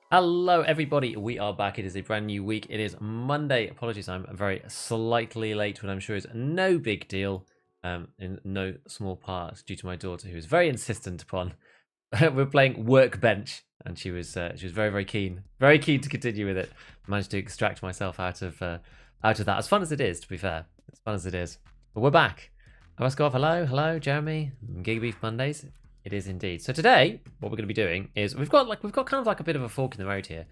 Hello, everybody. We are back. It is a brand new week. It is Monday. Apologies, I'm very slightly late, but I'm sure is no big deal. In no small part due to my daughter, who is very insistent upon we're playing Workbench, and she was very very keen to continue with it. Managed to extract myself out of that. As fun as it is, to be fair, as fun as it is. But we're back. I must go off. Hello, Jeremy. Giga Beef Mondays. It is indeed. So today, what we're going to be doing is we've got kind of like a bit of a fork in the road here.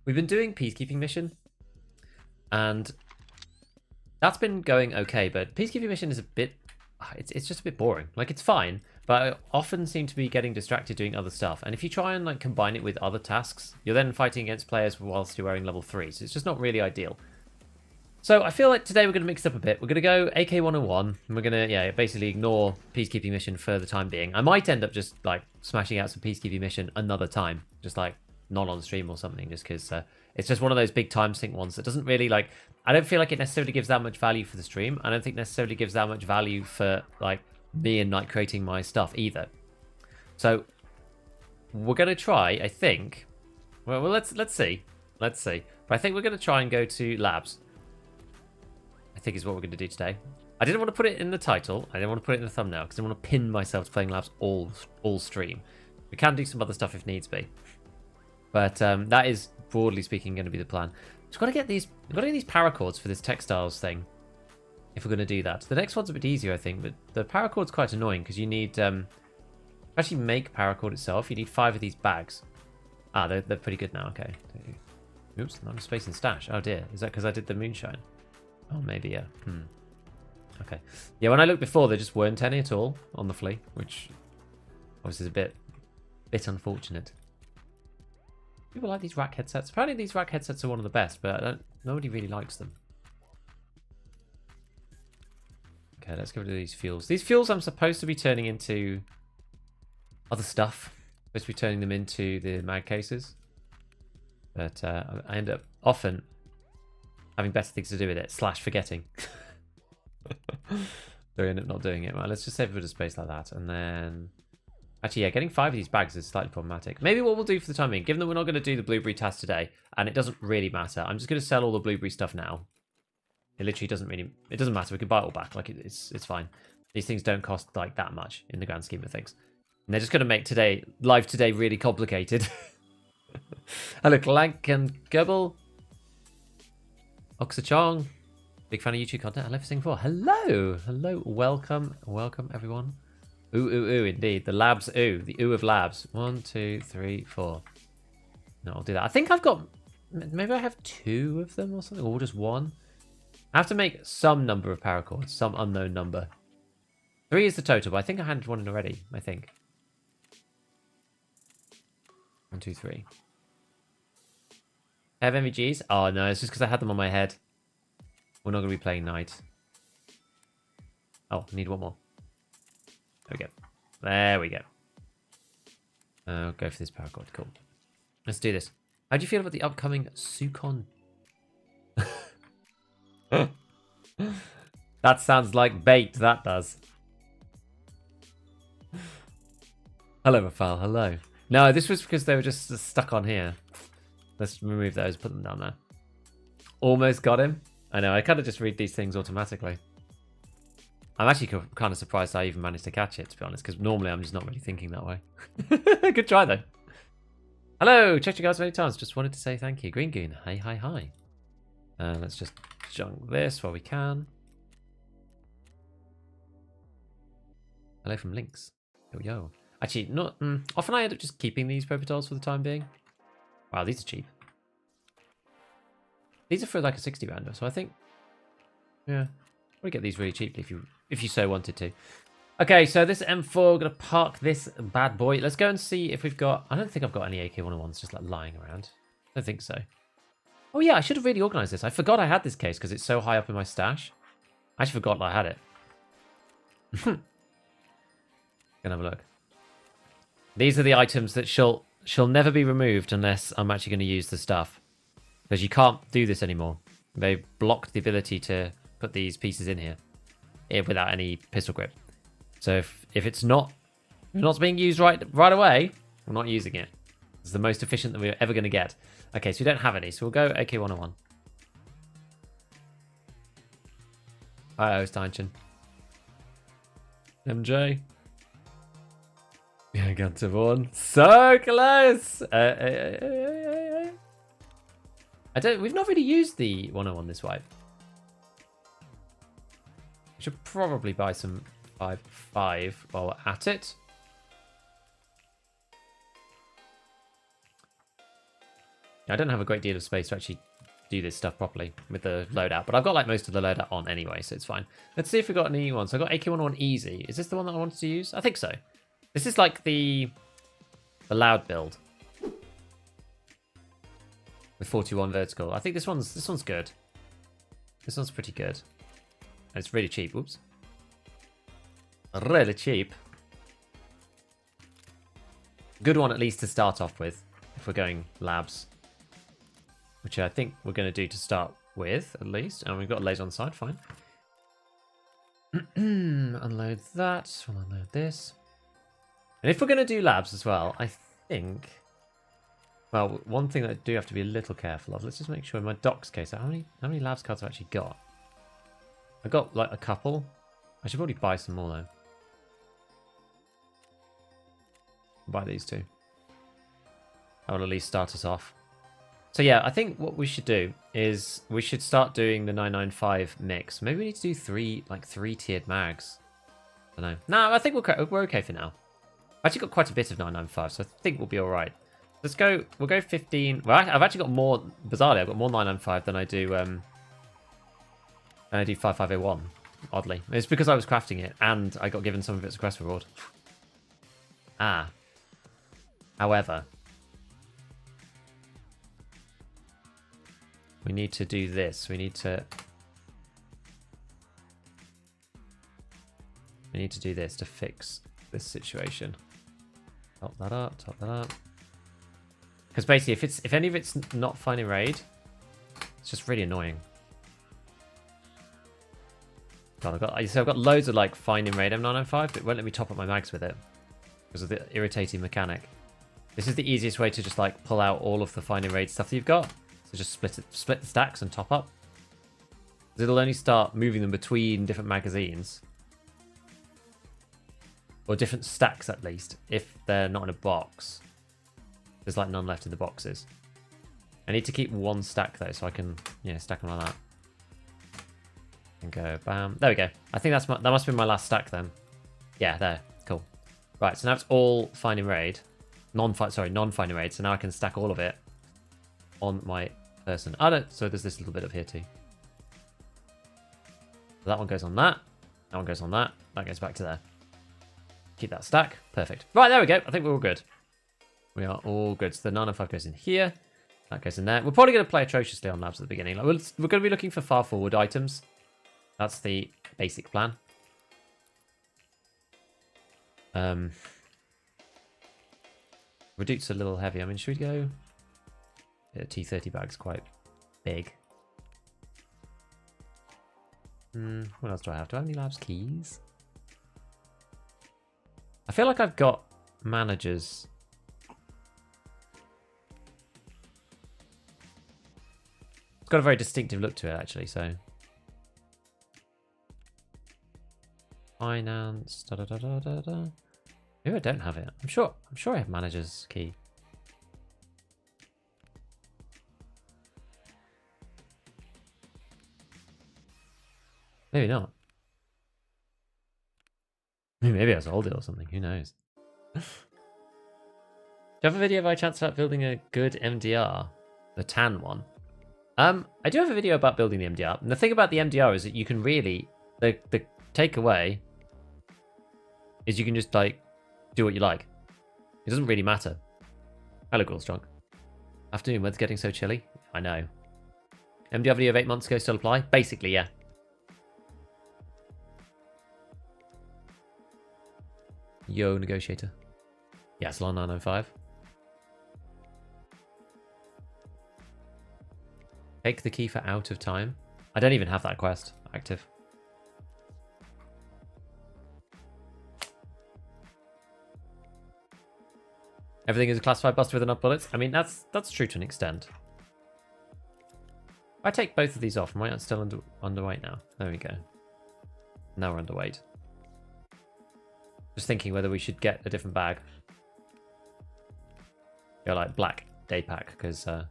We've been doing peacekeeping mission, and that's been going okay. But peacekeeping mission is a bit, it's just a bit boring. Like, it's fine, but I often seem to be getting distracted doing other stuff. And if you try and like combine it with other tasks, you're then fighting against players whilst you're wearing level 3. So it's just not really ideal. So I feel like today we're going to mix it up a bit. We're going to go AK-101, and we're going to, basically ignore peacekeeping mission for the time being. I might end up just, like, smashing out some peacekeeping mission another time, just, like, not on stream or something, just because it's just one of those big time sink ones that doesn't really, like, I don't feel like it necessarily gives that much value for the stream. I don't think necessarily gives that much value for, like, me and, like, creating my stuff either. So we're going to try, I think, well let's see. Let's see. But I think we're going to try and go to labs. I think is what we're going to do today. I didn't want to put it in the title. I didn't want to put it in the thumbnail because I didn't want to pin myself to playing labs all stream. We can do some other stuff if needs be, but that is broadly speaking going to be the plan. We've got to get these. We've got to get these paracords for this textiles thing. If we're going to do that, the next one's a bit easier, I think. But the paracord's quite annoying because you need actually make paracord itself. You need 5 of these bags. Ah, they're pretty good now. Okay. Oops, not enough space in stash. Oh dear. Is that because I did the moonshine? Oh, maybe, yeah. Okay. Yeah, when I looked before, there just weren't any at all on the flea, which obviously is a bit unfortunate. People like these rack headsets. Apparently these rack headsets are one of the best, but nobody really likes them. Okay, let's get rid of these fuels. These fuels I'm supposed to be turning into other stuff. I'm supposed to be turning them into the mag cases. But I end up often having better things to do with it, / forgetting. So we end up not doing it. Right, let's just save a bit of space like that. And then... Actually, yeah, getting 5 of these bags is slightly problematic. Maybe what we'll do for the time being, given that we're not going to do the blueberry task today, and it doesn't really matter, I'm just going to sell all the blueberry stuff now. It literally doesn't really... It doesn't matter. We can buy it all back. Like, it's fine. These things don't cost, like, that much in the grand scheme of things. And they're just going to make life today really complicated. Hello, Clank and Goebel. Oxachong, big fan of YouTube content. Hello for Singapore. Hello, welcome everyone. Ooh, indeed. The labs, the of labs. 1, 2, 3, 4. No, I'll do that. I think I've got, maybe I have 2 of them or something, or just 1. I have to make some number of paracords, some unknown number. 3 is the total, but I think I handed 1 in already, I think. 1, 2, 3. Have MVGs? Oh no, it's just because I had them on my head. We're not going to be playing night. Oh, I need 1 more. There we go. I'll go for this paracord. Cool. Let's do this. How do you feel about the upcoming Sukon? That sounds like bait, that does. Hello, Rafal. Hello. No, this was because they were just stuck on here. Let's remove those, put them down there. Almost got him. I know, I kind of just read these things automatically. I'm actually kind of surprised I even managed to catch it, to be honest, because normally I'm just not really thinking that way. Good try, though. Hello, checked you guys many times. Just wanted to say thank you. Green Goon, hi. Let's just junk this while we can. Hello from Lynx. Yo. Actually, not often I end up just keeping these Protodols for the time being. Wow, these are cheap. These are for like a 60 rounder, so I think, yeah, we'll get these really cheaply if you so wanted to. Okay, so this M4, we're gonna park this bad boy. Let's go and see if we've got. I don't think I've got any AK-101s just like lying around. I don't think so. Oh yeah, I should have really organized this. I forgot I had this case because it's so high up in my stash. I actually forgot I had it. Gonna have a look. These are the items that shall never be removed unless I'm actually going to use the stuff. Because you can't do this anymore. They've blocked the ability to put these pieces in here without any pistol grip. So if it's not being used right away, we're not using it. It's the most efficient that we're ever going to get. Okay, so we don't have any, so we'll go AK-101. Hi, Steinchen. MJ. Yeah, got to one. So close! We've not really used the 101 this wipe. We should probably buy some 5.5 while we're at it. I don't have a great deal of space to actually do this stuff properly with the loadout, but I've got like most of the loadout on anyway, so it's fine. Let's see if we've got any ones. So I've got AK-101 Easy. Is this the one that I wanted to use? I think so. This is like the loud build with 41 vertical. I think this one's good. This one's pretty good. And it's really cheap. Oops. Really cheap. Good one at least to start off with if we're going labs. Which I think we're going to do to start with, at least. And we've got a laser on the side, fine. Unload that. We'll unload this. And if we're going to do labs as well, I think... Well, one thing that I do have to be a little careful of. Let's just make sure in my docs case, how many labs cards have I actually got? I've got like a couple. I should probably buy some more though. Buy these two. That will at least start us off. So yeah, I think what we should do is we should start doing the 995 mix. Maybe we need to do three tiered mags. I don't know. No, I think we're okay for now. I've actually got quite a bit of 995, so I think we'll be all right. Let's go. We'll go 15. Well, I've actually got more. Bizarrely, I've got more 995 than I do 5501. Oddly, it's because I was crafting it and I got given some of its quest reward. However. We need to do this. We need to do this to fix this situation. Top that up, top that up. Because basically, if any of it's not finding raid, it's just really annoying. God, I've got loads of like finding raid M905, but it won't let me top up my mags with it because of the irritating mechanic. This is the easiest way to just like pull out all of the finding raid stuff that you've got. So just split the stacks and top up. It'll only start moving them between different magazines. Or different stacks at least, if they're not in a box. There's like none left in the boxes. I need to keep one stack though, so I can stack them like that. And go bam. There we go. I think that must have been my last stack then. Yeah, there. Cool. Right, so now it's all finding raid. Non-finding raid, so now I can stack all of it on my person. So there's this little bit of here too. So that one goes on that. That one goes on that. That goes back to there. Keep that stack. Perfect. Right, there we go. I think we're all good. We are all good. So the 905 goes in here. That goes in there. We're probably going to play atrociously on labs at the beginning. Like, we're going to be looking for far forward items. That's the basic plan. Reduce a little heavy. I mean, should we go... Yeah, T30 bag's quite big. What else do I have? Do I have any labs keys? I feel like I've got managers. It's got a very distinctive look to it, actually, so... Finance, da-da-da-da-da-da. Maybe I don't have it. I'm sure I have manager's key. Maybe not. Maybe I sold it or something. Who knows? Do you have a video by chance about building a good MDR? The tan one? I do have a video about building the MDR. And the thing about the MDR is that you can really... The takeaway is you can just, like, do what you like. It doesn't really matter. Hello, Ghoulstrong. Afternoon, weather's getting so chilly. I know. MDR video of 8 months ago still apply? Basically, yeah. Yo, negotiator. Yeah, Salon 905. Take the key for out of time. I don't even have that quest active. Everything is a classified buster with enough bullets. I mean, that's true to an extent. If I take both of these off, am I still underweight now? There we go. Now we're underweight. Just thinking whether we should get a different bag. Go like black day pack, because that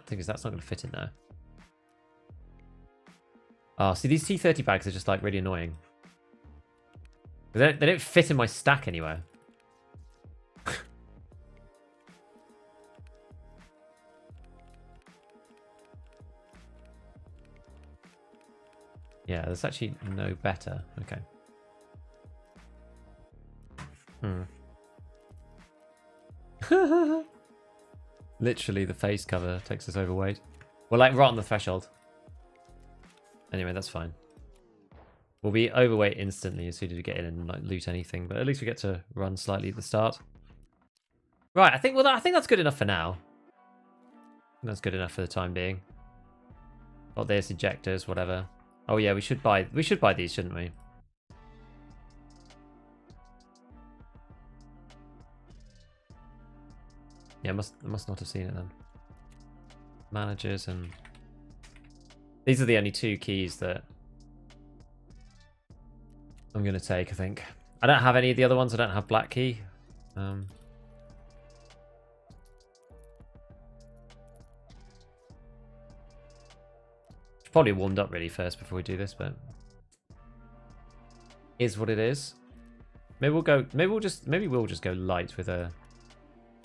thing is that's not going to fit in there. Oh, see, these T30 bags are just like really annoying. They don't fit in my stack anywhere. Yeah, there's actually no better. Okay. Literally, the face cover takes us overweight. We're like right on the threshold. Anyway, that's fine. We'll be overweight instantly as soon as we get in and like loot anything, but at least we get to run slightly at the start. Right, I think that's good enough for now. That's good enough for the time being. Got this, ejectors, whatever. Oh yeah, we should buy these, shouldn't we? Yeah, must not have seen it then. Managers, and these are the only two keys that I'm gonna take, I think. I don't have any of the other ones. I don't have black key. Probably warmed up really first before we do this, but is what it is. Maybe we'll just go light with a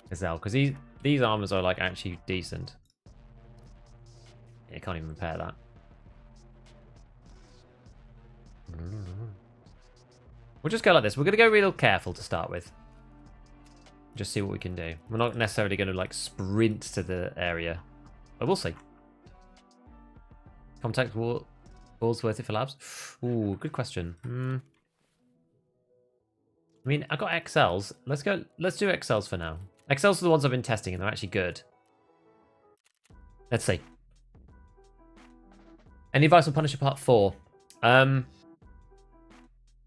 gazelle, because these armors are like actually decent. You can't even repair that. We'll just go like this. We're gonna go real careful to start with. Just see what we can do. We're not necessarily gonna like sprint to the area, but we'll see. Contact walls worth it for labs? Ooh, good question. I mean, I got XLs. Let's do XLs for now. XLs are the ones I've been testing, and they're actually good. Let's see. Any advice on Punisher Part 4?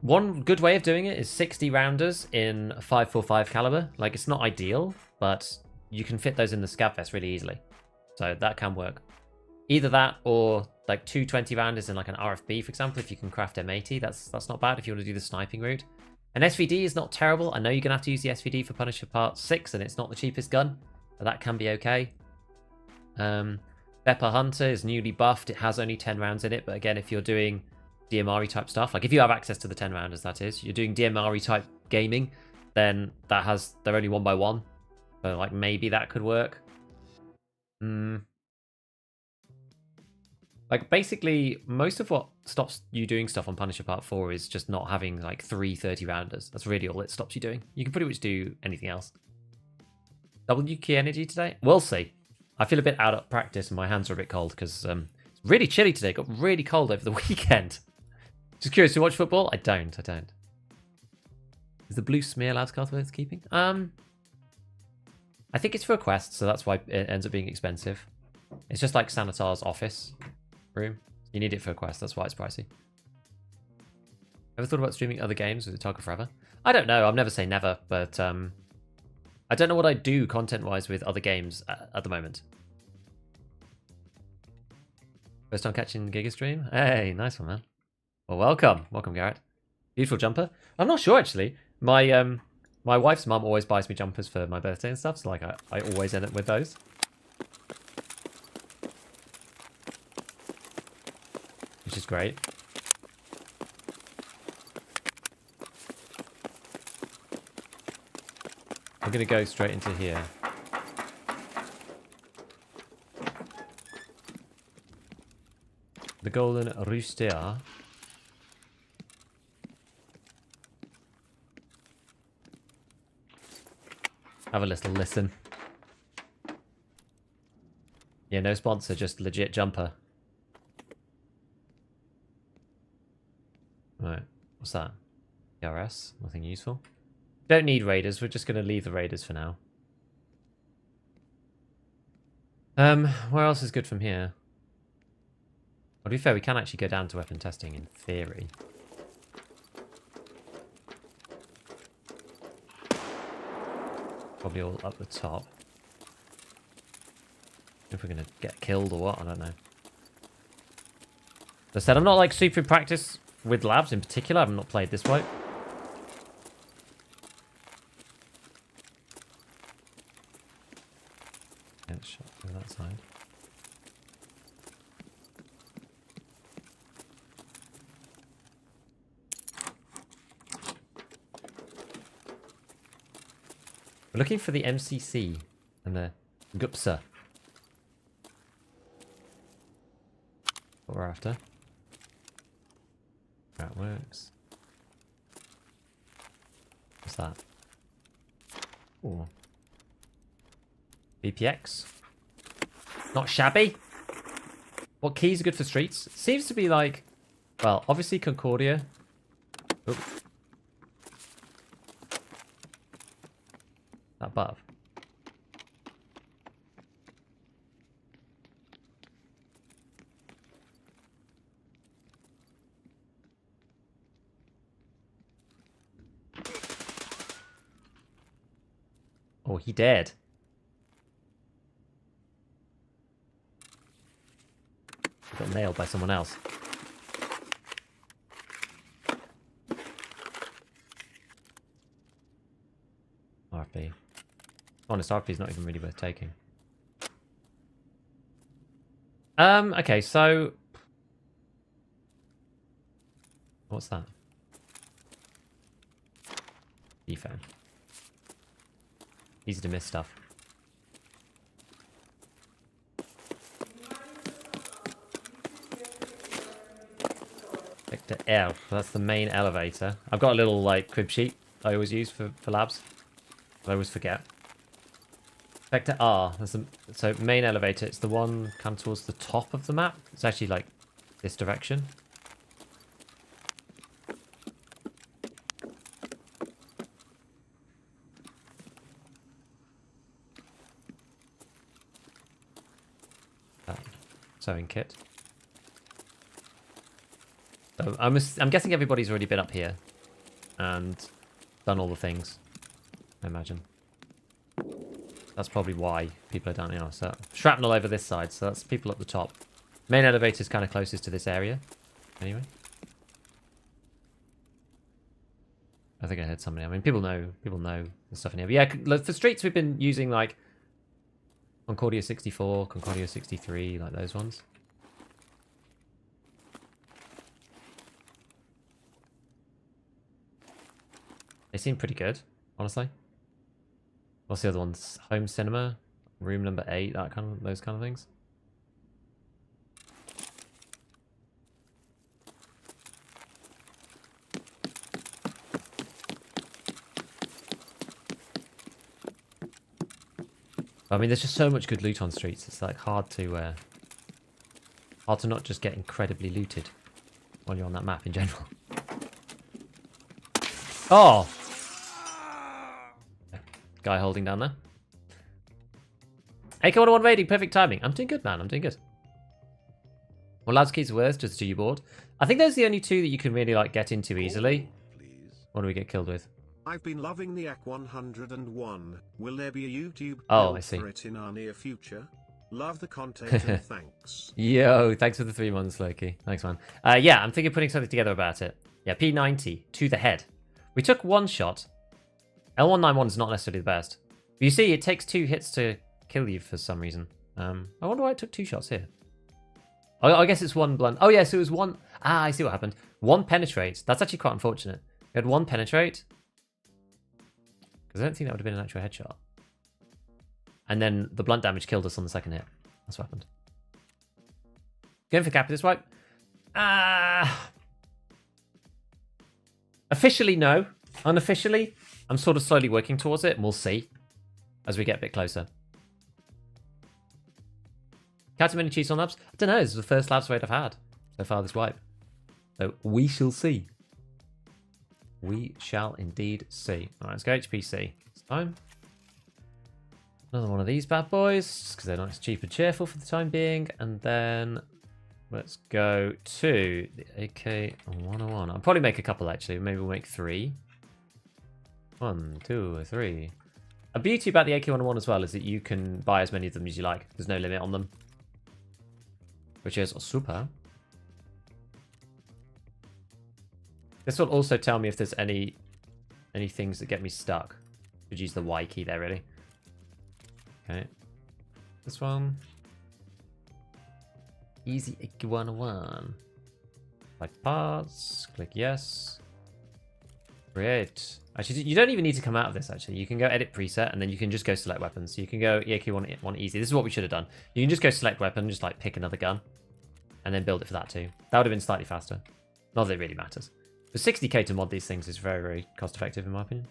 One good way of doing it is 60 rounders in 5.45 caliber. Like, it's not ideal, but you can fit those in the scav vest really easily. So that can work. Either that or like 220 rounders in like an RFB, for example, if you can craft M80, that's not bad if you want to do the sniping route. An SVD is not terrible. I know you're going to have to use the SVD for Punisher Part 6, and it's not the cheapest gun, but that can be okay. Pepper Hunter is newly buffed. It has only 10 rounds in it, but again, if you're doing DMR type stuff, like if you have access to the 10 rounders, that is, you're doing DMR type gaming, then they're only 1x1. So like maybe that could work. Like, basically, most of what stops you doing stuff on Punisher Part 4 is just not having, like, 3 30-rounders. That's really all it stops you doing. You can pretty much do anything else. W key energy today? We'll see. I feel a bit out of practice and my hands are a bit cold because it's really chilly today. It got really cold over the weekend. Just curious, to watch football? I don't. Is the blue smear lads card worth keeping? I think it's for a quest, so that's why it ends up being expensive. It's just like Sanitar's office room. You need it for a quest, that's why it's pricey. Ever thought about streaming other games with Tarkov forever? I don't know, I'll never say never, but I don't know what I do content-wise with other games at the moment. First time catching Giga stream? Hey, nice one, man. Well, welcome, Garrett. Beautiful jumper. I'm not sure actually. My wife's mum always buys me jumpers for my birthday and stuff, so like I always end up with those. Which is great. I'm going to go straight into here. The Golden Rooster. Have a little listen. Yeah, no sponsor, just legit jumper. Right, what's that? PRS, nothing useful. Don't need raiders, we're just going to leave the raiders for now. Where else is good from here? Well, to be fair, we can actually go down to weapon testing in theory. Probably all up the top. If we're going to get killed or what, I don't know. As I said, I'm not like super in practice with labs in particular. I've not played this wipe. Let's shot through that side. We're looking for the MCC and the GUPSA. What we're after. That works. What's that? Ooh. BPX. Not shabby. What keys are good for streets? Seems to be like, well, obviously Concordia. Oop. Above. Oh, he dead. He got nailed by someone else. RP. Honest, RP is not even really worth taking. Okay, so what's that? Defo. Easy to miss stuff. Sector L. That's the main elevator. I've got a little like crib sheet I always use for labs. I always forget. Sector R. That's the, so main elevator. It's the one kind of towards the top of the map. It's actually like this direction. Sewing kit. So I'm guessing everybody's already been up here and done all the things, I imagine. That's probably why people are down here. So shrapnel over this side, so that's people up the top. Main elevator is kind of closest to this area. Anyway. I think I heard somebody. I mean, people know the stuff in here. But yeah, for streets we've been using like Concordia 64, Concordia 63, like those ones. They seem pretty good, honestly. What's the other ones? Home cinema, room number 8, those kind of things. I mean, there's just so much good loot on streets. It's like hard to not just get incredibly looted while you're on that map in general. Oh, guy holding down there. AK-101 raiding, perfect timing. I'm doing good, man. I'm doing good. Well, Labs Keys are worse, just too bored. I think those are the only two that you can really like get into easily. What do we get killed with? I've been loving the AK-101. Will there be a YouTube I see. for it in our near future? Love the content and thanks. Yo, thanks for the 3 months, Loki. Thanks, man. Yeah, I'm thinking of putting something together about it. Yeah, P90 to the head. We took 1 shot. L191 is not necessarily the best. But you see, it takes 2 hits to kill you for some reason. I wonder why it took 2 shots here. I guess it's 1 blunt. Oh, yeah, so it was 1... Ah, I see what happened. 1 penetrate. That's actually quite unfortunate. We had 1 penetrate. Because I don't think that would have been an actual headshot. And then the blunt damage killed us on the second hit. That's what happened. Going for cap this wipe? Officially, no. Unofficially, I'm sort of slowly working towards it, and we'll see as we get a bit closer. Counting many cheats on labs? I don't know. This is the first labs raid I've had so far this wipe. So we shall see. We shall indeed see. Alright, let's go HPC. It's time. Another one of these bad boys, just because they're nice, cheap and cheerful for the time being. And then let's go to the AK-101. I'll probably make a couple actually. Maybe we'll make 3. 1, 2, 3. A beauty about the AK-101 as well is that you can buy as many of them as you like. There's no limit on them. Which is super. This will also tell me if there's any things that get me stuck. Could use the Y key there, really. Okay. This one. Easy AK-101. Like parts. Click yes. Create. Actually, you don't even need to come out of this, actually. You can go edit preset, and then you can just go select weapons. So you can go AK-101 easy. This is what we should have done. You can just go select weapon, just like pick another gun, and then build it for that too. That would have been slightly faster. Not that it really matters. But 60k to mod these things is very, very cost effective, in my opinion.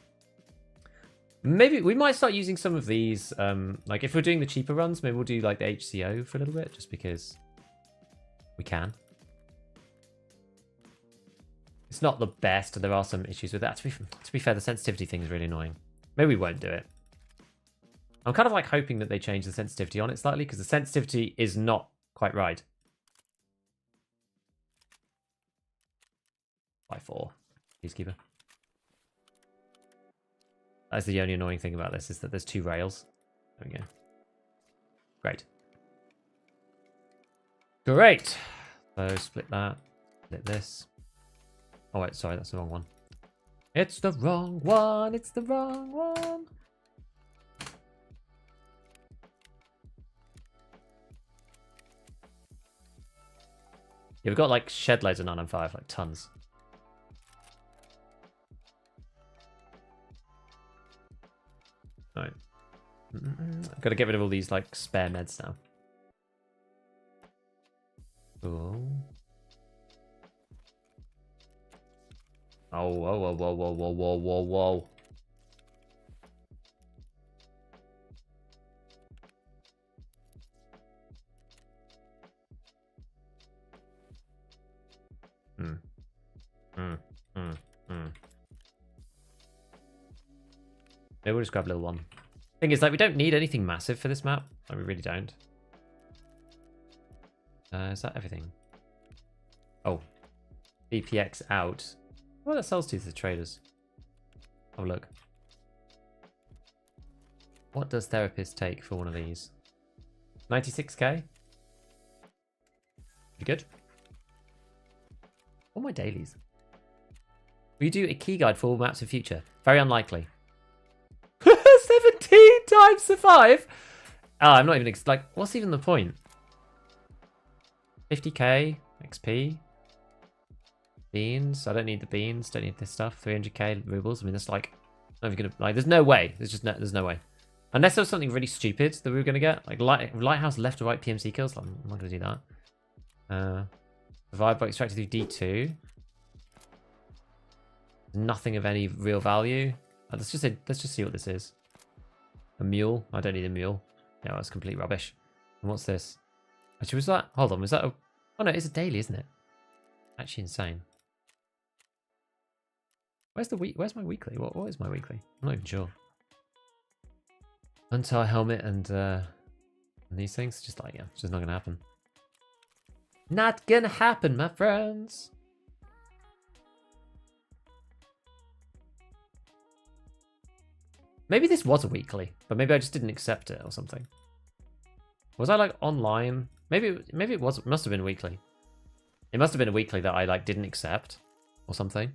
Maybe we might start using some of these. Like if we're doing the cheaper runs, maybe we'll do like the HCO for a little bit, just because we can. It's not the best, and there are some issues with that. To be fair, the sensitivity thing is really annoying. Maybe we won't do it. I'm kind of like hoping that they change the sensitivity on it slightly, because the sensitivity is not quite right. By 4. Peacekeeper. That's the only annoying thing about this, is that there's 2 rails. There we go. Great. Great. So split that. Split this. Oh wait, sorry, that's the wrong one. It's the wrong one. It's the wrong one. Yeah, we've got like shed loads of 995, like tons. Alright. I've got to get rid of all these like spare meds now. Cool. Oh, whoa, whoa, whoa, whoa, whoa, whoa, whoa, whoa. Maybe we'll just grab a little one. Thing is, like, we don't need anything massive for this map. Like, we really don't. Is that everything? Oh. BPX out. Well, that sells to the traders. Oh, look. What does therapist take for one of these? 96k? Pretty good. What are my dailies? Will you do a key guide for all maps of future? Very unlikely. 17 times the 5? Oh, I'm not even... like, what's even the point? 50k XP. Beans. I don't need the beans. Don't need this stuff. 300k rubles. I mean, that's like... I'm not even gonna... like, there's no way. There's no way. Unless there was something really stupid that we were gonna get. Like, Lighthouse left to right PMC kills. I'm not gonna do that. Survive by extracted through D2. Nothing of any real value. Let's just see what this is. A mule. I don't need a mule. No, that's complete rubbish. And what's this? Actually, was that... hold on, was that a... oh no, it's a daily, isn't it? Actually insane. Where's my weekly? What is my weekly? I'm not even sure. Untie helmet and these things. Just like, yeah, it's just not gonna happen. Not gonna happen, my friends. Maybe this was a weekly, but maybe I just didn't accept it or something. Was I like online? Maybe it was. It must have been weekly. It must have been a weekly that I like didn't accept or something.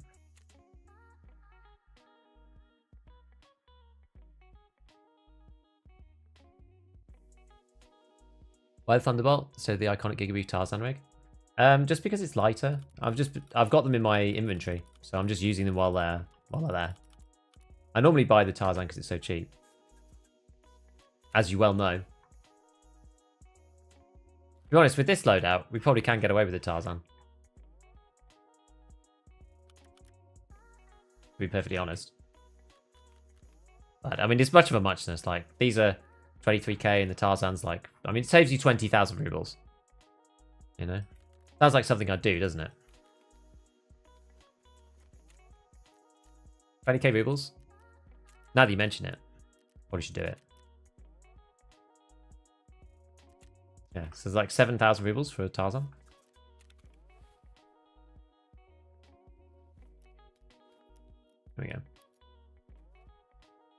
Why the Thunderbolt? So the iconic Gigaboo Tarzan rig. Just because it's lighter. I've got them in my inventory, so I'm just using them while they're there. I normally buy the Tarzan because it's so cheap. As you well know. To be honest, with this loadout, we probably can get away with the Tarzan. To be perfectly honest. But, I mean, it's much of a muchness. Like, these are 23k and the Tarzan's like... I mean, it saves you 20,000 rubles. You know? Sounds like something I'd do, doesn't it? 20k rubles? Now that you mention it, probably should do it. Yeah, so it's like 7,000 rubles for Tarzan. There we go.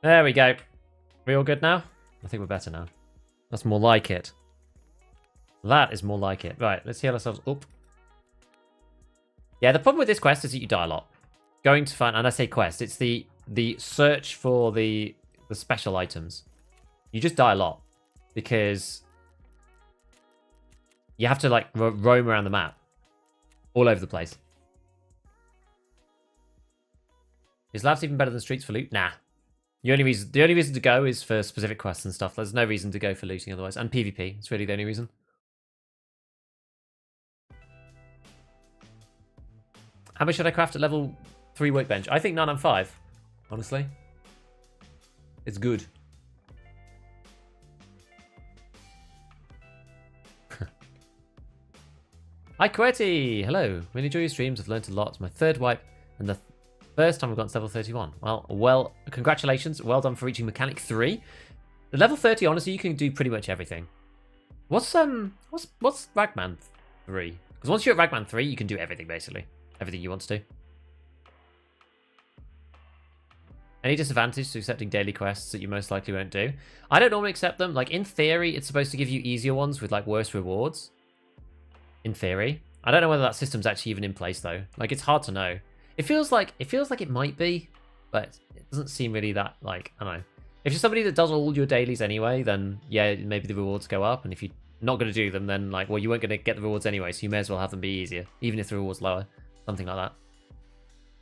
There we go. We all good now? I think we're better now. That's more like it. That is more like it. Right, let's heal ourselves up. Yeah, the problem with this quest is that you die a lot. Going to find, and I say quest, it's the search for the special items. You just die a lot because you have to like roam around the map all over the place. Is labs even better than streets for loot? Nah. The only reason to go is for specific quests and stuff. There's no reason to go for looting otherwise. And PvP. It's really the only reason. How much should I craft at level 3 workbench? I think 9 and 5. Honestly. It's good. Hi QWERTY! Hello. Really enjoy your streams. I've learned a lot. It's my third wipe and the first time I've gotten to level 31. Well, congratulations. Well done for reaching Mechanic 3. The level 30, honestly, you can do pretty much everything. What's Ragman 3? Because once you're at Ragman 3, you can do everything, basically. Everything you want to do. Any disadvantage to accepting daily quests that you most likely won't do? I don't normally accept them. Like, in theory, it's supposed to give you easier ones with, like, worse rewards. In theory. I don't know whether that system's actually even in place, though. Like, it's hard to know. It feels like it might be, but it doesn't seem really that, like, I don't know. If you're somebody that does all your dailies anyway, then, yeah, maybe the rewards go up. And if you're not going to do them, then, like, well, you weren't going to get the rewards anyway, so you may as well have them be easier, even if the reward's lower. Something like that.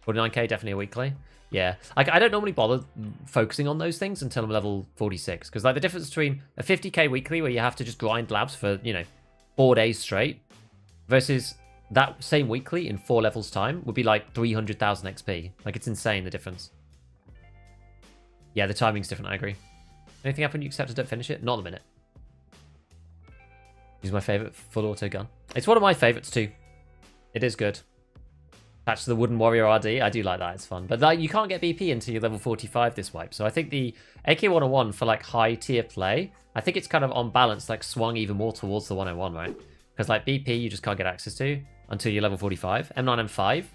49k, definitely a weekly. Yeah. Like, I don't normally bother focusing on those things until I'm level 46. Because, like, the difference between a 50k weekly where you have to just grind labs for, 4 days straight versus that same weekly in 4 levels time would be like 300,000 XP. Like, it's insane, the difference. Yeah, the timing's different, I agree. Anything happen you accept and don't finish it? Not in a minute. Use my favorite full auto gun. It's one of my favorites too. It is good. Attached to the Wooden Warrior RD. I do like that. It's fun. But like, you can't get BP until you're level 45 this wipe. So I think the AK-101 for like high tier play, I think it's kind of on balance, like swung even more towards the 101, right? Because like BP, you just can't get access to until you're level 45. M9M5,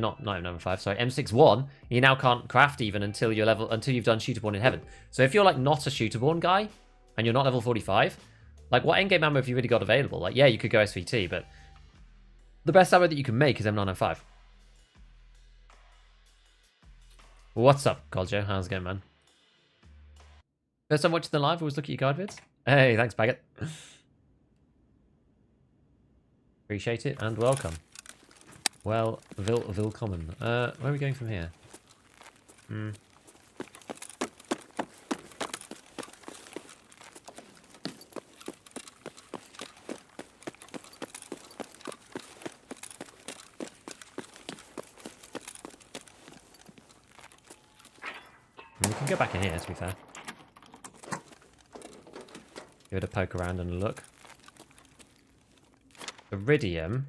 not M9M5, sorry, M61, you now can't craft even until you're until you've done Shooterborn in Heaven. So if you're like not a Shooterborn guy and you're not level 45, like what endgame ammo have you really got available? Like, yeah, you could go SVT, but the best ammo that you can make is M9M5. What's up, Coljo? How's it going, man? First time watching the live, always look at your guide vids. Hey, thanks, Baggett. Appreciate it and welcome. Well, willkommen. Where are we going from here? We can go back in here, to be fair. Give it a poke around and a look. Iridium.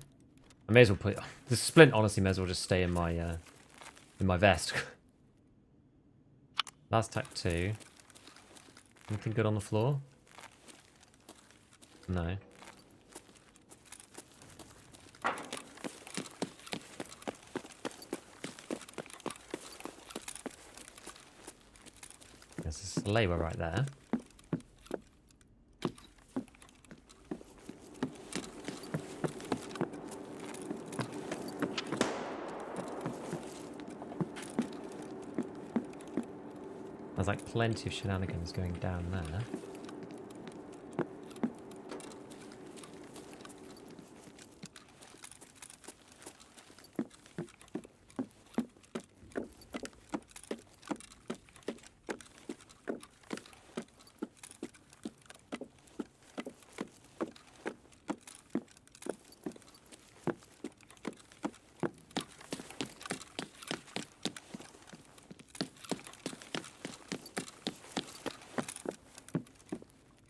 I may as well put the splint. Honestly, may as well just stay in my vest. Last tack 2. Anything good on the floor? No. There's a slaver right there. There's like plenty of shenanigans going down there.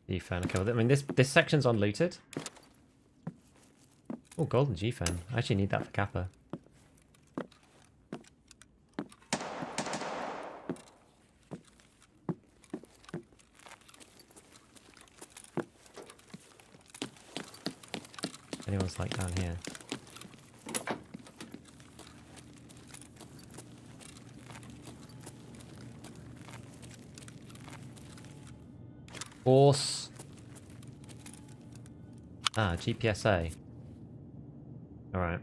G-Fan, okay, I mean this section's unlooted. Oh, golden G-Fan. I actually need that for Kappa. Anyone's like down here. Force. Ah, GPSA. Alright.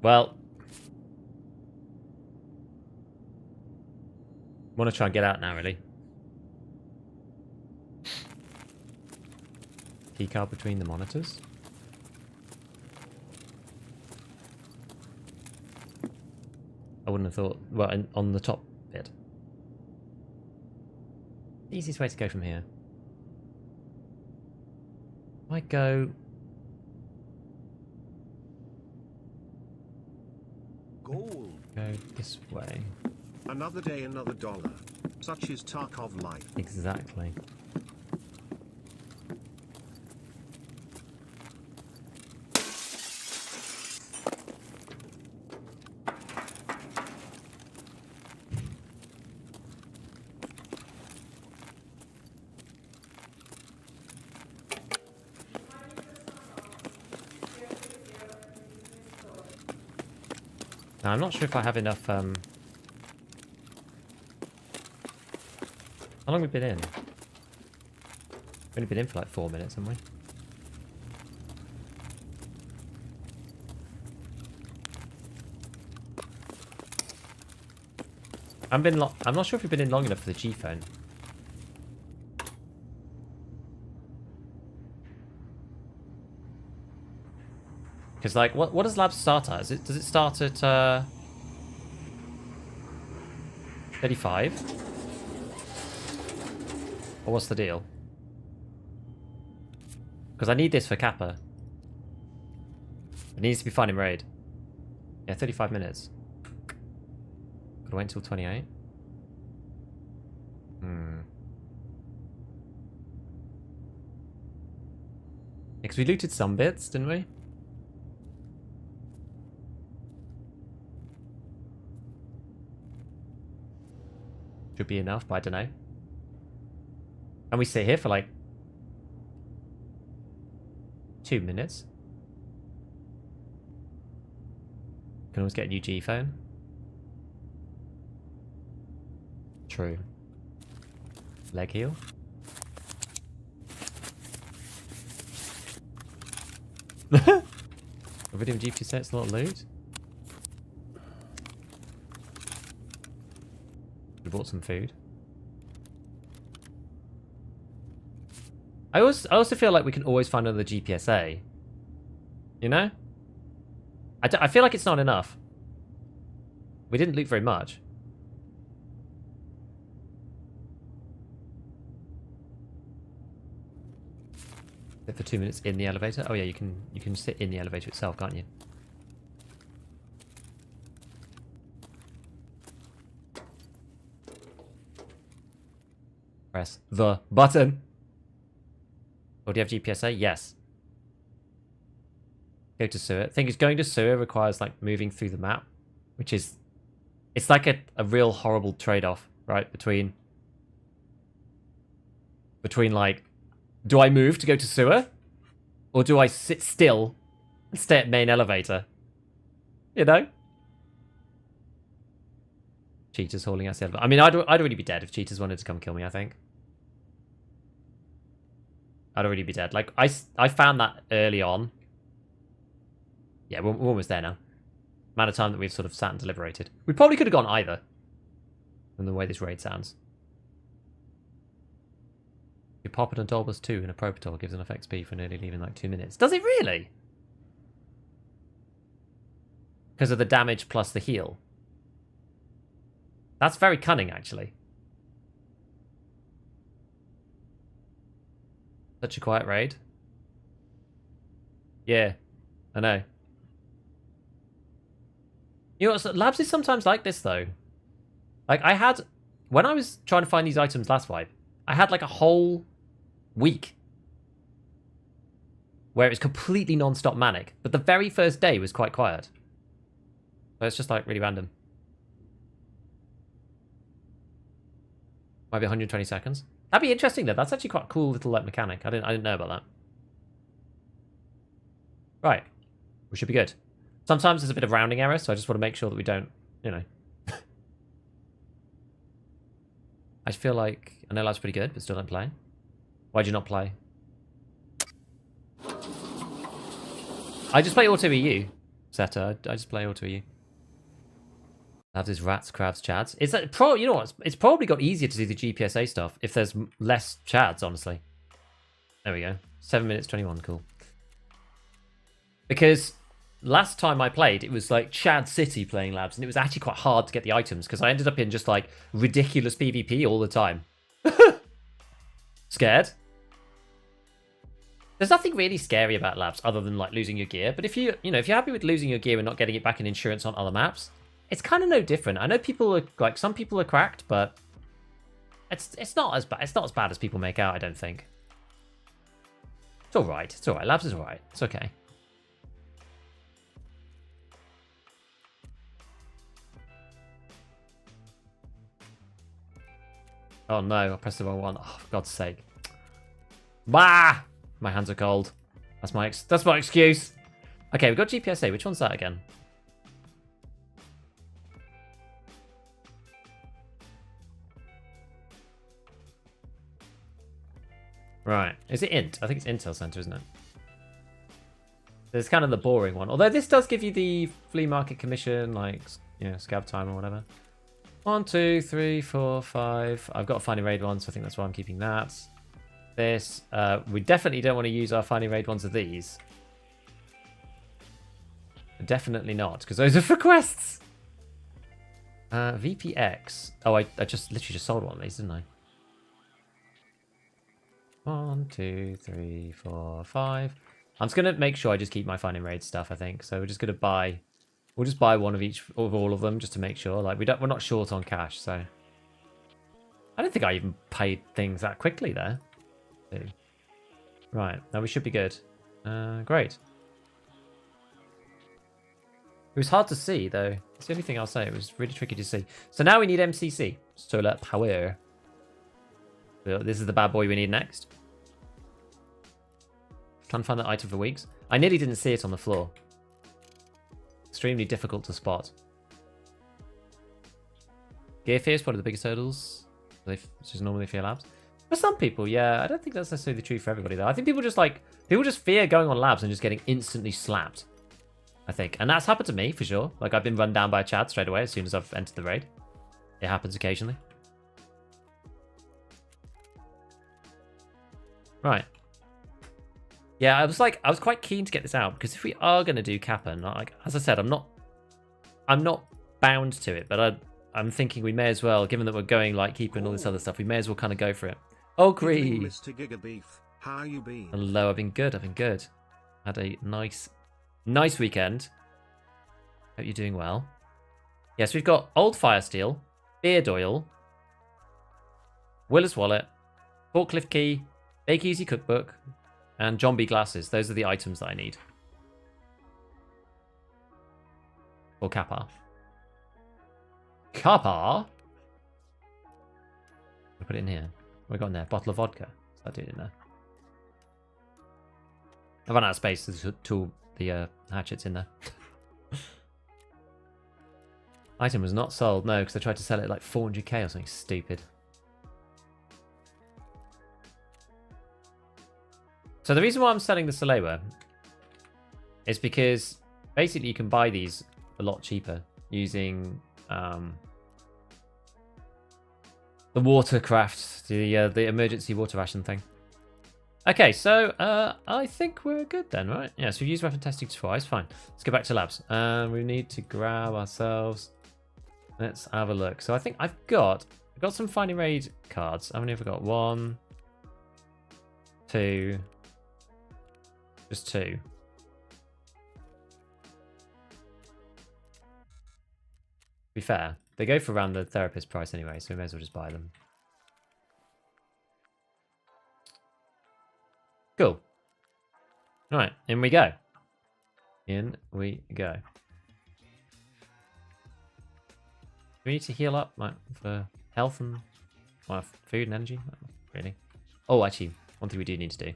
Well. I want to try and get out now, really. Keycard between the monitors. I wouldn't have thought... Well, on the top bit. Easiest way to go from here. I go... Gold. Go this way. Another day, another dollar. Such is Tarkov life. Exactly. Now, I'm not sure if I have enough, How long have we been in? We've only been in for like 4 minutes, haven't we? I'm not sure if we've been in long enough for the G-phone. Because, like, what does Labs start at? Does it start at 35? Or what's the deal? Because I need this for Kappa. It needs to be fun in raid. Yeah, 35 minutes. Could I wait until 28? Because we looted some bits, didn't we? Should be enough, but I don't know. And we sit here for like 2 minutes. Can always get a new G phone. True. Leg heal. Iridium GP sets, a lot of loot. We bought some food. I also feel like we can always find another GPSA. You know? I feel like it's not enough. We didn't loot very much. Sit for 2 minutes in the elevator. Oh yeah, you can sit in the elevator itself, can't you? Press the button. Or do you have GPSA? Yes. Go to sewer. Thing is, going to sewer requires like moving through the map, which is, it's like a real horrible trade-off, right? Between like, do I move to go to sewer, or do I sit still and stay at main elevator? You know. Cheaters hauling us the elevator. I mean, I'd already be dead if cheaters wanted to come kill me. I think I'd already be dead. Like I found that early on. Yeah, we're almost there now. Amount of time that we've sort of sat and deliberated. We probably could have gone either. From the way this raid sounds. You pop it on Dolbus 2 in a Propator gives enough XP for nearly leaving like 2 minutes. Does it really? Because of the damage plus the heal. That's very cunning, actually. Such a quiet raid. Yeah, I know. You know, Labs is sometimes like this, though. Like, when I was trying to find these items last wipe, I had like a whole week where it was completely non-stop manic, but the very first day was quite quiet. So it's just like really random. Might be 120 seconds. That'd be interesting though. That's actually quite a cool little like mechanic. I didn't know about that. Right. We should be good. Sometimes there's a bit of rounding error, so I just want to make sure that we don't, you know. I feel like I know lab's pretty good, but still don't play. Why'd you not play? I just play auto EU, Zeta. I just play auto EU. Labs is rats, crabs, chads. It's like, you know what? It's probably got easier to do the GPSA stuff if there's less chads, honestly. There we go. 7 minutes 21, cool. Because last time I played, it was like Chad City playing labs, and it was actually quite hard to get the items because I ended up in just like ridiculous PvP all the time. Scared? There's nothing really scary about labs other than like losing your gear. But if if you're happy with losing your gear and not getting it back in insurance on other maps, it's kind of no different. I know people are like some people are cracked, but it's not as bad. It's not as bad as people make out. I don't think. It's all right. It's all right. Labs is all right. It's okay. Oh no, I pressed the wrong one. Oh, for God's sake. Bah! My hands are cold. That's my excuse. Okay, we've got GPSA. Which one's that again? Right. Is it Int? I think it's Intel Center, isn't it? It's kind of the boring one. Although this does give you the flea market commission, like, scav time or whatever. 1, 2, 3, 4, 5. I've got a finding raid one, so I think that's why I'm keeping that. This. We definitely don't want to use our finding raid ones of these. Definitely not, because those are for quests. VPX. Oh, I just literally just sold one of these, didn't I? 1, 2, 3, 4, 5. I'm just gonna make sure I just keep my finding raid stuff. I think so. We're just gonna buy. We'll just buy one of each of all of them just to make sure. Like we're not short on cash, so I don't think I even paid things that quickly there. Right, now we should be good. Great. It was hard to see though. It's the only thing I'll say. It was really tricky to see. So now we need MCC, solar power. This is the bad boy we need next. Can't find that item for weeks. I nearly didn't see it on the floor. Extremely difficult to spot. Gear fear is probably the biggest hurdles. Which is normally fear labs. For some people, yeah, I don't think that's necessarily true for everybody though. I think people just fear going on labs and just getting instantly slapped. I think. And that's happened to me for sure. Like I've been run down by a Chad straight away as soon as I've entered the raid. It happens occasionally. Right. Yeah, I was quite keen to get this out because if we are going to do Kappa, like as I said, I'm not bound to it, but I'm thinking we may as well, given that we're going like Keeper and all this other stuff, we may as well kind of go for it. Oh, Gree. Mr. Gigabeef, how you been? Hello, I've been good. Had a nice weekend. Hope you're doing well. Yes, we've got Old Fire Steel, Beard Oil, Willis Wallet, Forklift Key, Bake Easy Cookbook, and John B. Glasses. Those are the items that I need. Or Kappa. Kappa? I'll put it in here. What have we got in there? Bottle of vodka. So I'll do it in there. I've run out of space to tool the hatchets in there. Item was not sold, no, because I tried to sell it like 400k or something stupid. So the reason why I'm selling the Salewa is because basically you can buy these a lot cheaper using the watercraft, the emergency water ration thing. Okay, so I think we're good then, right? Yeah, so we've used weapon testing twice. Fine. Let's go back to labs. We need to grab ourselves. Let's have a look. So I think I've got some finding raid cards. How many have I got? 1, 2, just 2. To be fair, they go for around the therapist price anyway, so we may as well just buy them. Cool. All right, in we go. In we go. Do we need to heal up for health and food and energy? Really? Oh, actually, one thing we do need to do.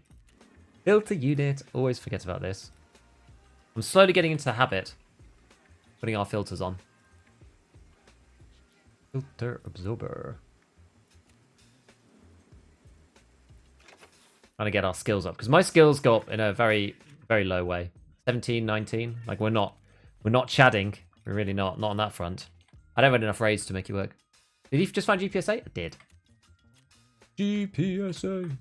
Filter unit. Always forget about this. I'm slowly getting into the habit of putting our filters on. Filter absorber. Trying to get our skills up. Because my skills go up in a very, very low way. 17, 19. Like, we're not chadding. We're really not. Not on that front. I don't have enough raids to make it work. Did you just find GPSA? I did. GPSA.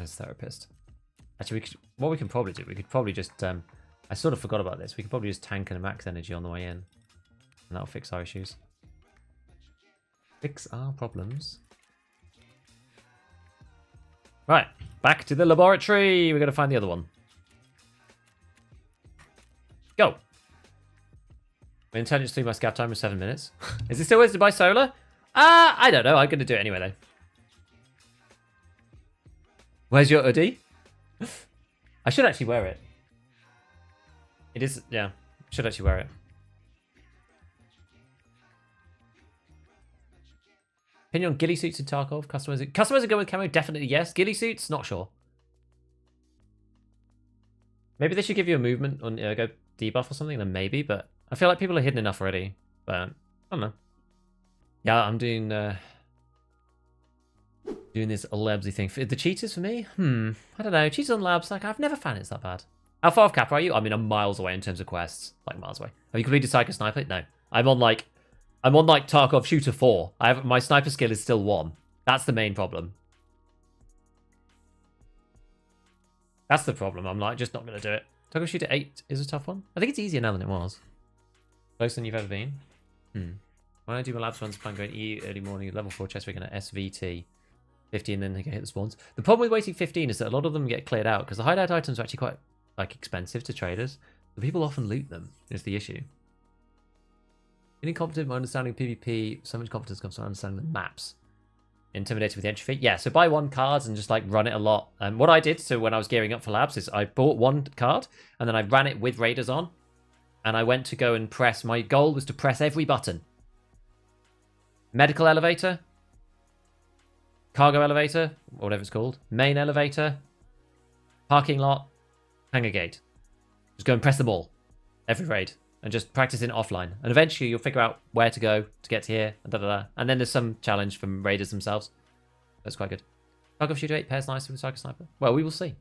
As therapist. Actually, what we can probably do, we could probably just, I sort of forgot about this. We could probably just tank and max energy on the way in. And that'll fix our issues. Fix our problems. Right, back to the laboratory. We're going to find the other one. Go. My intelligence through my scav time was 7 minutes. Is it still wasted by solar? I don't know. I'm going to do it anyway, though. Where's your hoodie? I should actually wear it. It is, yeah. Should actually wear it. Opinion on ghillie suits in Tarkov? Customers are going with camo? Definitely yes. Ghillie suits? Not sure. Maybe they should give you a movement on go debuff or something, then maybe, but I feel like people are hidden enough already. But I don't know. Yeah, I'm doing this labsy thing. The cheaters for me? I don't know. Cheaters on labs, like, I've never found it's that bad. How far off cap are you? I mean, I'm miles away in terms of quests. Like, miles away. Have you completed Psycho Sniper? No. I'm on Tarkov Shooter 4. My sniper skill is still 1. That's the main problem. That's the problem. I'm like, just not going to do it. Tarkov Shooter 8 is a tough one. I think it's easier now than it was. Closer than you've ever been. When I do my labs runs, plan going E early morning, level 4 chest rig and an SVT. 50 and then they can hit the spawns. The problem with waiting 15 is that a lot of them get cleared out because the hideout items are actually quite like expensive to traders. The people often loot them is the issue. Being competent in understanding PvP, so much competence comes from understanding the maps. Intimidated with the entry fee? Yeah, so buy 1 card and just like run it a lot. And what I did, so when I was gearing up for labs, is I bought 1 card and then I ran it with raiders on. And I went to go and press, my goal was to press every button. Medical elevator. Cargo elevator, or whatever it's called. Main elevator. Parking lot. Hangar gate. Just go and press them all. Every raid. And just practice it offline. And eventually you'll figure out where to go to get to here. And, and then there's some challenge from raiders themselves. That's quite good. Tarkov Shooter 8 pairs nicely with Psycho Sniper. Well, we will see.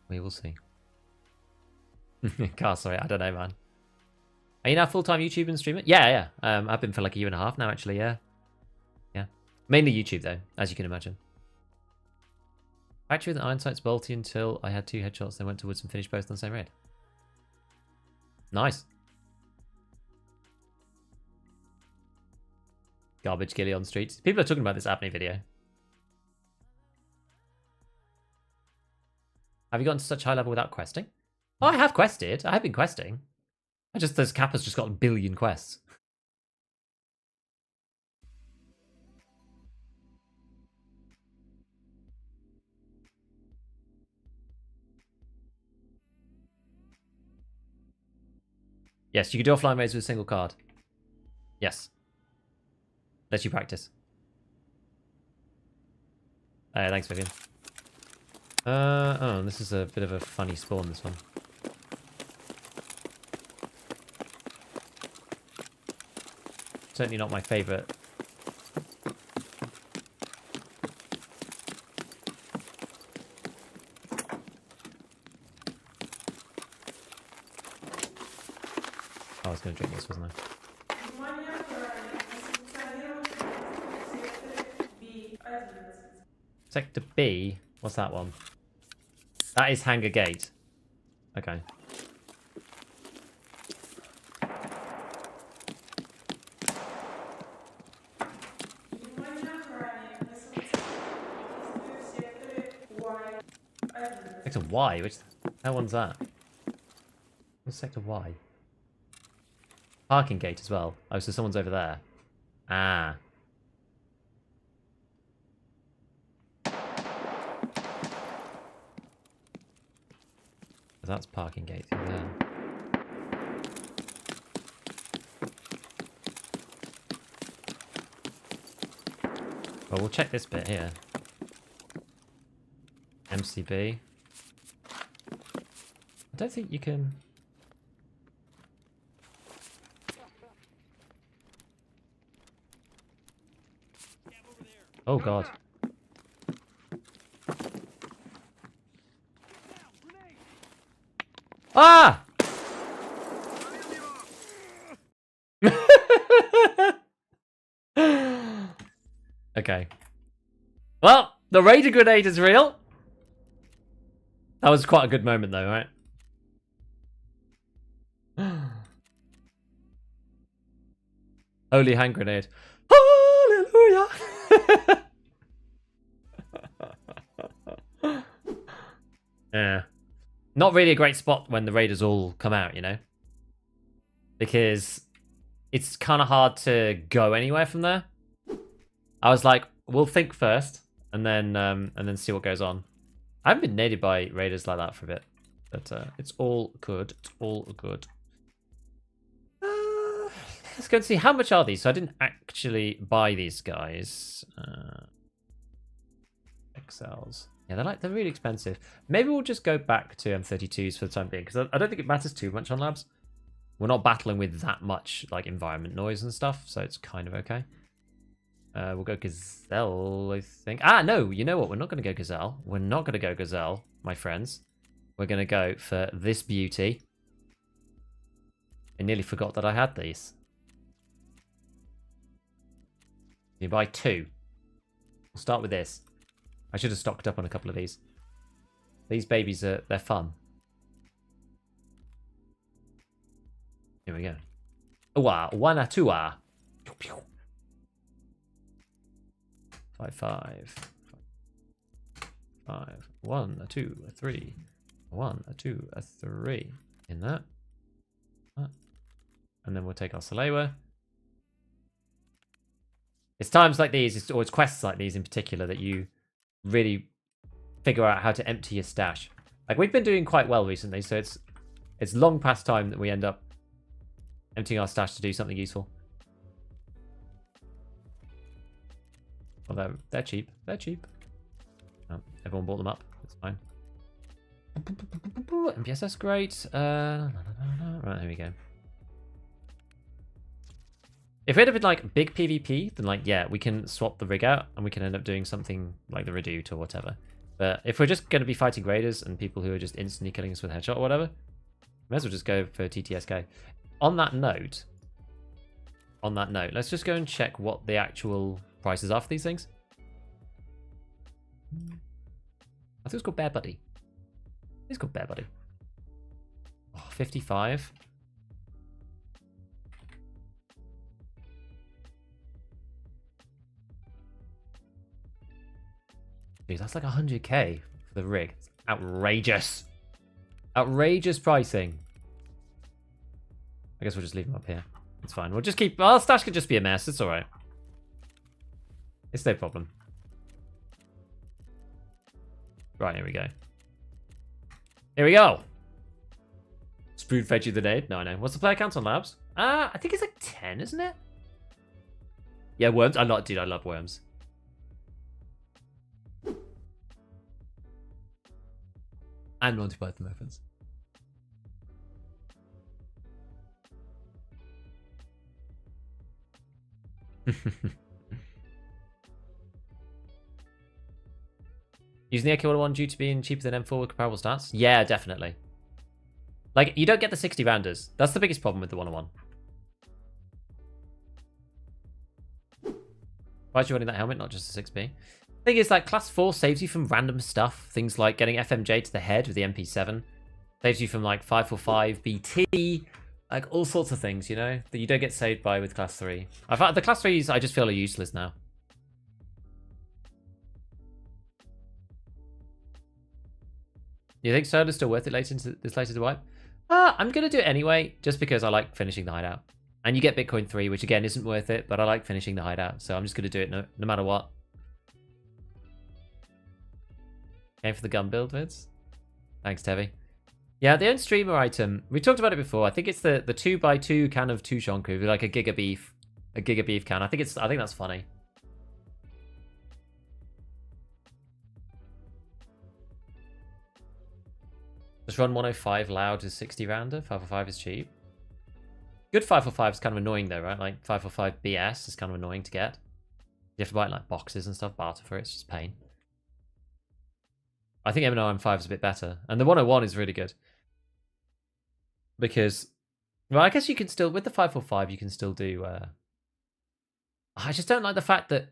We will see. Car, sorry, I don't know, man. Are you now full-time YouTube and streamer? Yeah. I've been for like a year and a half now, actually, yeah. Yeah. Mainly YouTube, though, as you can imagine. Factory with an iron sight's bolty until I had 2 headshots, then went to woods and finished both on the same raid. Nice. Garbage ghillie on the streets. People are talking about this Abney video. Have you gotten to such high level without questing? Oh, I have quested. I have been questing. This Kappa's just got a billion quests. Yes, you can do offline raids with a single card. Yes. Let you practice. Thanks, Vivian. Oh, this is a bit of a funny spawn, this one. Certainly not my favourite. I was going to drink this, wasn't I? Sector B? What's that one? That is Hangar Gate. Okay. Sector Y? Which one's that? What's Sector Y? Parking gate as well. Oh, so someone's over there. Ah. That's parking gate through there. Well, we'll check this bit here. MCB. I don't think you can... Oh god. Ah! Okay. Well, the Raider grenade is real. That was quite a good moment though, right? Holy hand grenade. Hallelujah! Yeah. Not really a great spot when the Raiders all come out, you know? Because it's kind of hard to go anywhere from there. I was like, we'll think first, and then see what goes on. I haven't been naded by Raiders like that for a bit, but it's all good. It's all good. Let's go and see how much are these. So I didn't actually buy these guys. XLs. Yeah, they're really expensive. Maybe we'll just go back to M32s for the time being, because I don't think it matters too much on labs. We're not battling with that much like environment noise and stuff, so it's kind of okay. We'll go Gazelle, I think. Ah, no, you know what? We're not going to go Gazelle. We're not going to go Gazelle, my friends. We're going to go for this beauty. I nearly forgot that I had these. You buy two. We'll start with this. I should have stocked up on a couple of these. These babies they're fun. Here we go. Ooh-ah, one, two, ah. 5, 5. 5. 1, a 2, a 3. 1, a 2, a 3. In that. And then we'll take our Salewa. It's times like these, or it's quests like these in particular, that you really figure out how to empty your stash. Like, we've been doing quite well recently, so it's long past time that we end up emptying our stash to do something useful. Well, they're cheap. They're cheap. Oh, everyone bought them up. That's fine. MPSS, great. Right, here we go. If it had been like big PvP, then like, yeah, we can swap the rig out and we can end up doing something like the Redoute or whatever. But if we're just going to be fighting raiders and people who are just instantly killing us with headshot or whatever, may as well just go for TTSK. On that note, let's just go and check what the actual prices are for these things. I think it's called Bear Buddy. It's called Bear Buddy. Oh, 55. Dude, that's like 100k for the rig. It's outrageous. Outrageous pricing. I guess we'll just leave them up here. It's fine. We'll just keep... Our stash could just be a mess. It's alright. It's no problem. Right, here we go. Here we go. Spoon fed you the nade? No, I know. What's the player count on labs? I think it's like 10, isn't it? Yeah, worms. Dude, I love worms. And Monty Python reference. Using the AK-101 due to being cheaper than M4 with comparable stats? Yeah, definitely. Like, you don't get the 60 rounders. That's the biggest problem with the 101. Why are you running that helmet, not just a 6B? Thing is, like, class 4 saves you from random stuff. Things like getting FMJ to the head with the MP7. Saves you from, like, 545 BT. Like, all sorts of things, you know, that you don't get saved by with class 3. I've had the class 3s, I just feel are useless now. You think solo's still worth it later to wipe? I'm going to do it anyway, just because I like finishing the hideout. And you get Bitcoin 3, which again isn't worth it, but I like finishing the hideout, so I'm just going to do it no matter what. Came for the gun build vids. Thanks, Tevi. Yeah, the own streamer item. We talked about it before. I think it's the 2x2 can of Tushonku, like a giga beef can. I think that's funny. Just run 105 loud is 60 rounder. 545 is cheap. Good 545 is kind of annoying though, right? Like 545 BS is kind of annoying to get. You have to buy like boxes and stuff, barter for it. It's just pain. I think M9M5 is a bit better. And the 101 is really good. Because, well, I guess you can still, with the 545, you can still do... I just don't like the fact that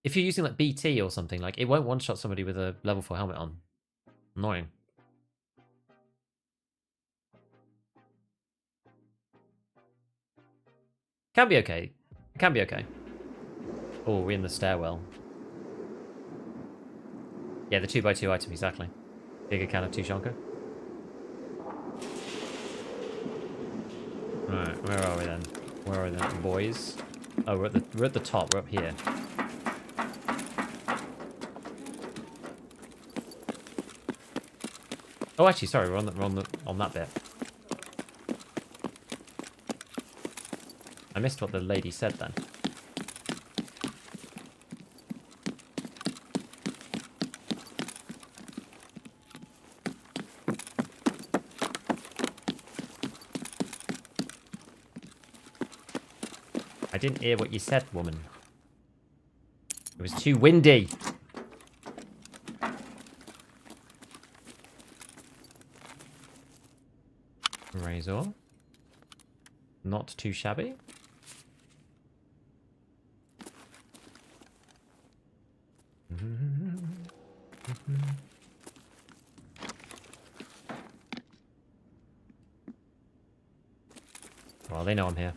if you're using like BT or something, like it won't one-shot somebody with a level 4 helmet on. Annoying. Can be okay. Can be okay. Oh, we're in the stairwell. Yeah, the 2x2 item, exactly. Bigger can of Tushonka. Alright, where are we then? Where are we then, boys? Oh, we're at the top. We're up here. Oh, actually, sorry, we're on that bit. I missed what the lady said then. I didn't hear what you said, woman. It was too windy. Razor. Not too shabby. Well, they know I'm here.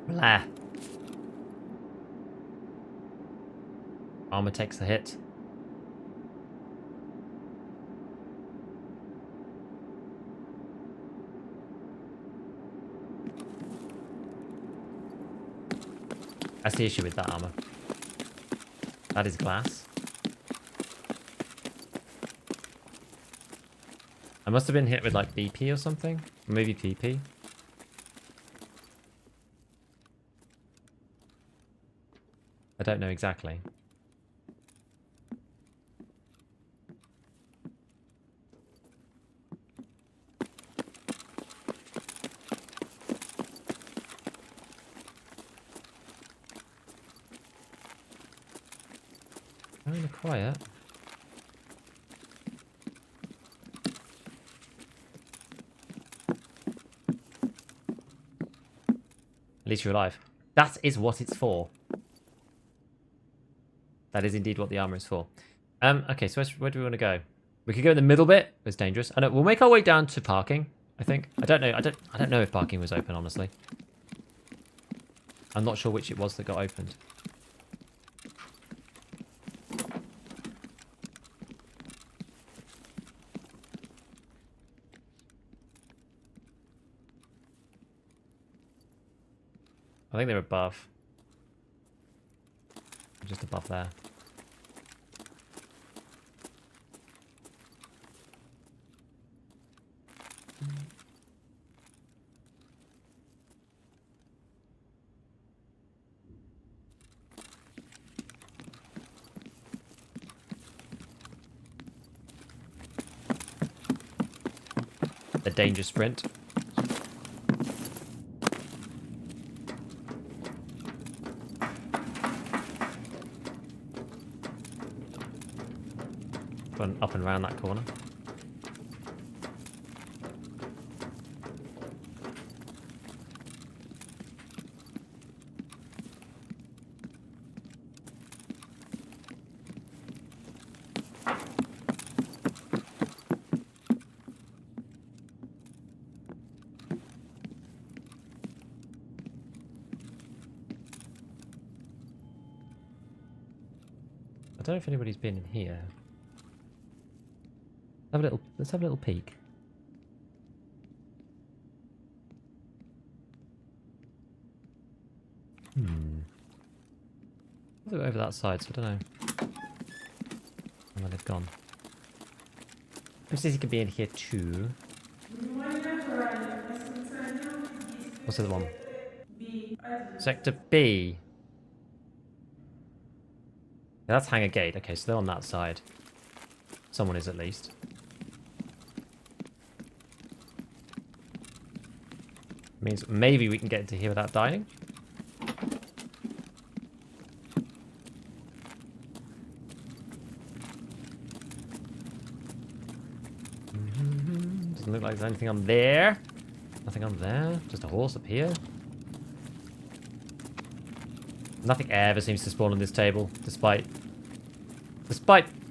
Blah. Armor takes the hit. That's the issue with that armor. That is glass. I must have been hit with like BP or something. Or maybe PP. I don't know exactly. Kind of quiet. At least you're alive. That is what it's for. That is indeed what the armor is for. Okay, so where do we want to go? We could go in the middle bit. It's dangerous. I know we'll make our way down to parking. I think. I don't know. I don't know if parking was open. Honestly, I'm not sure which it was that got opened. I think they're above. Just above there. The danger sprint. Run up and around that corner. I don't know if anybody's been in here. Let's have a little peek. Let's go over that side, so I don't know. Where they've gone. Who says he could be in here too? What's the other one? Sector B. Yeah, that's Hangar Gate. Okay, so they're on that side. Someone is at least. Means maybe we can get into here without dying. Doesn't look like there's anything on there. Nothing on there. Just a horse up here. Nothing ever seems to spawn on this table, despite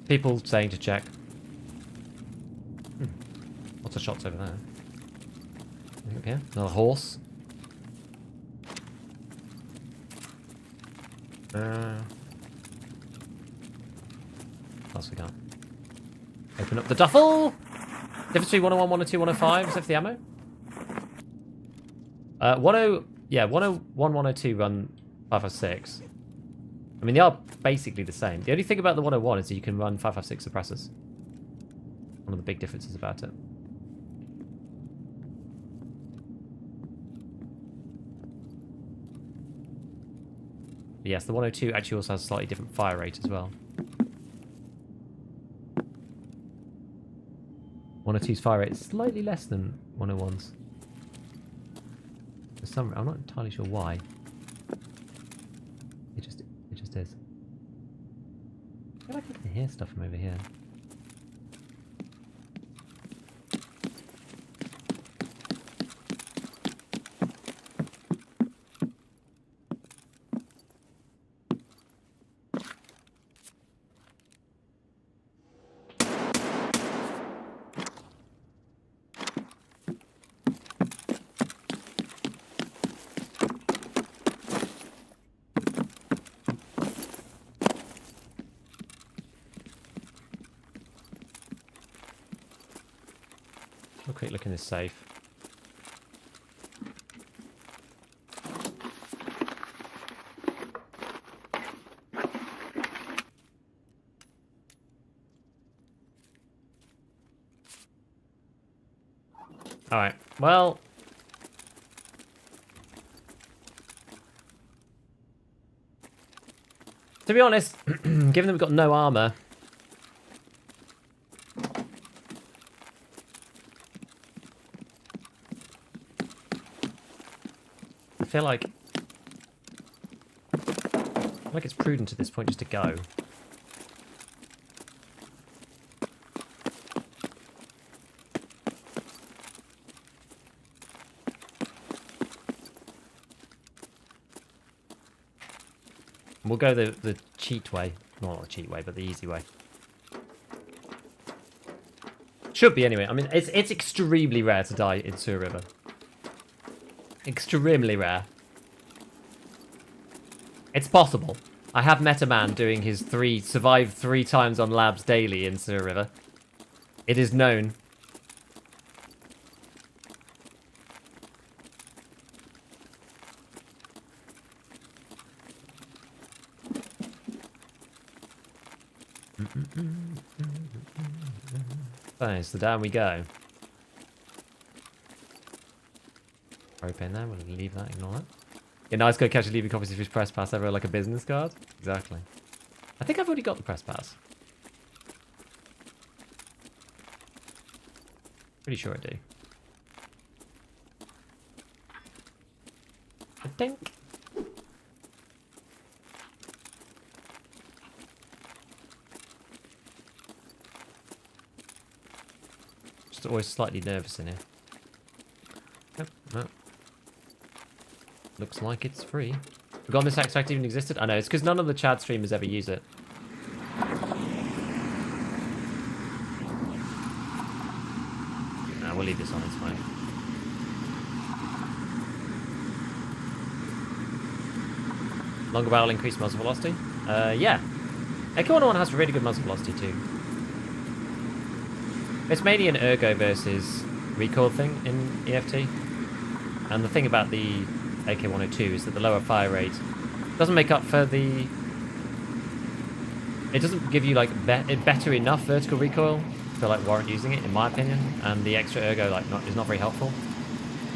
people saying to check. Lots of shots over there. Anything up here? Another horse. What else we got? Open up the duffel! Difference between 101, 102, 105, except for the ammo. 101, 102 run 556. I mean, they are basically the same. The only thing about the 101 is that you can run 556 suppressors. One of the big differences about it. But yes, the 102 actually also has a slightly different fire rate as well. 102's fire rate is slightly less than 101's. For some, I'm not entirely sure why. It just is. I feel like I can hear stuff from over here. A quick look in this safe. Alright, well... to be honest, given that we've got no armor... I feel like it's prudent at this point just to go. We'll go the cheat way. Well, not the cheat way, but the easy way. Should be anyway. I mean, it's extremely rare to die in Sewer River. Extremely rare. It's possible. I have met a man doing his survive 3 times on labs daily in Sewer River. It is known. Okay, so down we go. Propane there, we'll leave that, ignore that. Yeah, nice go catch a leaving copies of his press pass ever like a business card. Exactly. I think I've already got the press pass. Pretty sure I do. I think. Just always slightly nervous in here. Yep, no. Looks like it's free. Forgotten this extract even existed? I know, it's because none of the Chad streamers ever use it. Nah, we'll leave this on, it's fine. Longer barrel, increased muzzle velocity? Yeah. AK-101 has really good muzzle velocity too. It's mainly an ergo versus recoil thing in EFT. And the thing about the AK-102 is that the lower fire rate doesn't make up for the... It doesn't give you like better enough vertical recoil to like warrant using it, in my opinion. And the extra ergo like is not very helpful.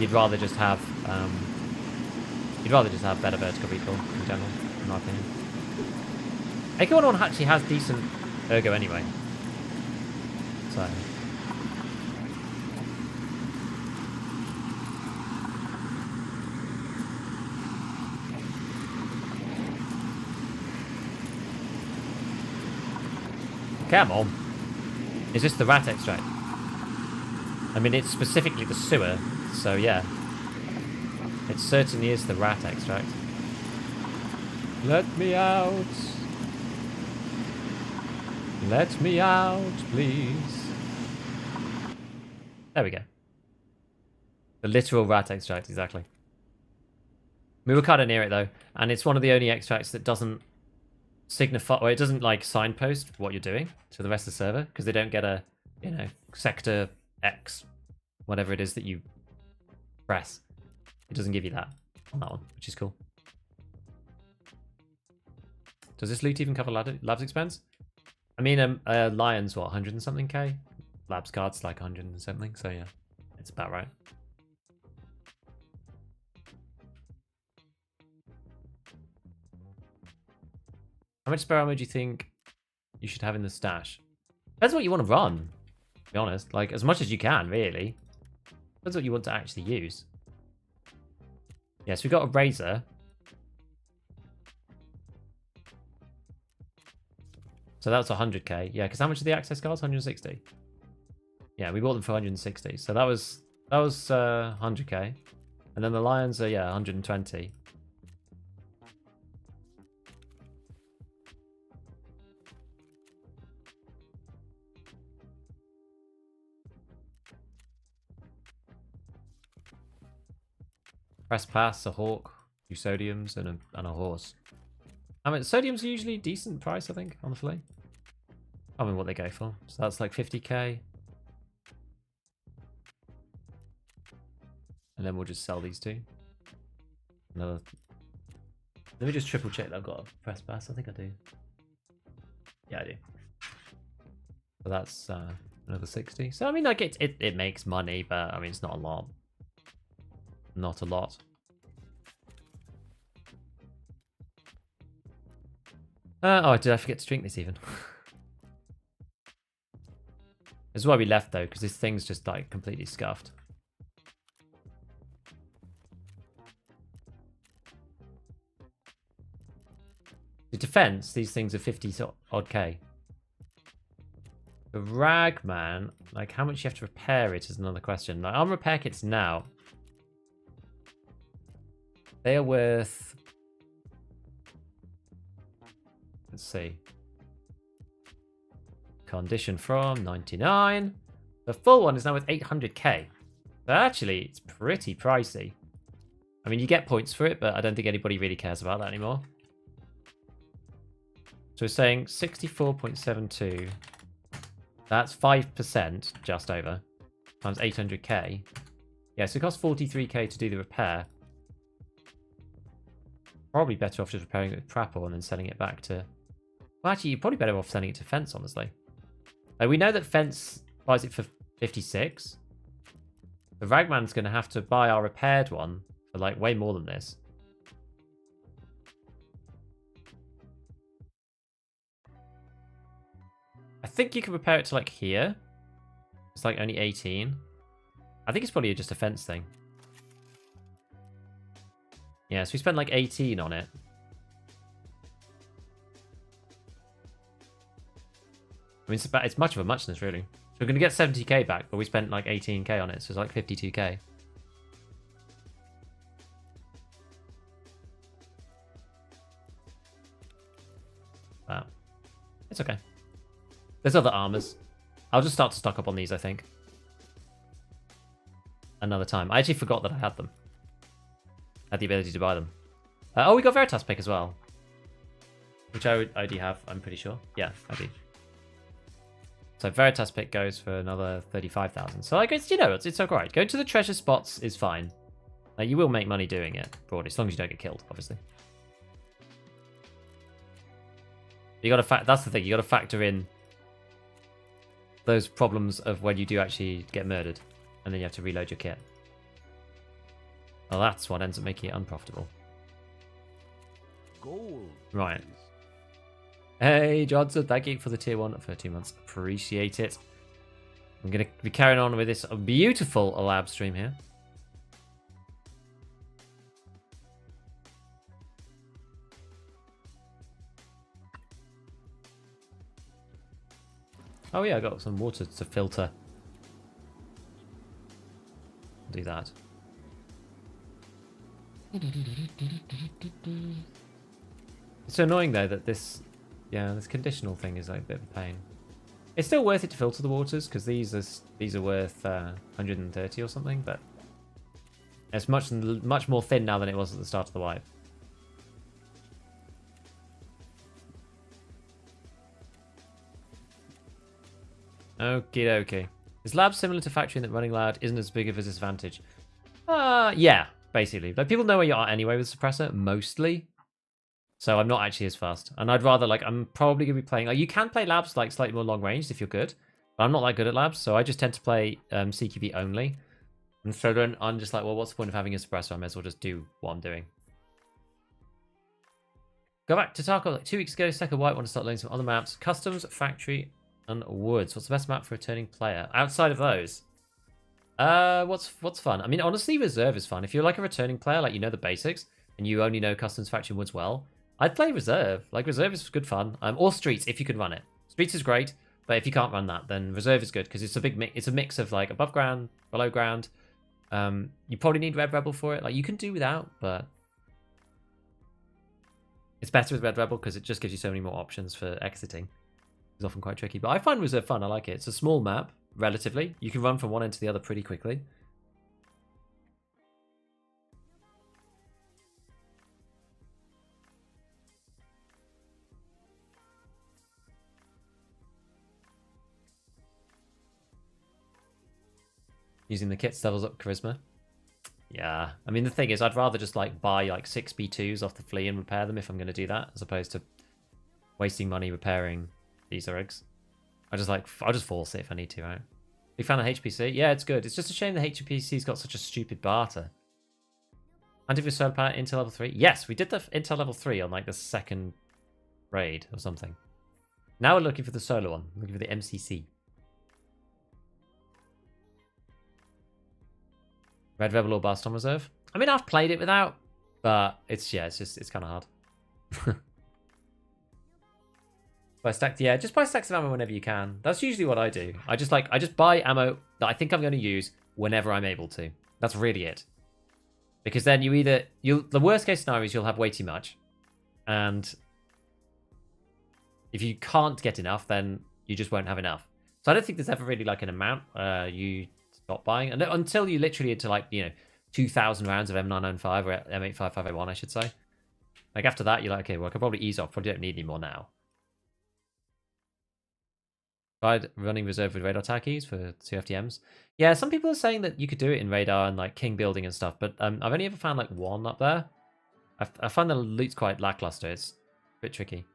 You'd rather just have better vertical recoil in general, in my opinion. AK-101 actually has decent ergo anyway. So... Come on. Is this the rat extract? I mean, it's specifically the sewer, so yeah. It certainly is the rat extract. Let me out. Let me out, please. There we go. The literal rat extract, exactly. We were kind of near it, though. And it's one of the only extracts that doesn't signify, or it doesn't like signpost what you're doing to the rest of the server, because they don't get a, you know, sector X, whatever it is that you press. It doesn't give you that on that one, which is cool. Does this loot even cover labs expense? I mean, Lion's what, 100 and something K? Labs cards like 100 and something, so yeah, it's about right. How much spare ammo do you think you should have in the stash? Depends what you want to run, to be honest. Like, as much as you can, really. Depends what you want to actually use. Yes, we got a razor. So that's 100k. Yeah, because how much are the access cards? 160. Yeah, we bought them for 160. So that was 100k. And then the lions are, yeah, 120. Press pass, a hawk, 2 sodiums, and a horse. I mean, sodiums are usually decent price, I think, on the flea. I mean, what they go for. So that's like 50k. And then we'll just sell these two. Another. Let me just triple check that I've got a press pass. I think I do. Yeah, I do. So that's another 60. So I mean, like it makes money, but I mean, it's not a lot. Not a lot. Oh, did I forget to drink this even? This is why we left though, because this thing's just like completely scuffed. The defense, these things are 50 odd K. The Ragman, like how much you have to repair it is another question. Like on repair kits now, they are worth, let's see, condition from 99. The full one is now worth 800k. So actually, it's pretty pricey. I mean, you get points for it, but I don't think anybody really cares about that anymore. So we're saying 64.72. That's 5%, just over, times 800k. Yeah, so it costs 43k to do the repair. Probably better off just repairing it with Trapple and then selling it back to... Well, actually, you're probably better off selling it to Fence, honestly. Like, we know that Fence buys it for 56. The Ragman's going to have to buy our repaired one for, like, way more than this. I think you can repair it to, like, here. It's, like, only 18. I think it's probably just a Fence thing. Yeah, so we spent like 18 on it. I mean, it's much of a muchness, really. So we're going to get 70k back, but we spent like 18k on it, so it's like 52k. Wow. It's okay. There's other armors. I'll just start to stock up on these, I think. Another time. I actually forgot that I had them. Had the ability to buy them. Oh, we got Veritas pick as well. Which I do have, I'm pretty sure. Yeah, I do. So Veritas Pit goes for another 35,000. So like it's, you know, it's alright. Going to the treasure spots is fine. Like you will make money doing it, broadly, as long as you don't get killed, obviously. You got to that's the thing. You got to factor in those problems of when you do actually get murdered, and then you have to reload your kit. Well, that's what ends up making it unprofitable. Gold. Right. Hey, Johnson, thank you for the tier 1 for 2 months. Appreciate it. I'm going to be carrying on with this beautiful lab stream here. Oh yeah, I got some water to filter. Do that. It's so annoying though that this conditional thing is like a bit of a pain. It's still worth it to filter the waters because these are worth 130 or something, but it's much more thin now than it was at the start of the wipe. Okie dokie. Is lab similar to factory in that running loud isn't as big of a disadvantage? Yeah, basically. Like people know where you are anyway with suppressor, mostly. So I'm not actually as fast. And I'd rather, like, I'm probably going to be playing... Like, you can play labs, like, slightly more long-ranged if you're good. But I'm not that good at labs, so I just tend to play CQB only. And so then I'm just like, well, what's the point of having a suppressor? I may as well just do what I'm doing. Go back to Tarkov like 2 weeks ago. Second White want to start learning some other maps. Customs, Factory, and Woods. What's the best map for a returning player? Outside of those? What's fun? I mean, honestly, Reserve is fun. If you're like a returning player, like you know the basics, and you only know Customs, Factory, and Woods well, I'd play Reserve. Like, Reserve is good fun. Or Streets, if you can run it. Streets is great, but if you can't run that, then Reserve is good, because it's a mix of, like, above ground, below ground. You probably need Red Rebel for it. Like, you can do without, but... It's better with Red Rebel, because it just gives you so many more options for exiting. It's often quite tricky, but I find Reserve fun. I like it. It's a small map, relatively. You can run from one end to the other pretty quickly. Using the kits levels up charisma. Yeah, I mean the thing is, I'd rather just like buy like 6 B2s off the flea and repair them if I'm going to do that, as opposed to wasting money repairing Easter eggs. I'll just force it if I need to, right? Big fan of HPC? Yeah, it's good. It's just a shame the HPC's got such a stupid barter. And if you solar power Intel level 3? Yes, we did the Intel level 3 on like the second raid or something. Now we're looking for the solar one. Looking for the MCC. Red Rebel or Blast on Reserve? I mean, I've played it without, but it's kind of hard. Buy stacked, yeah, just buy stacks of ammo whenever you can. That's usually what I do. I just buy ammo that I think I'm going to use whenever I'm able to. That's really it. Because then the worst case scenario is you'll have way too much. And if you can't get enough, then you just won't have enough. So I don't think there's ever really like an amount you stop buying. And until you literally into like, 2,000 rounds of M995 or M855A1, I should say. Like after that, you're like, okay, well, I could probably ease off. Probably don't need any more now. Tried running Reserve with radar tackies for 2 FTMs. Yeah, some people are saying that you could do it in radar and like king building and stuff, but I've only ever found like one up there. I find the loot's quite lackluster. It's a bit tricky.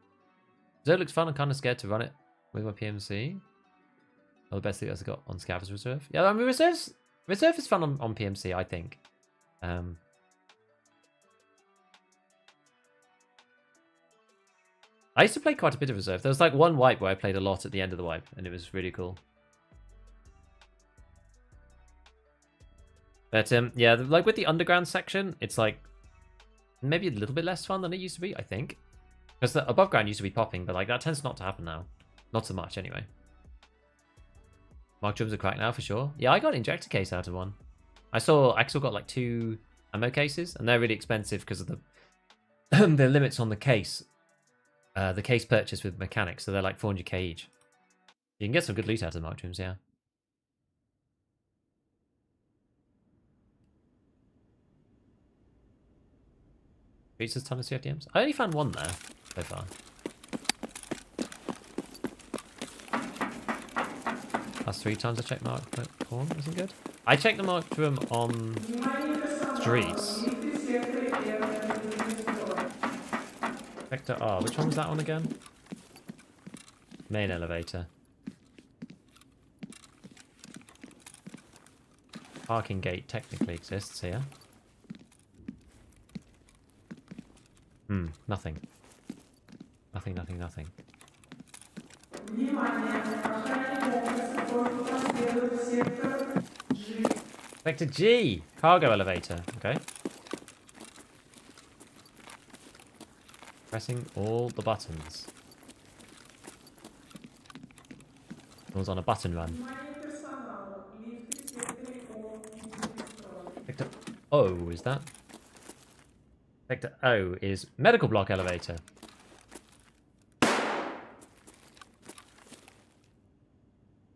Reserve looks fun. I'm kind of scared to run it with my PMC. Well, the best thing I've got on Scav is Reserve. Yeah, I mean Reserve is fun on PMC, I think. I used to play quite a bit of Reserve. There was like one wipe where I played a lot at the end of the wipe, and it was really cool. But yeah, like with the underground section, it's like maybe a little bit less fun than it used to be, I think. Because the above ground used to be popping, but like that tends not to happen now. Not so much, anyway. Mark drums are cracked now for sure. Yeah, I got an injector case out of one. I saw Axel got like 2 ammo cases, and they're really expensive because of the the limits on the case. The case purchase with mechanics, so they're like 400k each. You can get some good loot out of the Mark drums, yeah. Reaches a ton of CFDMs. I only found one there so far. That's 3 times I checked mark porn. Isn't good. I checked the mark room on streets. Sector R. Which one was that one again? Main elevator. Parking gate technically exists here. Nothing. Nothing. Sector G! Cargo elevator. Okay. Pressing all the buttons. I was on a button run. Sector O, is that? Sector O is medical block elevator.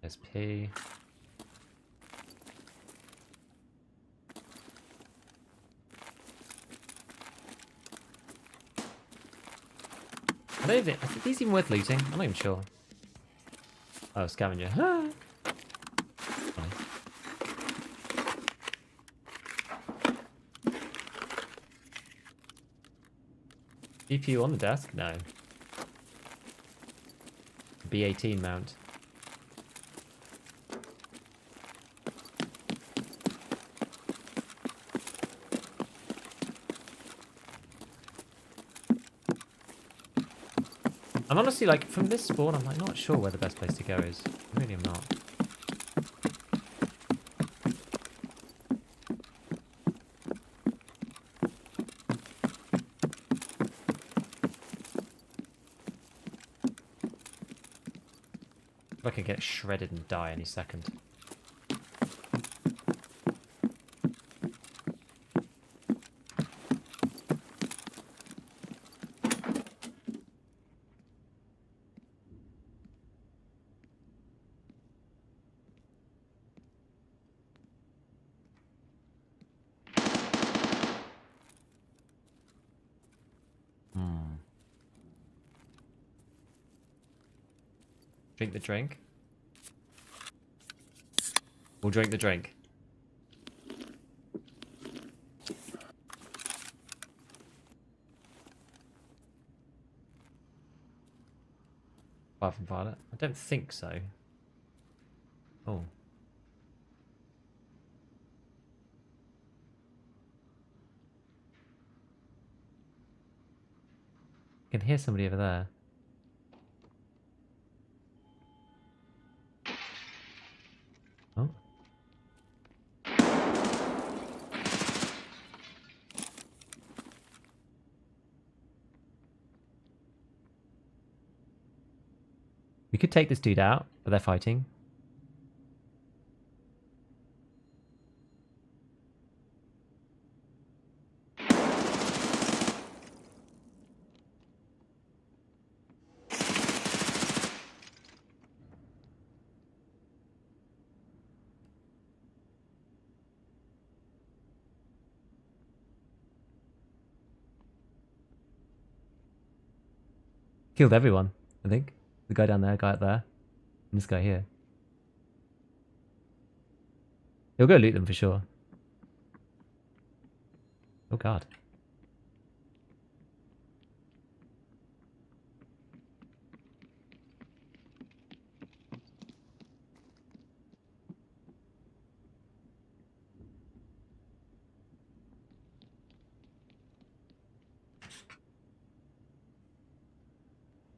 There's P. Are these even worth looting? I'm not even sure. Oh, scavenger. Ah. Funny. GPU on the desk? No. B18 mount. I'm honestly like, from this spawn, I'm like not sure where the best place to go is. I really am not. I could get shredded and die any second. Drink the drink. We'll drink the drink. Far from Violet? I don't think so. Oh. I can hear somebody over there. Oh. We could take this dude out, but they're fighting. Killed everyone, I think. The guy down there, guy up there, and this guy here. He'll go loot them for sure. Oh god.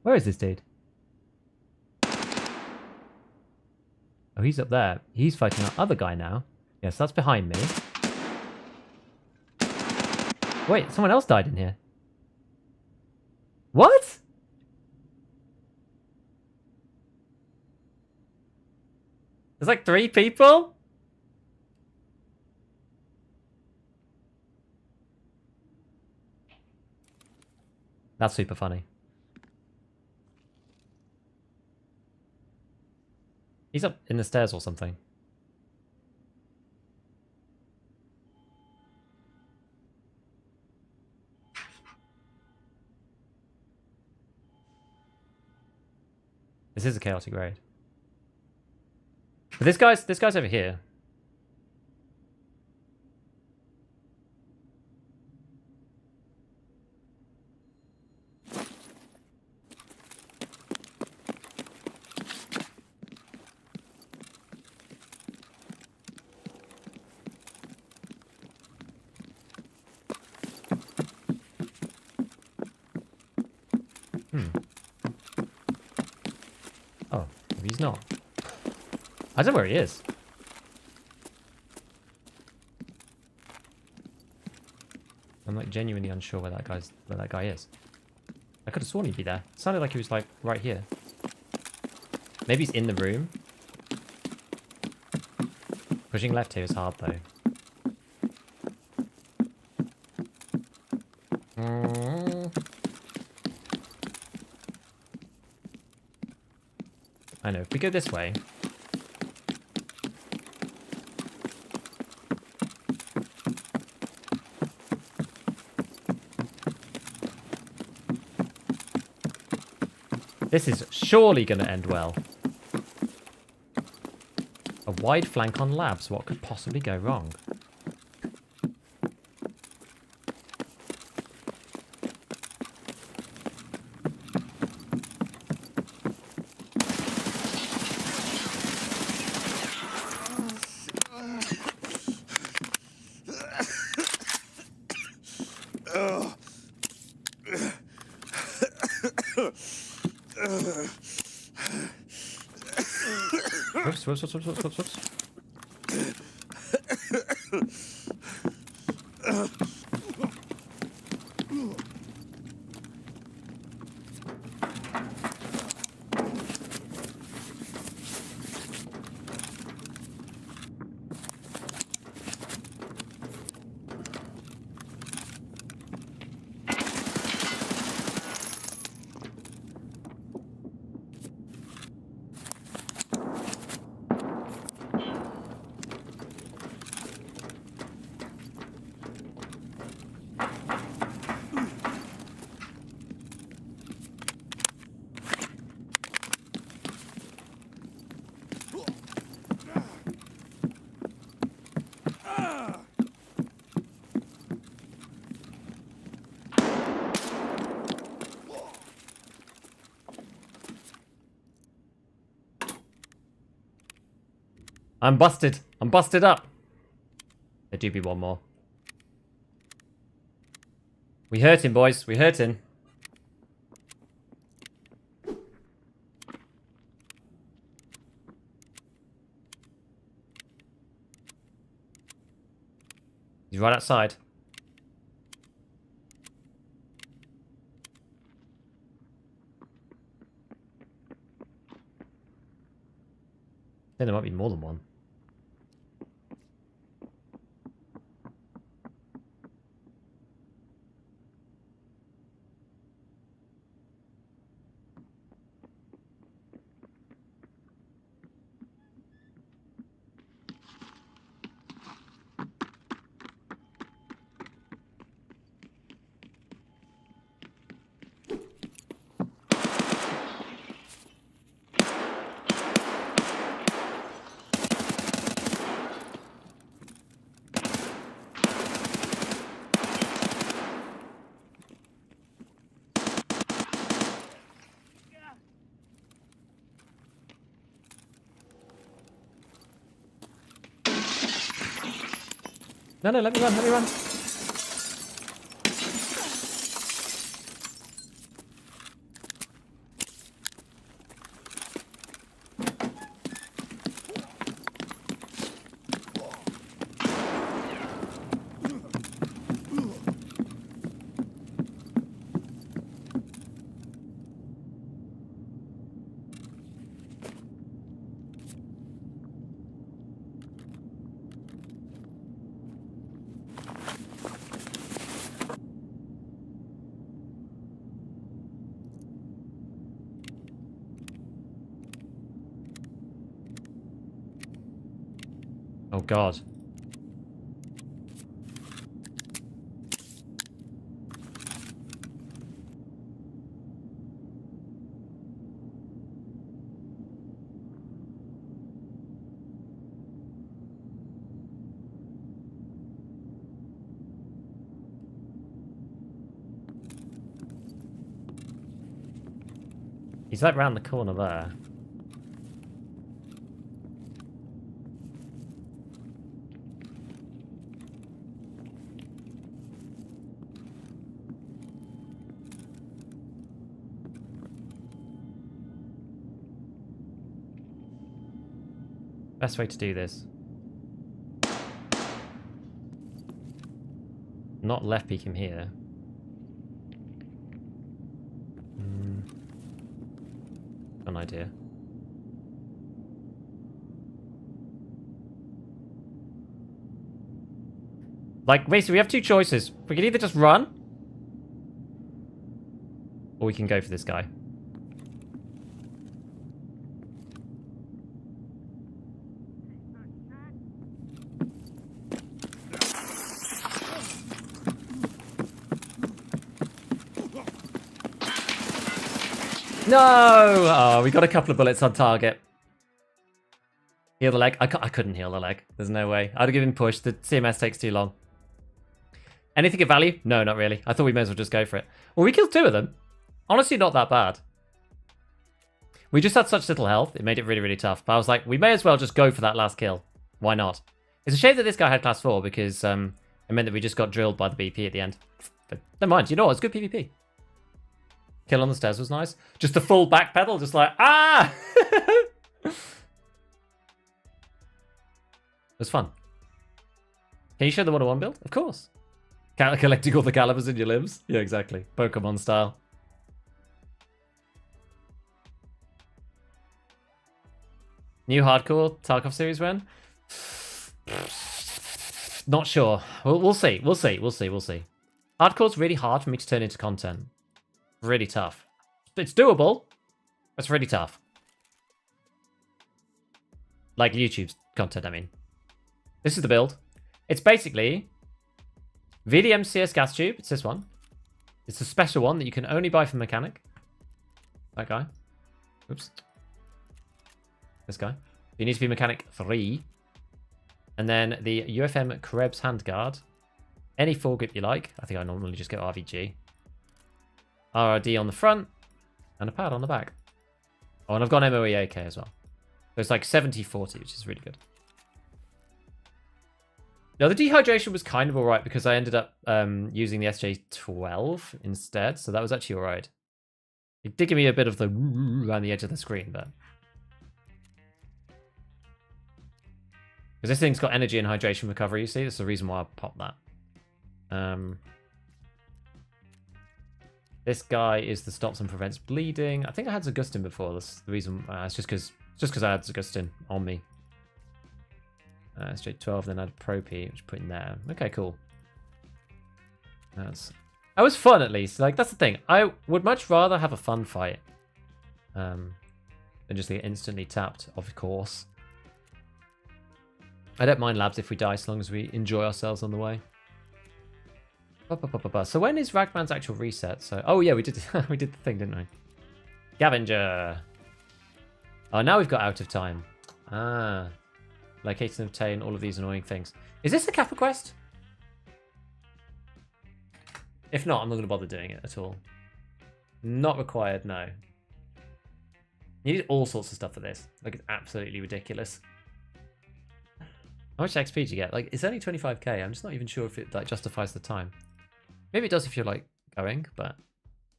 Where is this dude? Oh, he's up there. He's fighting that other guy now. Yes, that's behind me. Wait, someone else died in here. What? There's like 3 people? That's super funny. He's up in the stairs or something. This is a chaotic raid. But this guy's over here. Oh, maybe he's not. I don't know where he is. I'm like genuinely unsure where that guy is. I could have sworn he'd be there. It sounded like he was like right here. Maybe he's in the room. Pushing left here is hard though. I know, if we go this way... This is surely going to end well. A wide flank on labs. What could possibly go wrong? Whoops. I'm busted. I'm busted up. There do be one more. We hurt him, boys. We hurt him. He's right outside. I think there might be more than one. No, let me run. Oh, God. He's like round the corner there. Best way to do this. Not left peek him here. An idea. Like, basically, we have two choices. We can either just run, or we can go for this guy. No! Oh, we got a couple of bullets on target. Heal the leg. I couldn't heal the leg. There's no way. I'd have given push. The CMS takes too long. Anything of value? No, not really. I thought we may as well just go for it. Well, we killed two of them. Honestly, not that bad. We just had such little health. It made it really, really tough. But I was like, we may as well just go for that last kill. Why not? It's a shame that this guy had class 4 because it meant that we just got drilled by the BP at the end. But never mind. You know what? It's good PvP. Kill on the stairs was nice. Just a full back pedal, just like, ah! It was fun. Can you show the 101 build? Of course. Collecting all the calibers in your limbs? Yeah, exactly. Pokemon style. New hardcore Tarkov series when? Not sure. We'll see. We'll see. We'll see. We'll see. Hardcore's really hard for me to turn into content. Really tough. It's doable. It's really tough. Like YouTube's content, I mean. This is the build. It's basically VDM CS gas tube. It's this one. It's a special one that you can only buy from Mechanic. That guy. Oops. This guy. You need to be Mechanic 3. And then the UFM Krebs handguard. Any foregrip you like. I think I normally just go RVG. RRD on the front, and a pad on the back. Oh, and I've got MOE AK as well. So it's like 70-40, which is really good. Now, the dehydration was kind of alright because I ended up using the SJ12 instead, so that was actually alright. It did give me a bit of the around the edge of the screen, but... Because this thing's got energy and hydration recovery, you see? That's the reason why I popped that. This guy is the stops and prevents bleeding. I think I had Zagustin before. That's the reason. It's just because I had Zagustin on me. Straight 12, then I had Pro P, which put in there. Okay, cool. That was fun at least. Like that's the thing. I would much rather have a fun fight than just get instantly tapped. Of course. I don't mind labs if we die, as long as we enjoy ourselves on the way. So when is Ragman's actual reset? So oh yeah, we did we did the thing, didn't we? Scavenger. Oh, now we've got out of time. Ah, locate and obtain all of these annoying things. Is this a Kappa quest? If not, I'm not going to bother doing it at all. Not required. No. You need all sorts of stuff for this. Like it's absolutely ridiculous. How much XP do you get? Like it's only 25k. I'm just not even sure if it like justifies the time. Maybe it does if you're like going, but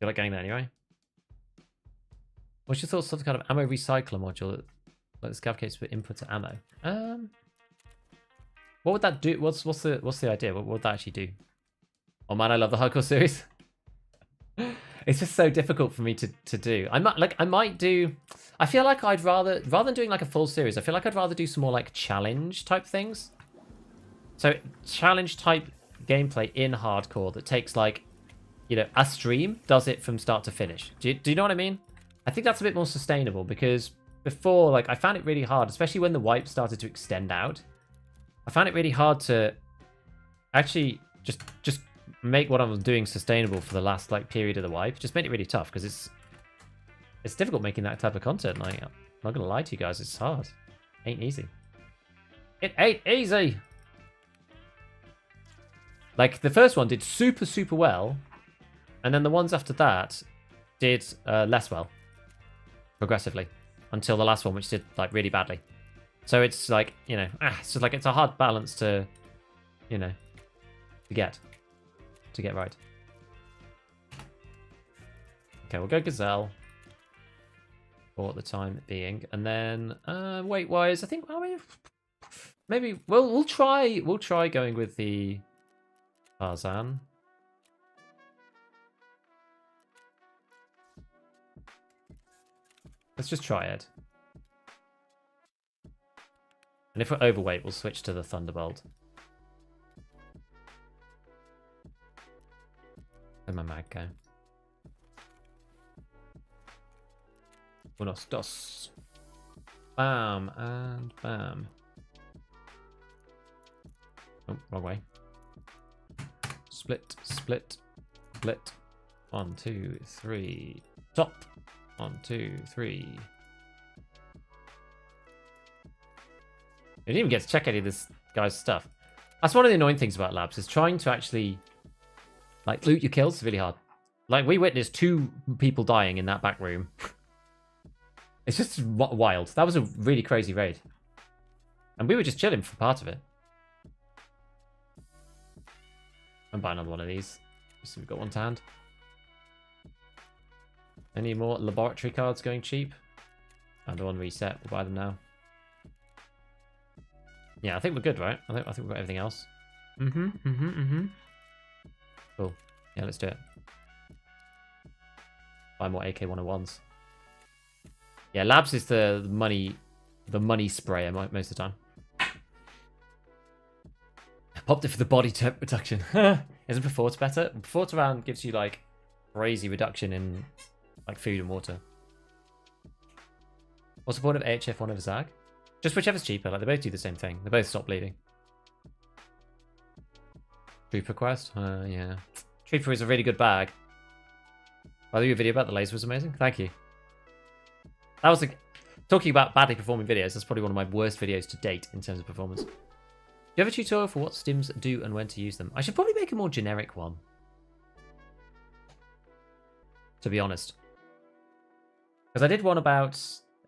you're like going there anyway. What's your thoughts on the kind of ammo recycler module that like the scav case for input to ammo? What would that do? What's the idea? What would that actually do? Oh man, I love the hardcore series. It's just so difficult for me to do. I might do. I feel like I'd rather than doing like a full series. I feel like I'd rather do some more like challenge type things. So challenge type gameplay in hardcore that takes like, you know, a stream does it from start to finish. Do you know what I mean? I think that's a bit more sustainable because before, like, I found it really hard, especially when the wipe started to extend out. I found it really hard to actually just make what I was doing sustainable for the last like period of the wipe. It just made it really tough because it's difficult making that type of content. Like, I'm not gonna lie to you guys, it's hard. Ain't easy. It ain't easy. Like the first one did super well, and then the ones after that did less well. progressively until the last one, which did like really badly. So it's like, you know, it's just like it's a hard balance to, you know, to get right. Okay, we'll go Gazelle for the time being, and then weight-wise, I think maybe we'll try going with the Tarzan. Let's just try it. And if we're overweight, we'll switch to the Thunderbolt. Where'd my mag go? Unos, dos. Bam, and bam. Oh, wrong way. Split, split, split. 1, 2, 3. Top. 1, 2, 3. I didn't even get to check any of this guy's stuff. That's one of the annoying things about labs, is trying to actually like loot your kills is really hard. Like, we witnessed 2 people dying in that back room. It's just wild. That was a really crazy raid. And we were just chilling for part of it. I'm buying another one of these. So we've got one to hand. Any more laboratory cards going cheap? And one reset. We'll buy them now. Yeah, I think we're good, right? I think we've got everything else. Cool. Yeah, let's do it. Buy more AK-101s. Yeah, labs is the money sprayer most of the time. I popped it for the body temp reduction. Isn't Perforce better? Perforce around gives you like crazy reduction in like food and water. What's the point of AHF1 over Zag? Just whichever's cheaper. Like, they both do the same thing. They both stop bleeding. Trooper quest? Yeah. Trooper is a really good bag. By the way, your video about the laser was amazing. Thank you. That was talking about badly performing videos. That's probably one of my worst videos to date in terms of performance. Do you have a tutorial for what stims do and when to use them? I should probably make a more generic one, to be honest. Because I did one about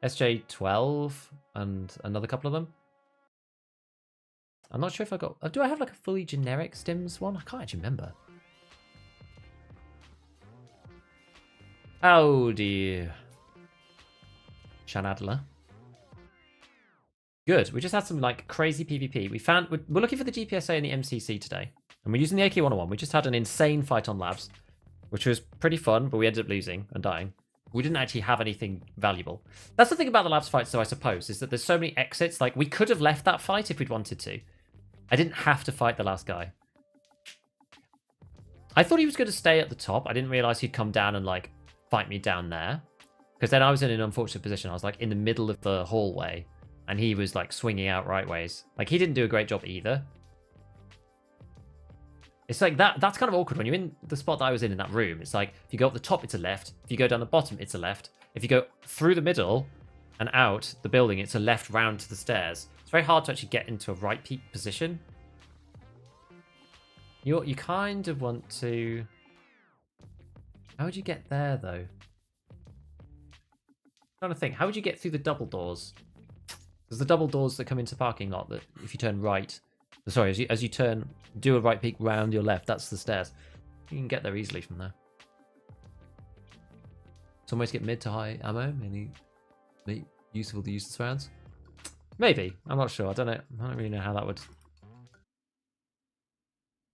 SJ12 and another couple of them. I'm not sure if I got... do I have like a fully generic stims one? I can't actually remember. Oh dear. Shanadler. Good. We just had some like crazy PvP. We're looking for the GPSA and the MCC today. And we're using the AK-101. We just had an insane fight on labs, which was pretty fun, but we ended up losing and dying. We didn't actually have anything valuable. That's the thing about the labs fights, though, I suppose, is that there's so many exits. Like, we could have left that fight if we'd wanted to. I didn't have to fight the last guy. I thought he was going to stay at the top. I didn't realize he'd come down and, like, fight me down there. Because then I was in an unfortunate position. I was, like, in the middle of the hallway, and he was, like, swinging out right ways. Like, he didn't do a great job either. It's like that's kind of awkward when you're in the spot that I was in that room. It's like, if you go up the top, it's a left. If you go down the bottom, it's a left. If you go through the middle and out the building, it's a left round to the stairs. It's very hard to actually get into a right peak position. You kind of want to... How would you get there, though? I'm trying to think. How would you get through the double doors? There's the double doors that come into the parking lot that if you turn right... Sorry, as you turn, do a right peek round your left, that's the stairs. You can get there easily from there. Some ways to get mid to high ammo, any useful to use the rounds? Maybe, I'm not sure. I don't know. I don't really know how that would.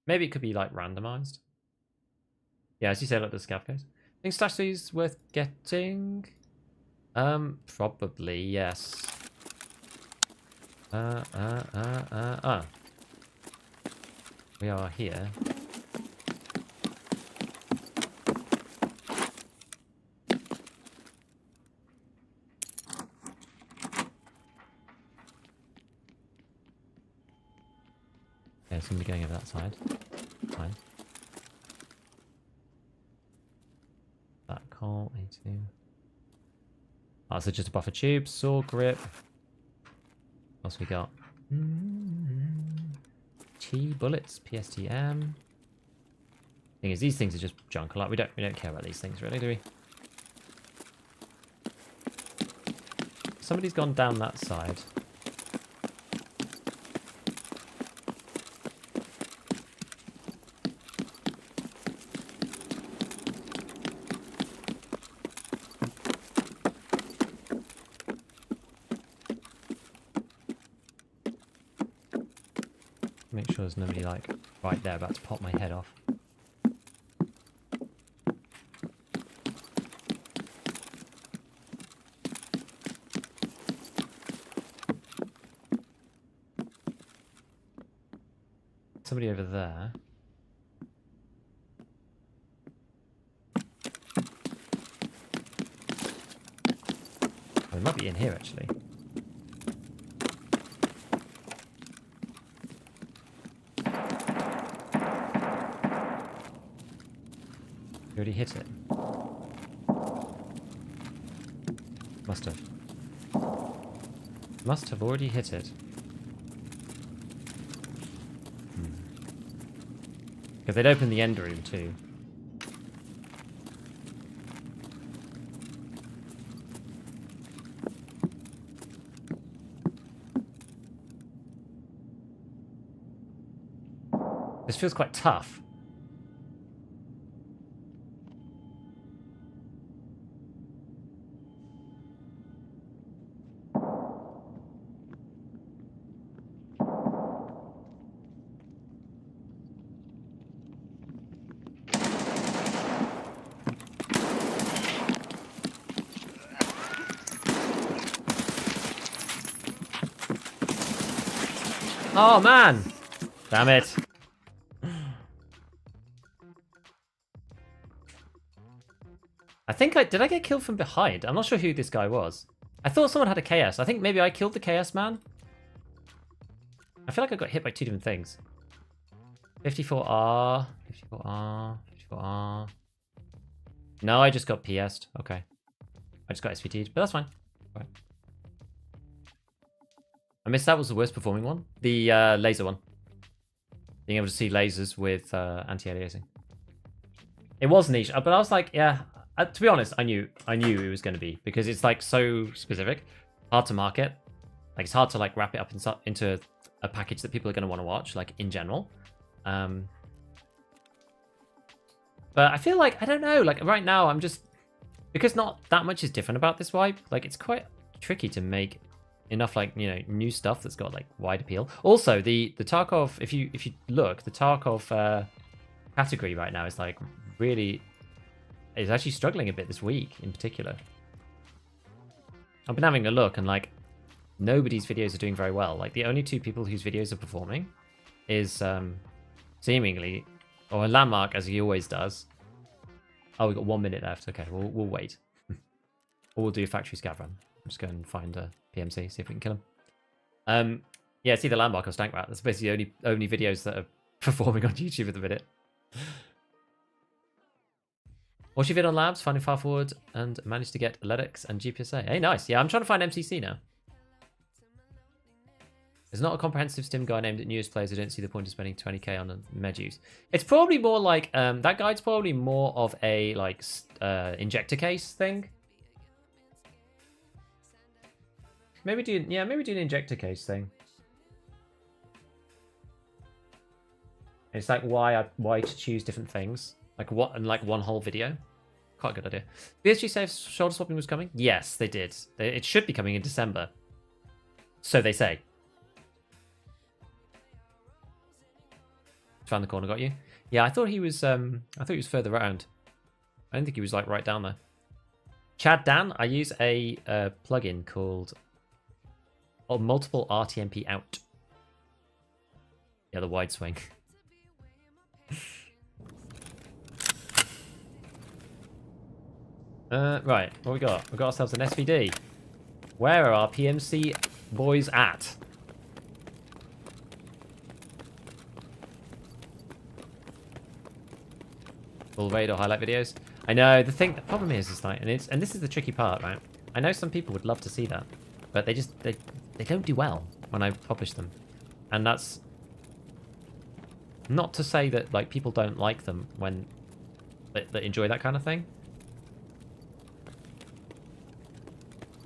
Maybe it could be like randomized. Yeah, as you say, like the scav case. Think stash these worth getting? Probably yes. We are here. Okay, somebody going over that side. Fine. That call, 18. Oh, so just a buffer tube, saw grip. What else we got? T bullets, PSTM. Thing is, these things are just junk. Like we don't care about these things really, do we? somebody's gone down that side. Make sure there's nobody like right there about to pop my head off. Somebody over there. Oh, it might be in here actually. You already hit it. Must have. Must have already hit it. Because they'd open the end room too. This feels quite tough. Oh man! Damn it. I think did I get killed from behind? I'm not sure who this guy was. I thought someone had a KS. I think maybe I killed the KS man. I feel like I got hit by two different things. 54R, 54R, 54R. No, I just got PS'd. Okay. I just got SVT'd, but that's fine. Right. I missed that was the worst performing one. The laser one. Being able to see lasers with anti-aliasing. It was niche, but I was like, yeah. To be honest, I knew it was going to be because it's like so specific, hard to market. Like it's hard to like wrap it up into a package that people are going to want to watch, like in general. But I feel like I don't know. Like right now, I'm just because not that much is different about this wipe. Like it's quite tricky to make enough like new stuff that's got like wide appeal. Also, the Tarkov, if you look, the Tarkov category right now is like really is actually struggling a bit this week in particular. I've been having a look and like nobody's videos are doing very well. Like the only two people whose videos are performing is seemingly or a Landmark as he always does. Oh, we've got 1 minute left. Okay, we'll wait. Or we'll do a factory scav run. I'm just going to find a PMC, see if we can kill him. Yeah, it's either Landmark or Stank Rat. That's basically the only videos that are performing on YouTube at the minute. What's your vid on labs? Finding far forward and managed to get Ledix and GPSA. Hey, nice. Yeah, I'm trying to find MCC now. There's not a comprehensive Stim guide aimed at newest players who don't see the point of spending 20k on a Medus. It's probably more like that guide's probably more of a like injector case thing. Maybe do an injector case thing. It's like why to choose different things. Like what and like one whole video. Quite a good idea. BSG says shoulder swapping was coming? Yes, they did. It should be coming in December. So they say. Found the corner, got you. Yeah, I thought he was further around. I didn't think he was like right down there. Chad Dan, I use a plugin called multiple RTMP out. Yeah, the wide swing. Right, what we got? We got ourselves an SVD. Where are our PMC boys at? Full raid or highlight videos. I know the problem is like, and this is the tricky part, right? I know some people would love to see that, but they don't do well when I publish them, and that's not to say that like people don't like them when that enjoy that kind of thing.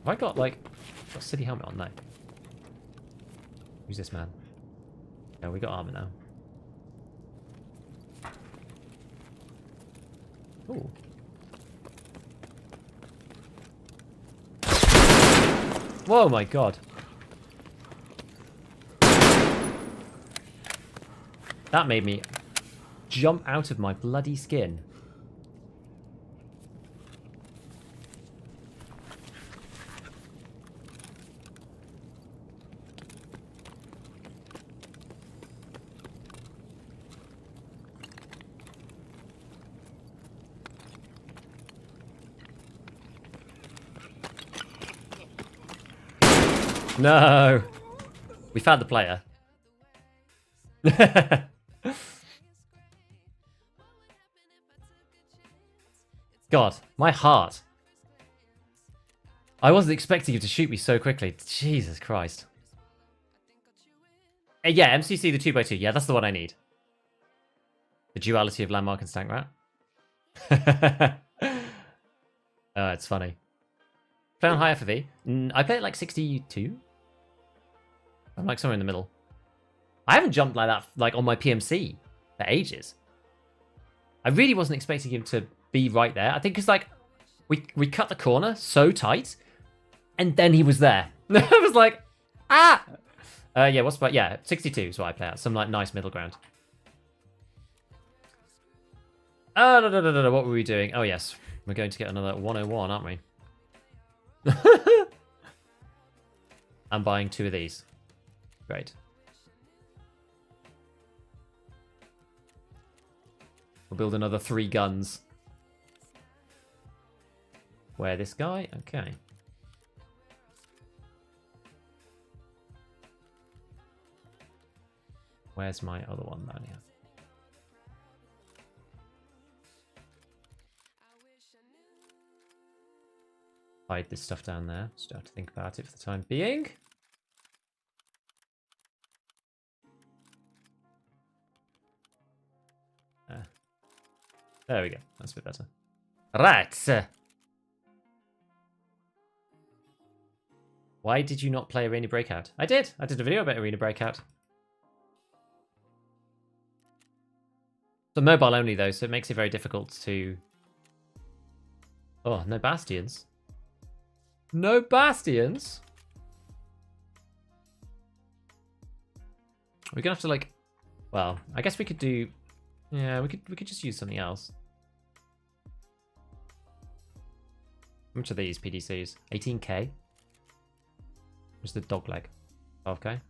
Have I got like Got a city helmet on, no. Who's this man? Yeah, we got armor now. Ooh. Whoa, my god. That made me jump out of my bloody skin. No! We found the player. God, my heart. I wasn't expecting you to shoot me so quickly. Jesus Christ. Yeah, MCC the 2x2. Yeah, that's the one I need. The duality of landmark and stank rat. It's funny. Play on high FOV. I play at like 62. I'm like somewhere in the middle. I haven't jumped like that, like on my PMC for ages. I really wasn't expecting him to be right there. I think because like we cut the corner so tight, and then he was there. I was like, ah. Yeah, what's about 62 is what I play at. Some like nice middle ground. Oh no. What were we doing? Oh yes, we're going to get another 101, aren't we? I'm buying 2 of these. Great. We'll build another 3 guns. Where this guy? Okay. Where's my other one down here? Hide this stuff down there. Just have to think about it for the time being. There we go. That's a bit better. Right. Why did you not play Arena Breakout? I did. I did a video about Arena Breakout. It's mobile only though, so it makes it very difficult to... Oh, no bastions. No bastions? We're gonna have to like... Well, I guess we could do... Yeah, we could just use something else. How much are these PDCs? 18k? What's the dog leg? 12k?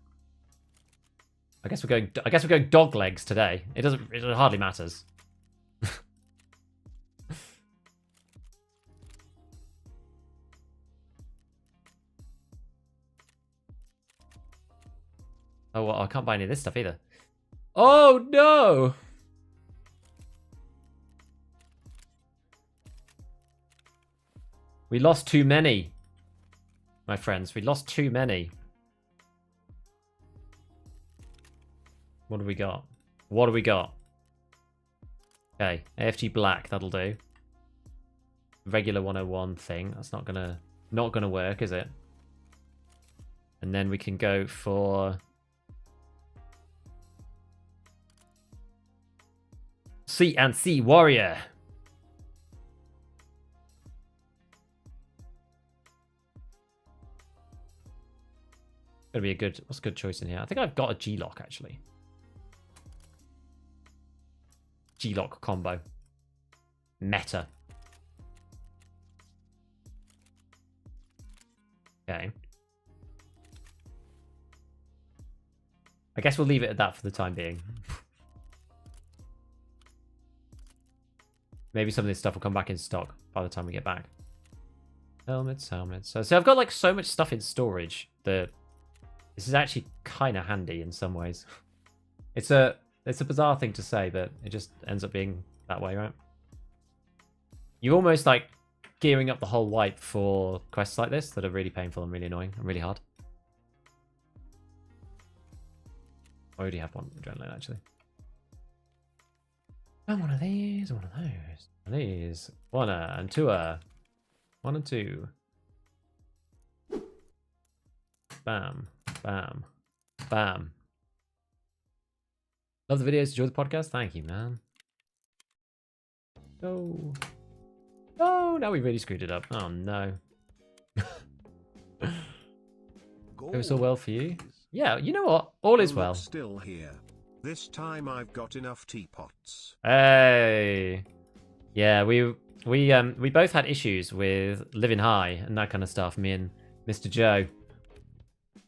I guess we're going dog legs today. It hardly matters. Oh, well, I can't buy any of this stuff either. Oh no! We lost too many, my friends. We lost too many. What do we got? What do we got? Okay, AFG black, that'll do. Regular 101 thing. That's not gonna work, is it? And then we can go for C&C warrior. Gonna be a good... What's a good choice in here? I think I've got a G-lock, actually. G-lock combo. Meta. Okay. I guess we'll leave it at that for the time being. Maybe some of this stuff will come back in stock by the time we get back. Helmets. So I've got like so much stuff in storage that... This is actually kind of handy in some ways. It's a bizarre thing to say, but it just ends up being that way, right? You're almost like gearing up the whole wipe for quests like this that are really painful and really annoying and really hard. I already have one adrenaline, actually. And one of these, one of those. One of these. One and two. One and two. Bam. Bam. Bam. Love the videos. Enjoy the podcast. Thank you, man. Oh. Oh, now we really screwed it up. Oh, no. It was all well for you? Yeah, you know what? All is well. Still here. This time I've got enough teapots. Hey. Yeah, we both had issues with living high and that kind of stuff, me and Mr. Joe.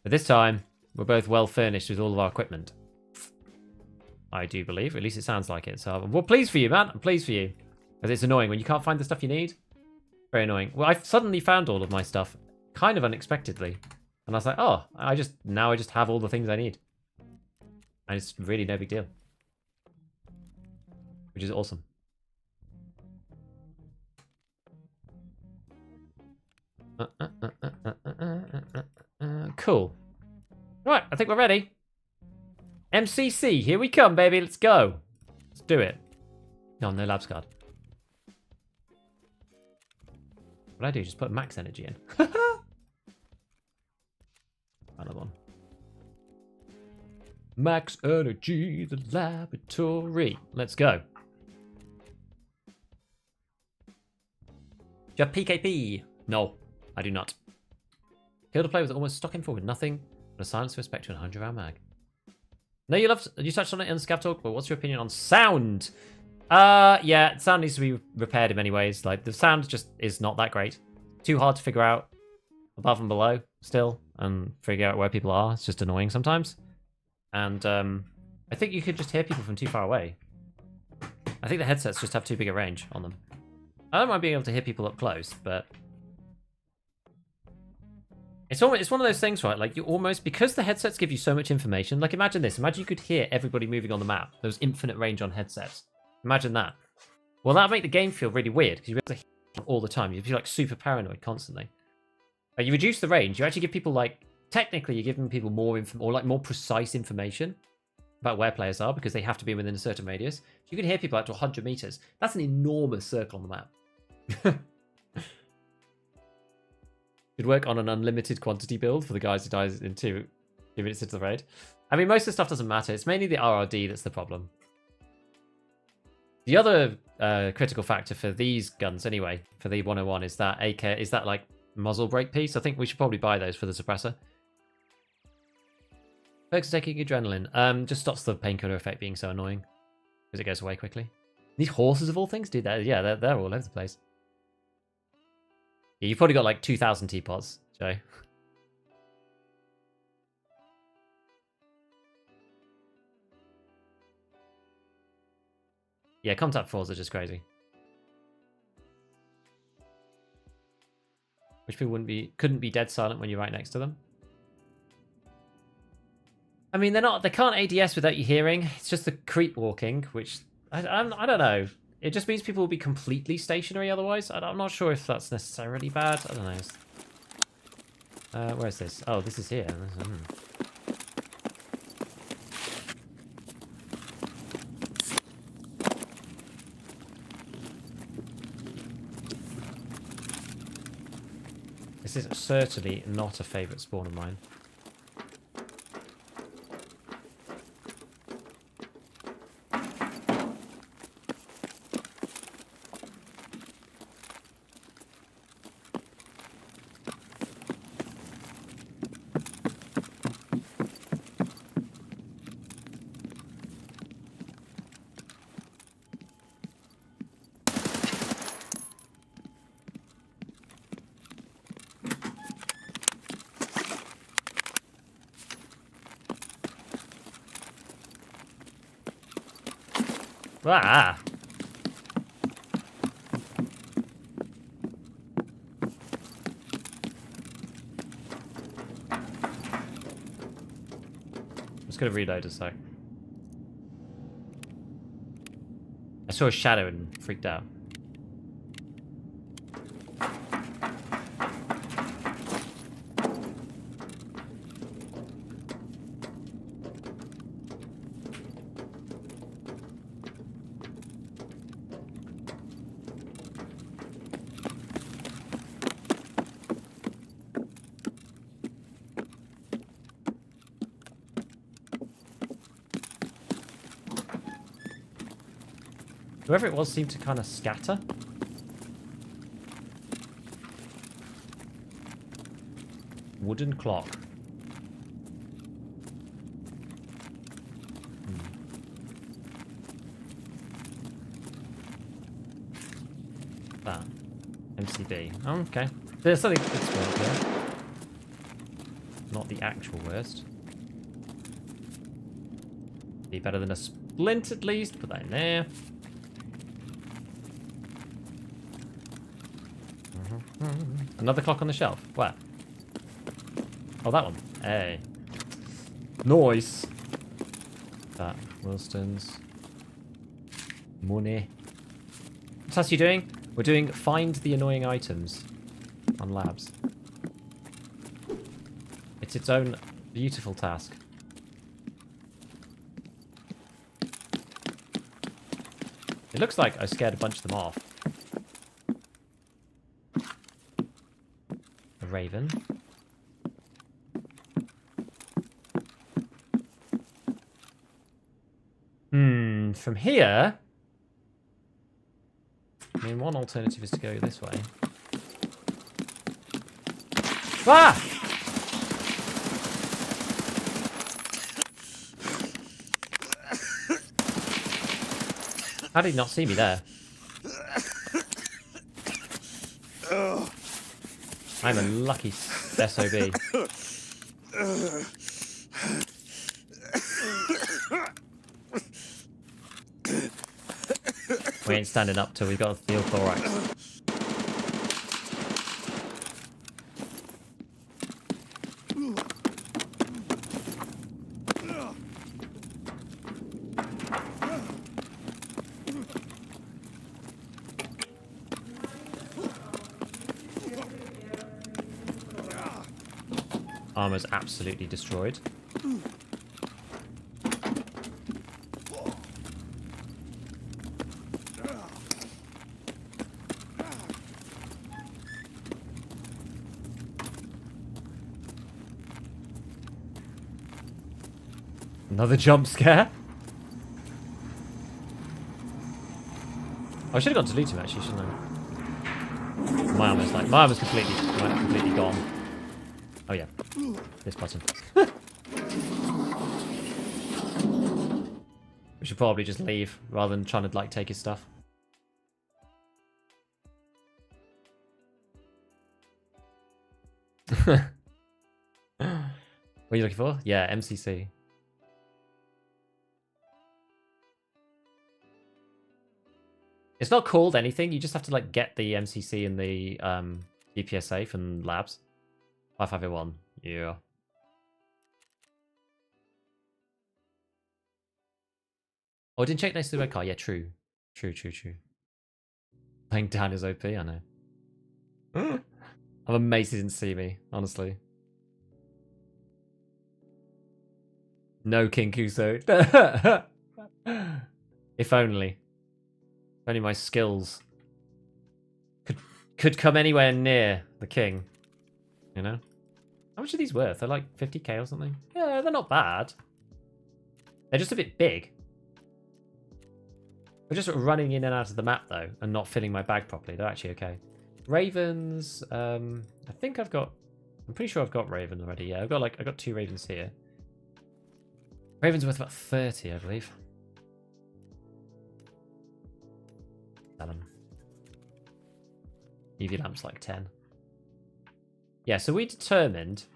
But this time, we're both well furnished with all of our equipment. I do believe, at least it sounds like it. So I'm well pleased for you, man. I'm pleased for you. Because it's annoying when you can't find the stuff you need. Very annoying. Well, I've suddenly found all of my stuff kind of unexpectedly. And I was like, oh, now I just have all the things I need. And it's really no big deal. Which is awesome. Cool. Right, I think we're ready. MCC, here we come, baby. Let's go. Let's do it. No, no labs card. What I do? Just put max energy in. Another one. Max energy, the laboratory. Let's go. Do you have PKP? No, I do not. Killed a player with almost stock info with nothing but a silencer, spectre, and 100-round mag. No, you touched on it in ScavTalk, but what's your opinion on sound? Yeah, sound needs to be repaired in many ways. Like, the sound just is not that great. Too hard to figure out above and below still, and figure out where people are. It's just annoying sometimes. And I think you could just hear people from too far away. I think the headsets just have too big a range on them. I don't mind being able to hear people up close, but it's one of those things, right? Like, you almost, because the headsets give you so much information. Like, imagine this. Imagine you could hear everybody moving on the map. There was infinite range on headsets. Imagine that. Well, that'd make the game feel really weird because you'd be able to hear them all the time. You'd be like super paranoid constantly. Like, you reduce the range. You actually give people, like, technically you're giving people more more precise information about where players are because they have to be within a certain radius. So you can hear people out to 100 meters. That's an enormous circle on the map. Should work on an unlimited quantity build for the guys who dies in 2 minutes into the raid. I mean, most of the stuff doesn't matter. It's mainly the RRD that's the problem. The other critical factor for these guns, anyway, for the 101, is that is that like muzzle brake piece. I think we should probably buy those for the suppressor. Perks of taking adrenaline. Just stops the painkiller effect being so annoying because it goes away quickly. These horses of all things do that. Yeah, they're all over the place. Yeah, you've probably got like 2,000 teapots, Joe. Yeah, contact falls are just crazy. Which people couldn't be dead silent when you're right next to them. I mean, they can't ADS without you hearing. It's just the creep walking, which I don't know. It just means people will be completely stationary otherwise. I'm not sure if that's necessarily bad. I don't know. Where is this? Oh, this is here. This is certainly not a favourite spawn of mine. Ah! I'm just gonna reload a sec. I saw a shadow and freaked out. Whoever it was seemed to kind of scatter. Wooden clock. That. MCB. Oh, okay. There's something that's worth here. Not the actual worst. Be better than a splint at least. Put that in there. Another clock on the shelf. Where? Oh, that one. Hey. Noise. That. Wilston's. Money. What's else you doing? We're doing find the annoying items on labs. It's its own beautiful task. It looks like I scared a bunch of them off. A raven. From here... I mean, one alternative is to go this way. Ah! How did he not see me there? I'm a lucky SOB. We ain't standing up till we've got a steel thorax. Armor's absolutely destroyed. Another jump scare? I should have gone to loot him actually, shouldn't I? My armor's completely gone. Oh yeah, this button. We should probably just leave rather than trying to like take his stuff. What are you looking for? Yeah, MCC. It's not called anything. You just have to like get the MCC and the DPSA from labs. 5501. Yeah. Oh, I didn't check next to the red car. Yeah, true. True. Playing down is OP, I know. I'm amazed he didn't see me, honestly. No King Kuso. If only. If only my skills could come anywhere near the king. You know? How much are these worth? They're like 50k or something? Yeah, they're not bad. They're just a bit big. We're just running in and out of the map, though, and not filling my bag properly. They're actually okay. Ravens, I think I've got... I'm pretty sure I've got Raven already. Yeah, I've got 2 Ravens here. Raven's worth about 30, I believe. Sell them. UV lamp's like 10. Yeah, so we determined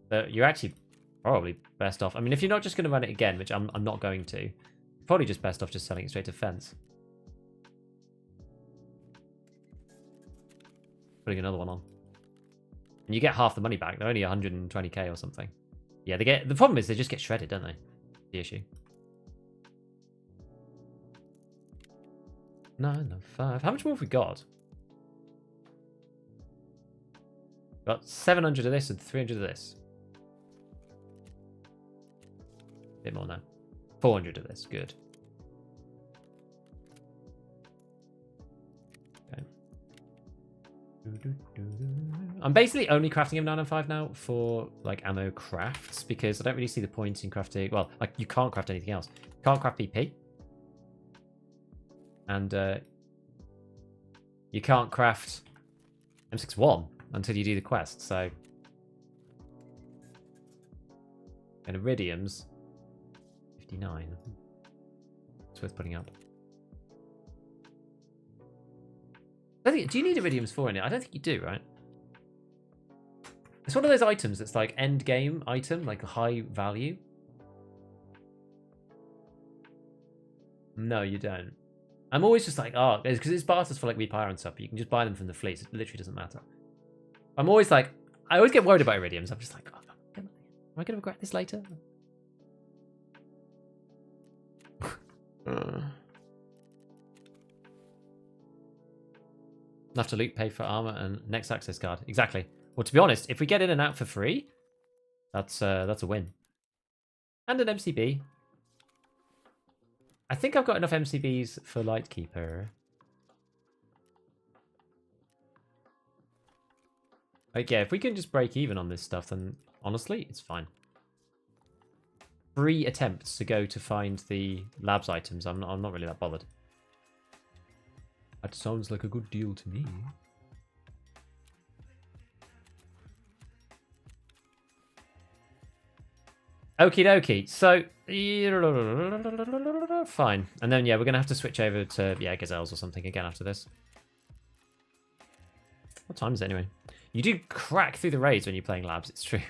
that you're actually probably best off. I mean, if you're not just going to run it again, which I'm not going to, you're probably just best off just selling it straight to fence. Putting another one on. And you get half the money back. They're only 120k or something. Yeah, the problem is they just get shredded, don't they? The issue. 905. How much more have we got? Got 700 of this and 300 of this. A bit more now. 400 of this. Good. Okay. I'm basically only crafting M905 now for like ammo crafts because I don't really see the point in crafting. Well, like you can't craft anything else. You can't craft PP. And you can't craft M61 until you do the quest, so... And iridiums, 59. It's worth putting up. I think, do you need iridiums for it? I don't think you do, right? It's one of those items that's like end game item, like a high value. No, you don't. I'm always just like, oh, because it's barters for like repower and stuff, but you can just buy them from the fleet. So it literally doesn't matter. I'm always like, I always get worried about iridiums. I'm just like, oh, am I going to regret this later? Enough to loot, pay for armor, and next access card. Exactly. Well, to be honest, if we get in and out for free, that's a win. And an MCB. I think I've got enough MCBs for Lightkeeper. Like, yeah, if we can just break even on this stuff, then honestly, it's fine. 3 attempts to go to find the labs items. I'm not really that bothered. That sounds like a good deal to me. Okie dokie. So, fine. And then, yeah, we're going to have to switch over to, yeah, gazelles or something again after this. What time is it anyway? You do crack through the raids when you're playing labs, it's true.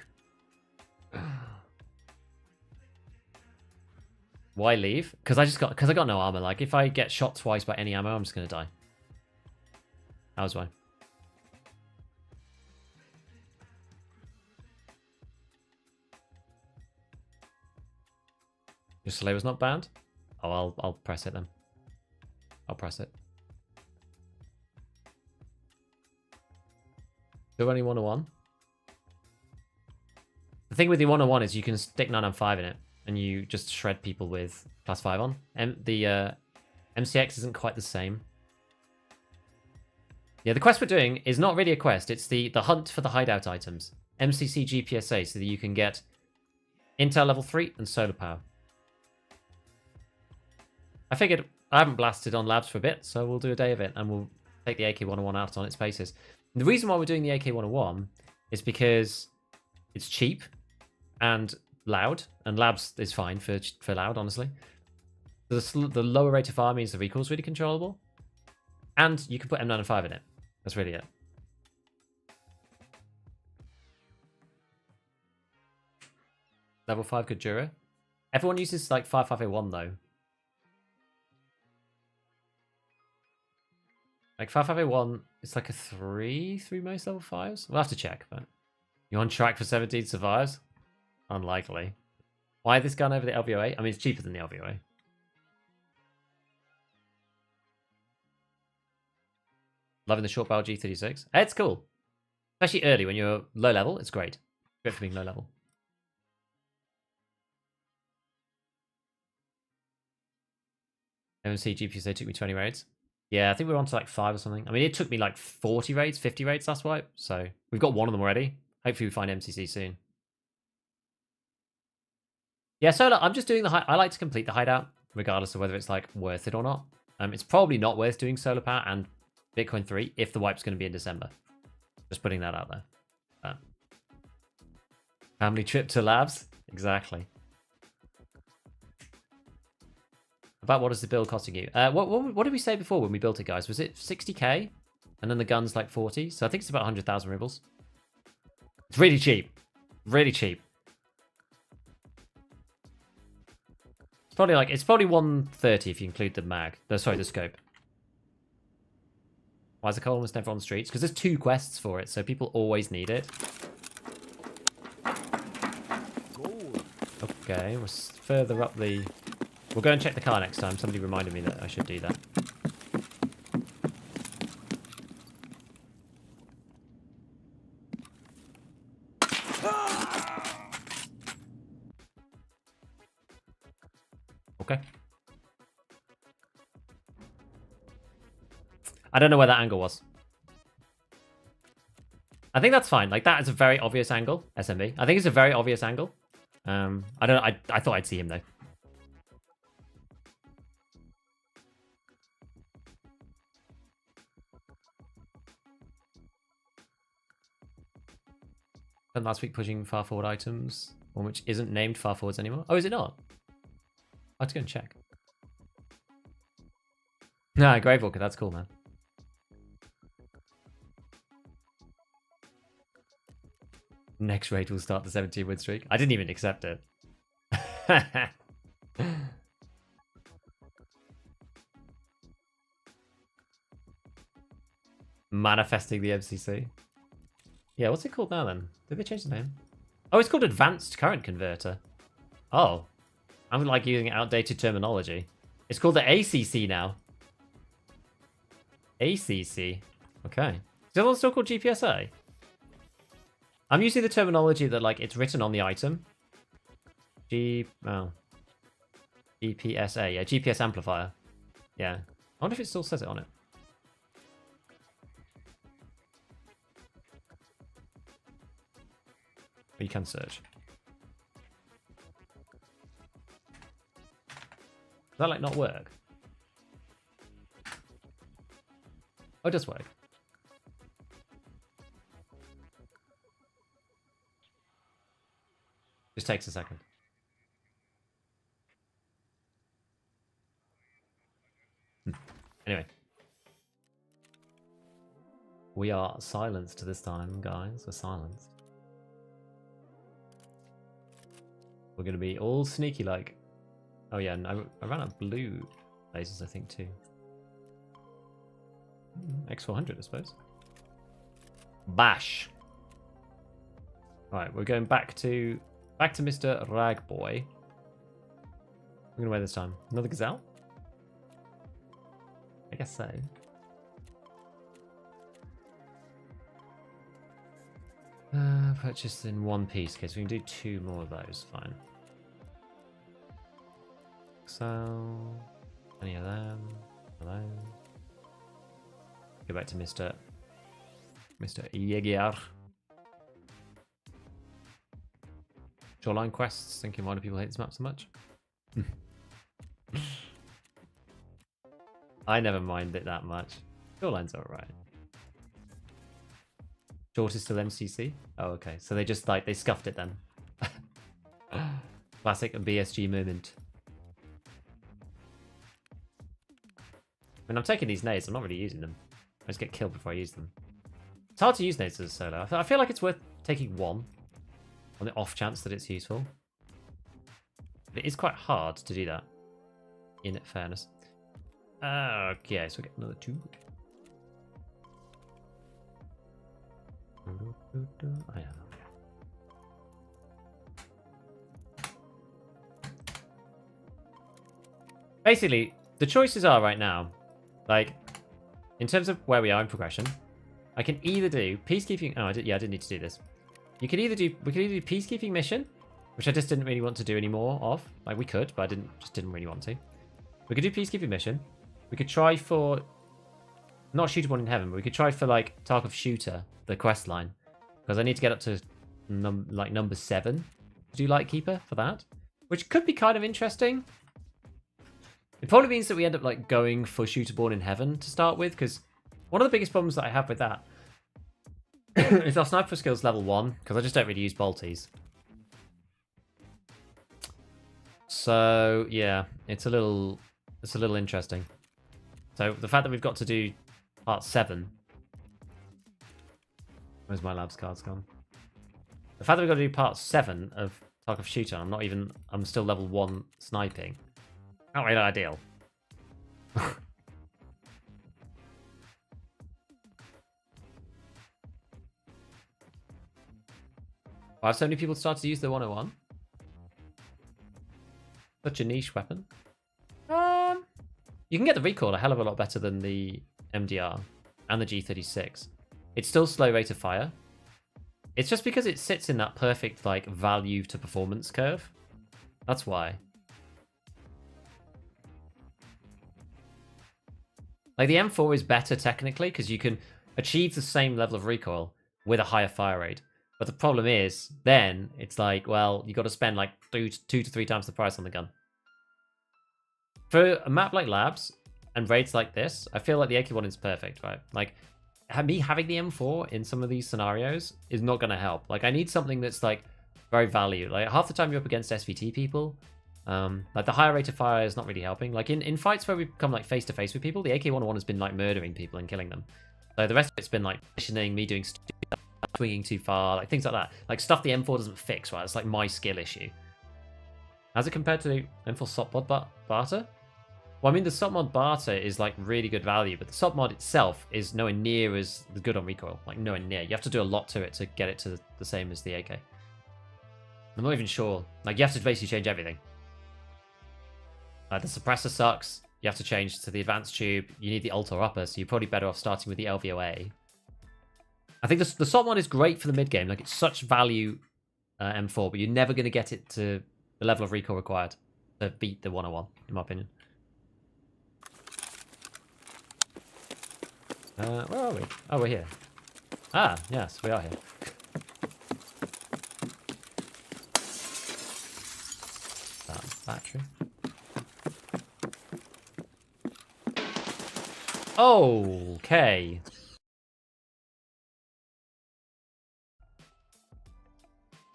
Why leave? Because I got no armor. Like, if I get shot twice by any ammo, I'm just going to die. That was why. Your Slay was not banned? Oh, I'll press it then. I'll press it. Do only 101? The thing with the 101 is you can stick 995 in it, and you just shred people with +5 on. And the MCX isn't quite the same. Yeah, the quest we're doing is not really a quest. It's the hunt for the hideout items. MCC GPSA, so that you can get Intel level 3 and solar power. I figured I haven't blasted on labs for a bit, so we'll do a day of it, and we'll take the AK-101 out on its basis. And the reason why we're doing the AK-101 is because it's cheap and loud, and labs is fine for loud, honestly. The lower rate of fire means the recoil is really controllable, and you can put M95 in it. That's really it. Level 5 Kajura. Everyone uses like 5501 though. Like 5501, it's like a 3 through most level 5s. We'll have to check, but you're on track for 17 survives? Unlikely. Why this gun over the LVOA? I mean, it's cheaper than the LVOA. Loving the short barrel G36. It's cool. Especially early when you're low level, it's great. Great for being low level. MMC GPSA took me 20 raids. Yeah, I think we were on to like 5 or something. I mean, it took me like 40 raids, 50 raids last wipe. So we've got one of them already. Hopefully we find MCC soon. Yeah, so I'm just doing I like to complete the hideout, regardless of whether it's like worth it or not. It's probably not worth doing solar power and Bitcoin 3 if the wipe's going to be in December. Just putting that out there. Family trip to labs? Exactly. About what is the build costing you? What did we say before when we built it, guys? Was it 60k? And then the gun's like 40? So I think it's about 100,000 rubles. It's really cheap. Really cheap. It's probably 130 if you include the mag. Sorry, the scope. Why is the coal almost never on the streets? Because there's 2 quests for it, so people always need it. Okay, we're further up the... We'll go and check the car next time. Somebody reminded me that I should do that. Okay. I don't know where that angle was. I think that's fine. Like, that is a very obvious angle, SMB. I think it's a very obvious angle. I don't know. I thought I'd see him, though. And last week pushing far forward items, one which isn't named far forwards anymore. Oh, is it not? I have to go and check. Nah, Gravewalker, that's cool, man. Next raid will start the 17 win streak. I didn't even accept it. Manifesting the MCC. Yeah, what's it called now then? Did they change the name? Oh, it's called Advanced Current Converter. Oh. I'm like using outdated terminology. It's called the ACC now. ACC. Okay. Is it still called GPSA? I'm using the terminology that, like, it's written on the item. GPSA. Yeah, GPS amplifier. Yeah. I wonder if it still says it on it. But you can search. Does that, like, not work? Oh, it does work. Just takes a second. Anyway. We are silenced this time, guys. We're silenced. We're going to be all sneaky like. Oh yeah, and I ran out of blue lasers, I think, too. X400, I suppose. Bash. Right, we're going back to Mr. Ragboy. I'm gonna wear this time. Another gazelle? I guess so. Purchased in one piece. Okay, so we can do 2 more of those. Fine. So, any of them? Hello. Go back to Mr. Regearing. Shoreline quests. Thinking why do people hate this map so much? I never mind it that much. Shoreline's alright. Short is still MCC? Oh, okay. So they just, like, they scuffed it then. Classic BSG moment. I mean, I'm taking these nades. I'm not really using them. I just get killed before I use them. It's hard to use nades as a solo. I feel like it's worth taking one on the off chance that it's useful. But it is quite hard to do that, in fairness. Okay, so we get another 2. Oh, yeah. Basically, the choices are right now, like, in terms of where we are in progression, I can either do peacekeeping. Oh, I didn't need to do this. We could either do peacekeeping mission, which I just didn't really want to do any more of. Like, we could, but I just didn't really want to. We could do peacekeeping mission. We could try for not shootable in heaven, but we could try for, like, Tarkov shooter, the quest line, because I need to get up to number 7 to do Lightkeeper for that, which could be kind of interesting. It probably means that we end up, like, going for Shooterborn in Heaven to start with, because one of the biggest problems that I have with that is our sniper skills level 1, because I just don't really use bolties. So yeah, it's a little interesting. So the fact that we've got to do part 7. Where's my labs cards gone? The fact that we've got to do part 7 of Tarkov Shooter, I'm still level 1 sniping. Not really ideal. Why have so many people started to use the 101? Such a niche weapon. You can get the recoil a hell of a lot better than the MDR and the G36. It's still slow rate of fire. It's just because it sits in that perfect, like, value to performance curve. That's why. Like, the M4 is better technically because you can achieve the same level of recoil with a higher fire rate. But the problem is, then it's like, well, you got to spend like 2 to 3 times the price on the gun. For a map like Labs and raids like this, I feel like the AK-1 is perfect, right? Like, me having the M4 in some of these scenarios is not going to help. Like, I need something that's like very valued. Like, half the time you're up against SVT people. Like, the higher rate of fire is not really helping. Like, in fights where we've come like face to face with people, the AK-101 has been like murdering people and killing them. So the rest of it's been like positioning, me doing swinging too far, like things like that. Like stuff the M4 doesn't fix, right? It's like my skill issue. How's it compared to the M4 SOP mod barter? Well, I mean, the SOP mod barter is like really good value, but the SOP mod itself is nowhere near as good on recoil. Like nowhere near. You have to do a lot to it to get it to the same as the AK. I'm not even sure. Like, you have to basically change everything. The suppressor sucks. You have to change to the advanced tube. You need the alt or upper, so you're probably better off starting with the LVOA. I think the SOP mod is great for the mid game. Like, it's such value M4, but you're never going to get it to the level of recoil required to beat the 101, in my opinion. Where are we? Oh, we're here. Ah, yes, we are here. Battery. Okay.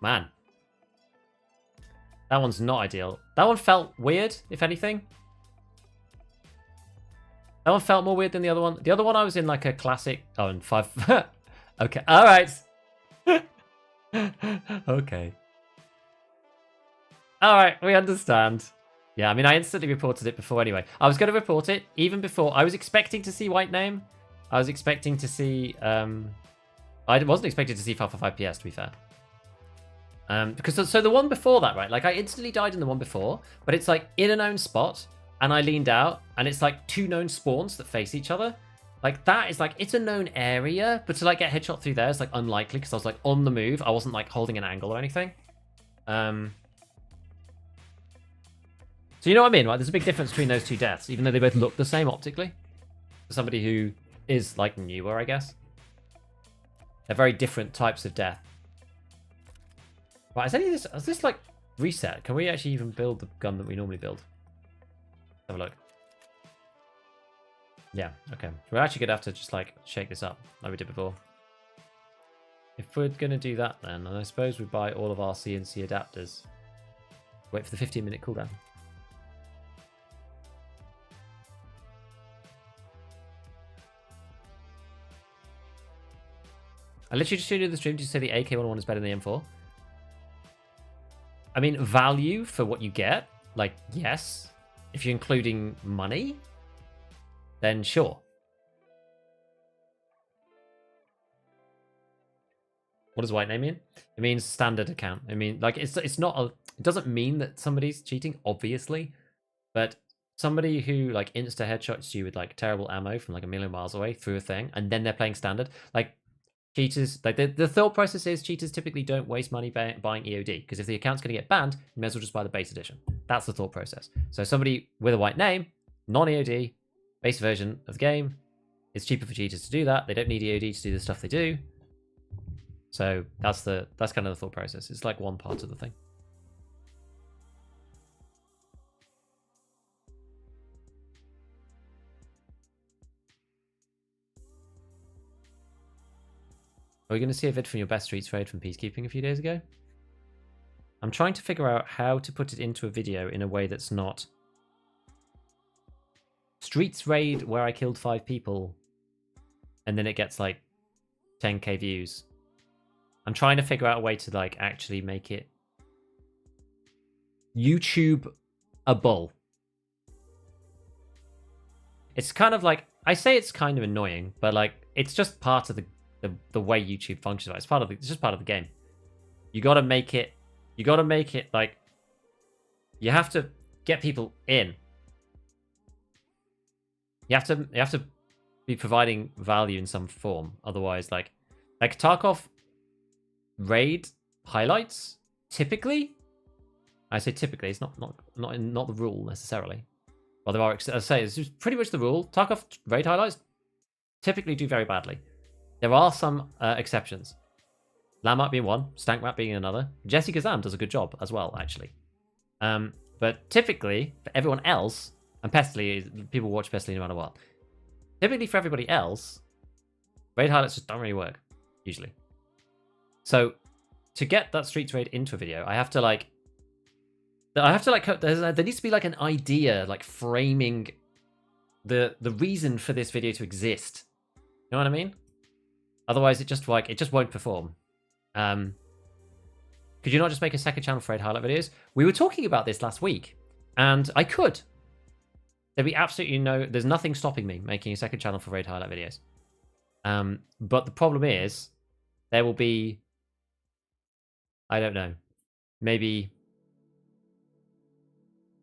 Man. That one's not ideal. That one felt weird, if anything. That one felt more weird than the other one. The other one I was in like a classic... Oh, and 5... Okay, alright. Okay. Alright, we understand. Yeah, I mean, I instantly reported it before anyway. I was going to report it even before. I was expecting to see white name. I was expecting to see... I wasn't expecting to see 555 PS, to be fair. Because so the one before that, right? Like, I instantly died in the one before, but it's like in a known spot, and I leaned out, and it's like two known spawns that face each other. Like, that is like, it's a known area, but to like get headshot through there is like unlikely because I was like on the move. I wasn't like holding an angle or anything. So you know what I mean, right? There's a big difference between those two deaths, even though they both look the same optically. For somebody who is like newer, I guess. They're very different types of death. Right, is this like reset? Can we actually even build the gun that we normally build? Have a look. Yeah, okay. We're actually going to have to just like shake this up like we did before. If we're going to do that then I suppose we buy all of our CNC adapters. Wait for the 15-minute cooldown. I literally just tuned into the stream to say the AK-101 is better than the M4. I mean, value for what you get, like, yes. If you're including money, then sure. What does white name mean? It means standard account. I mean, like, it's not a... It doesn't mean that somebody's cheating, obviously. But somebody who, like, insta-headshots you with, like, terrible ammo from, like, a million miles away through a thing, and then they're playing standard, like... Cheaters, like the thought process is cheaters typically don't waste money buying EOD because if the account's going to get banned, you may as well just buy the base edition. That's the thought process. So somebody with a white name, non-EOD, base version of the game, it's cheaper for cheaters to do that. They don't need EOD to do the stuff they do. So that's kind of the thought process. It's like one part of the thing. Are we going to see a vid from your best streets raid from Peacekeeping a few days ago? I'm trying to figure out how to put it into a video in a way that's not... Streets raid where I killed 5 people and then it gets like 10k views. I'm trying to figure out a way to like actually make it YouTube-able. It's kind of like... I say it's kind of annoying, but like it's just part of the way YouTube functions. It's just part of the game. You got to make it like you have to get people in. You have to be providing value in some form. Otherwise, like Tarkov raid highlights typically. I say typically. It's not the rule necessarily. Well, there are. I say it's pretty much the rule. Tarkov raid highlights typically do very badly. There are some exceptions. Lamat being one, Stankmat being another. Jesse Kazam does a good job as well, actually. But typically, for everyone else, and Pestily, people watch Pestily no matter what. Typically, for everybody else, Raid highlights just don't really work, usually. So, to get that Streets Raid into a video, I have to like, there needs to be like an idea, like framing the reason for this video to exist. You know what I mean? Otherwise, it just won't perform. Could you not just make a second channel for raid highlight videos? We were talking about this last week, and I could. There'd be absolutely there's nothing stopping me making a second channel for raid highlight videos. But the problem is, there will be, I don't know, maybe.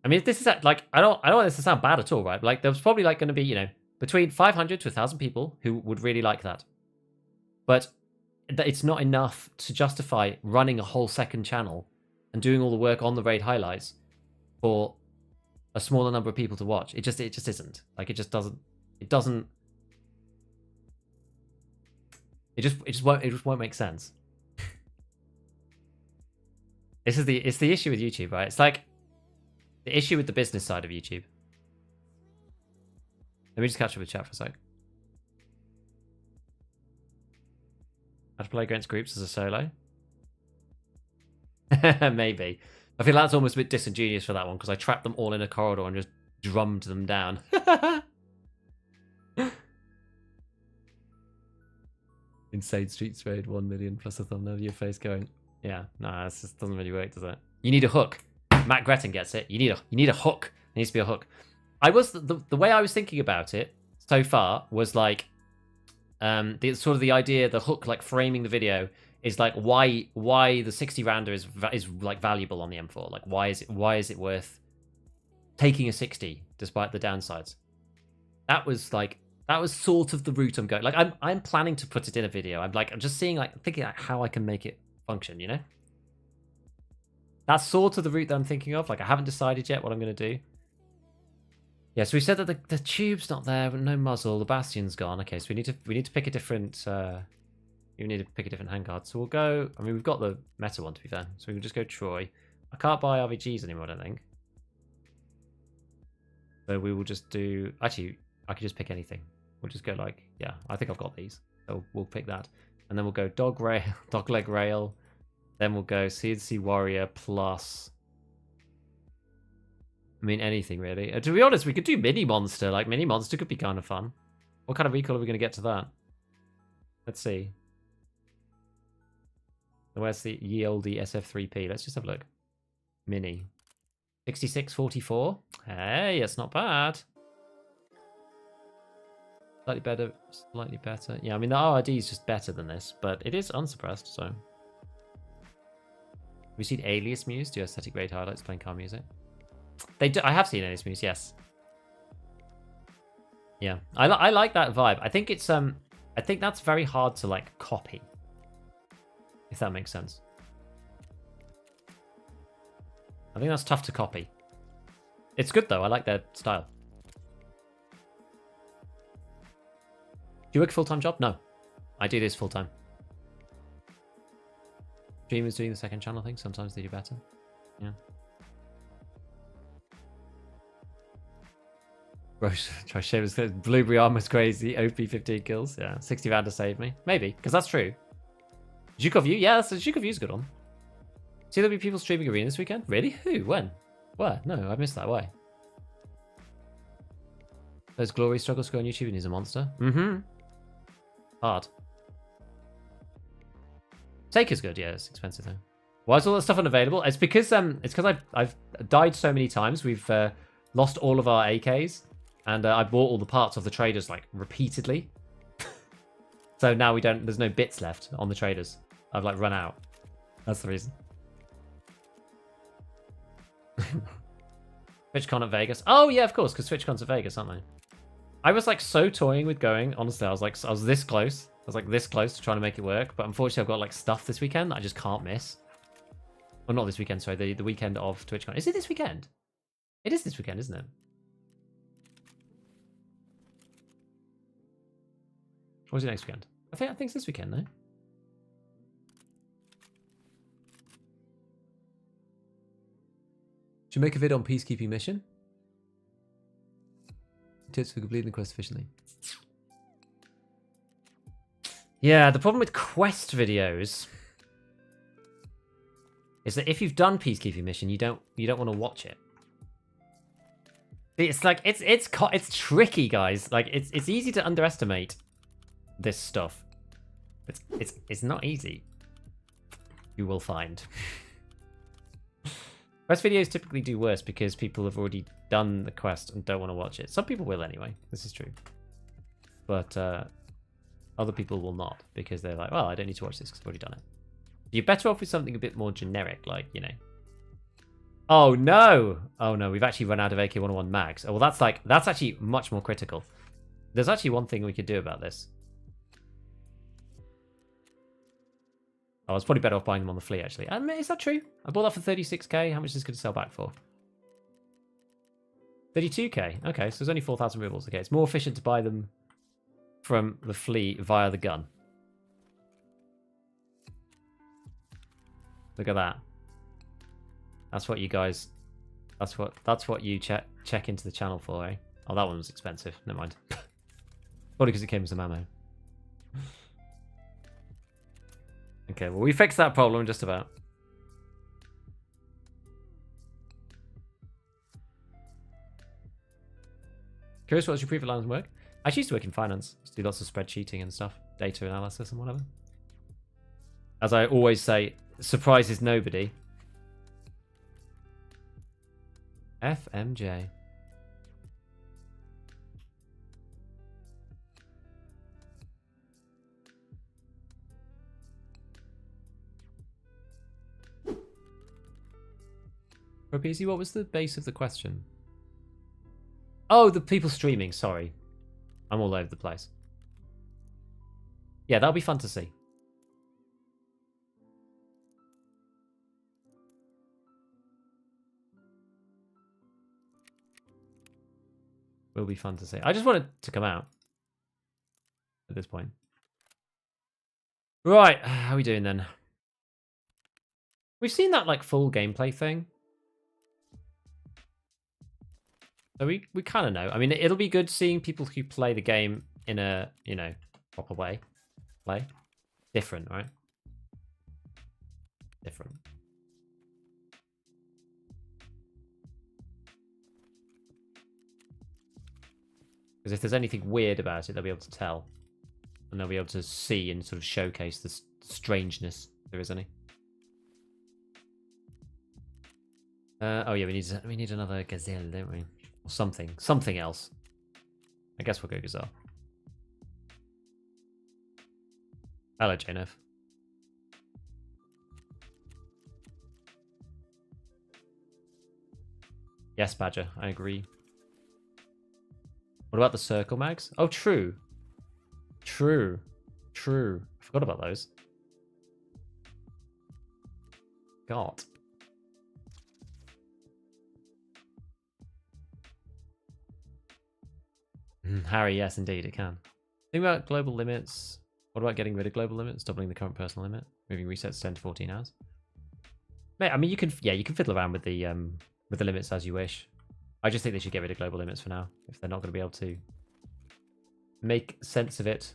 I mean, if this is like, I don't want this to sound bad at all, right? Like, there's probably like going to be, between 500 to 1,000 people who would really like that. But it's not enough to justify running a whole second channel and doing all the work on the raid highlights for a smaller number of people to watch. It just isn't. Like, it just won't make sense. It's the issue with YouTube, right? It's like the issue with the business side of YouTube. Let me just catch up with chat for a sec. How to play against groups as a solo? Maybe. I feel that's almost a bit disingenuous for that one because I trapped them all in a corridor and just drummed them down. Insane Streets Raid 1 million plus a thumbnail of your face going. Yeah, no, this just doesn't really work, does it? You need a hook. Matt Gretton gets it. You need a hook. There needs to be a hook. The way I was thinking about it so far was like the idea, the hook, like framing the video is like why the 60 rounder is like valuable on the M4. Like why is it worth taking a 60 despite the downsides? That was sort of the route I'm going. Like I'm planning to put it in a video. I'm just thinking like how I can make it function, That's sort of the route that I'm thinking of. Like, I haven't decided yet what I'm going to do. Yeah, so we said that the tube's not there, but no muzzle. The bastion's gone. Okay, so we need to pick a different. We need to pick a different handguard. So we'll go. I mean, we've got the meta one to be fair. So we can just go Troy. I can't buy RVGs anymore, I don't think. So we will just do. Actually, I could just pick anything. We'll just go like, yeah. I think I've got these. So we'll pick that, and then we'll go dog leg rail. Then we'll go CNC Warrior plus. I mean, anything really. To be honest, we could do Mini Monster. Like, Mini Monster could be kind of fun. What kind of recoil are we going to get to that? Let's see. Where's the ye olde SF3P? Let's just have a look. Mini. 6644. Hey, that's not bad. Slightly better. Yeah, I mean, the RRD is just better than this, but it is unsuppressed, so. We've seen Alias Muse do aesthetic raid highlights playing car music. They do. I have seen Alias Muse, yes. Yeah, I like that vibe. I think it's I think that's very hard to like copy, if that makes sense. I think that's tough to copy. It's good though. I like their style. Do you work a full-time job? No, I do this full-time. Streamers doing the second channel thing. Sometimes they do better. Yeah. Blueberry armor's crazy. OP 15 kills. Yeah. 60 round to save me. Maybe, because that's true. Zhukov U? Yeah, Zhukov U's a good one. See, there'll be people streaming Arena this weekend? Really? Who? When? Where? No, I missed that. Why? Those glory struggles go on YouTube and he's a monster. Mm-hmm. Hard. Taker's good, yeah, it's expensive though. Why is all that stuff unavailable? It's because I've died so many times. We've lost all of our AKs, and I bought all the parts of the traders like repeatedly. So now there's no bits left on the traders. I've like run out. That's the reason. TwitchCon at Vegas. Oh yeah, of course, because TwitchCon's at Vegas, aren't they? I was like so toying with going. Honestly, I was this close. I was like this close to trying to make it work, but unfortunately I've got like stuff this weekend that I just can't miss. Well, not this weekend, sorry, the weekend of TwitchCon. Is it this weekend? It is this weekend, isn't it? Or is it next weekend? I think it's this weekend, though. Should make a vid on peacekeeping mission. Tips for completing the quest efficiently. Yeah, the problem with quest videos is that if you've done peacekeeping mission, you don't want to watch it. It's like it's tricky, guys. Like it's easy to underestimate this stuff. It's not easy. You will find. Quest videos typically do worse because people have already done the quest and don't want to watch it. Some people will anyway. This is true. But other people will not because they're like, well, I don't need to watch this because I've already done it. You're better off with something a bit more generic, like, you know. Oh no! Oh no, we've actually run out of AK-101 mags. Oh, well, that's actually much more critical. There's actually one thing we could do about this. Oh, I was probably better off buying them on the fleet, actually. Is that true? I bought that for 36k. How much is this going to sell back for? 32k. Okay, so there's only 4,000 rubles. Okay, it's more efficient to buy them from the fleet via the gun. Look at that. That's what you guys. That's what you check into the channel for, eh? Oh, that one was expensive. Never mind. Probably because it came with some ammo. Okay, well, we fixed that problem just about. Curious, what does your previous line of work? I used to work in finance. Just do lots of spreadsheeting and stuff, data analysis and whatever. As I always say, surprises nobody. FMJ. Rapisi, what was the base of the question? Oh, the people streaming, sorry. I'm all over the place. Yeah, that'll be fun to see. Will be fun to see. I just want it to come out at this point. Right, how are we doing then? We've seen that like full gameplay thing. So we kind of know. I mean, it'll be good seeing people who play the game in a, you know, proper way. Play. Different, right? Different. Because if there's anything weird about it, they'll be able to tell. And they'll be able to see and sort of showcase the strangeness, if there is any. Oh yeah, we need another gazelle, don't we? Or something else. I guess we'll go gazelle. Hello, JNF. Yes, Badger, I agree. What about the circle mags? Oh, true. True. True. I forgot about those. God. Harry, yes, indeed, it can. Think about global limits. What about getting rid of global limits? Doubling the current personal limit? Moving resets 10 to 14 hours? Mate, I mean, you can fiddle around with the limits as you wish. I just think they should get rid of global limits for now, if they're not going to be able to make sense of it.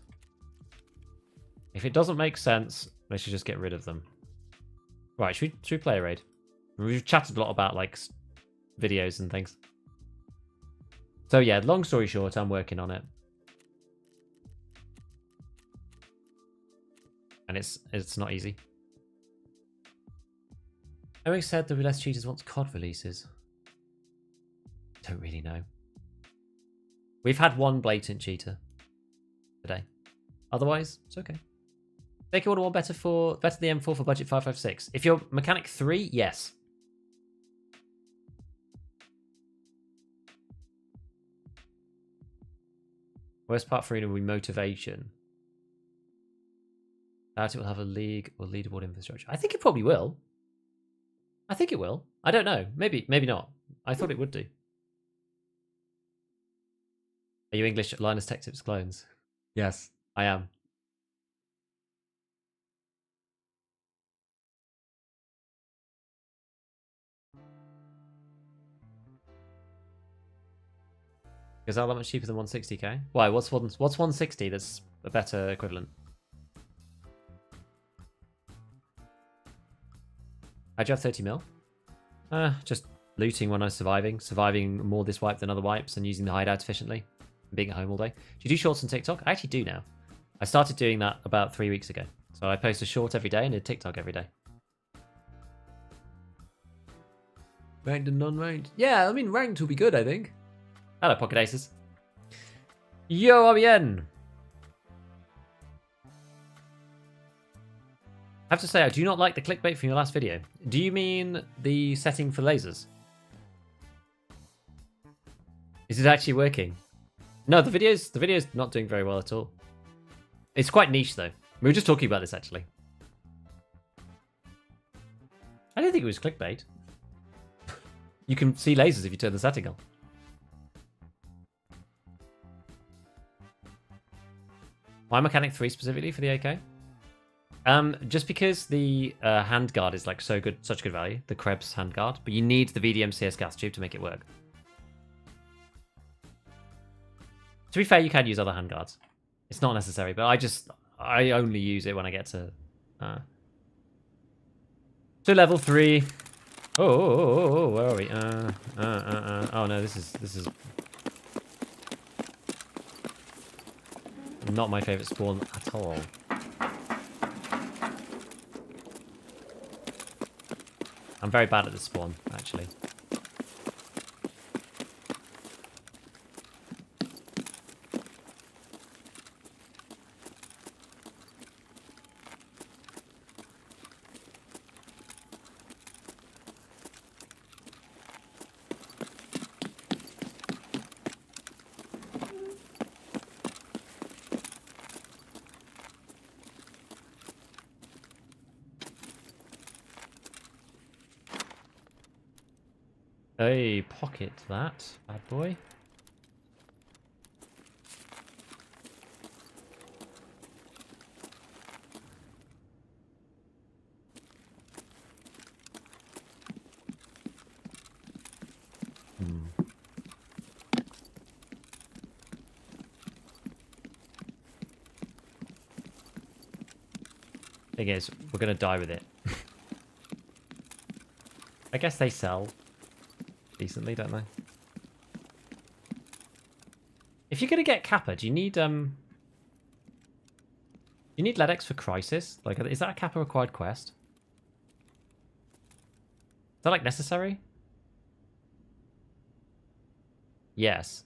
If it doesn't make sense, they should just get rid of them. Right, should we play a raid? We've chatted a lot about like videos and things. So yeah, long story short, I'm working on it. And it's not easy. Eric said there'll be less cheaters once COD releases. Don't really know. We've had one blatant cheater today. Otherwise, it's okay. AK-101 better the M4 for budget 556. If you're mechanic 3, yes. Worst part for Arena will be motivation. I doubt it will have a league or leaderboard infrastructure. I think it probably will. I think it will. I don't know. Maybe not. I thought it would do. Are you English Linus Tech Tips clones? Yes, I am. Is that much cheaper than 160k? Why? What's 160 that's a better equivalent? How'd you have 30 mil? Just looting when I was surviving. Surviving more this wipe than other wipes and using the hideout efficiently. Being at home all day. Do you do shorts on TikTok? I actually do now. I started doing that about 3 weeks ago. So I post a short every day and a TikTok every day. Ranked and non-ranked? Yeah, I mean, ranked will be good, I think. Hello, Pocket Aces. Yo, RBN! I have to say, I do not like the clickbait from your last video. Do you mean the setting for lasers? Is it actually working? No, the video's not doing very well at all. It's quite niche, though. We were just talking about this, actually. I don't think it was clickbait. You can see lasers if you turn the setting on. Why Mechanic 3 specifically for the AK? Just because the handguard is like such good value, the Krebs handguard, but you need the VDMCS gas tube to make it work. To be fair, you can use other handguards. It's not necessary, but I only use it when I get to level 3. Oh, where are we? Oh no, this is not my favorite spawn at all. I'm very bad at this spawn, actually. Hey, pocket that, bad boy. Thing is, we're gonna die with it. I guess they sell decently, don't they? If you're gonna get Kappa, do you need LEDX for Crisis? Like, is that a Kappa required quest? Is that like necessary? Yes.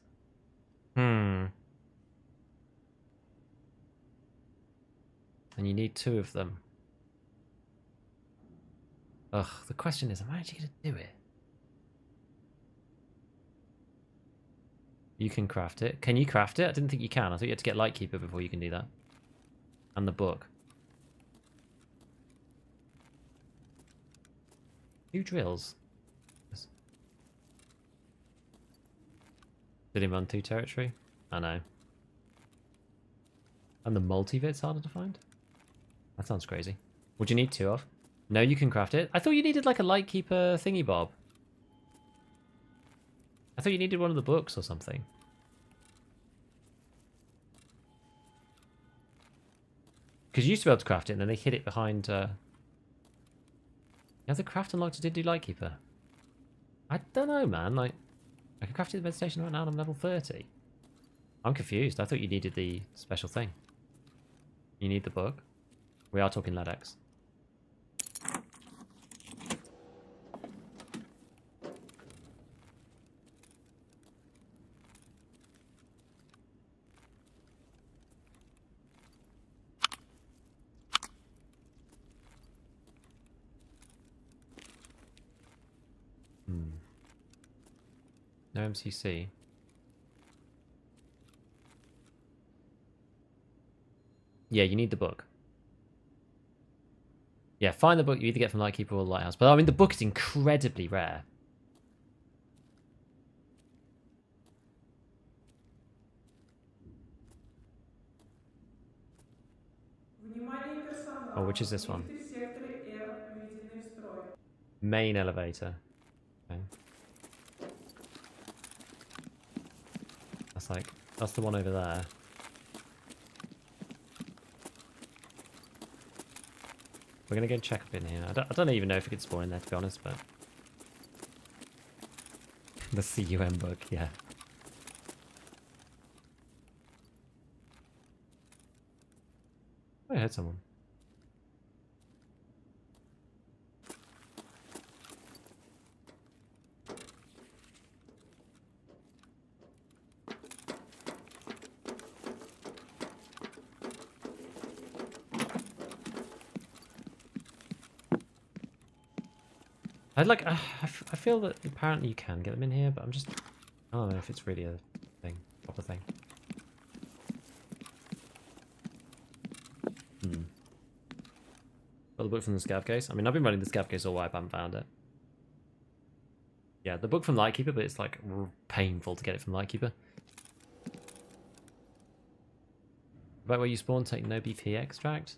And you need 2 of them. Ugh, the question is, am I actually gonna do it? You can craft it. Can you craft it? I didn't think you can. I thought you had to get Lightkeeper before you can do that. And the book. Who drills? Did him run 2 territory? I know. And the multivit's harder to find? That sounds crazy. Would you need 2 of? No, you can craft it. I thought you needed like a Lightkeeper thingy bob. I thought you needed one of the books or something. Because you used to be able to craft it and then they hid it behind... You have the craft unlocked to do Lightkeeper? I don't know, man. Like, I can craft it at the meditation right now and I'm level 30. I'm confused. I thought you needed the special thing. You need the book. We are talking LEDX. No MCC. Yeah, you need the book. Yeah, find the book you either get from Lightkeeper or Lighthouse. But I mean, the book is incredibly rare. Oh, which is this one? Main elevator. Okay. That's the one over there. We're going to go check up in here. I don't even know if we could spawn in there, to be honest, but... The CUM book, yeah. I heard someone. I feel that apparently you can get them in here, but I don't know if it's really a thing, proper thing. Got the book from the scav case. I mean, I've been running the scav case all while, I haven't found it. Yeah, the book from Lightkeeper, but it's like painful to get it from Lightkeeper. About where you spawn, take no BP extract.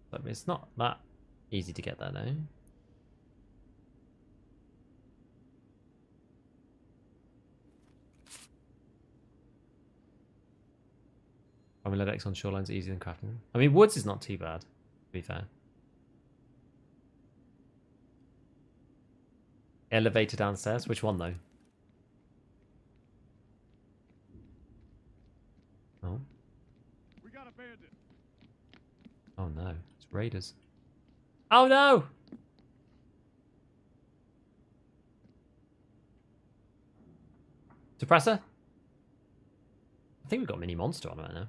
But it's not that easy to get that now. Farming Ledex on shorelines are easier than crafting them. I mean, woods is not too bad, to be fair. Elevator downstairs? Which one, though? Oh. We got a bandit. Oh no, it's raiders. Oh no! Suppressor? I think we've got a mini monster on right now.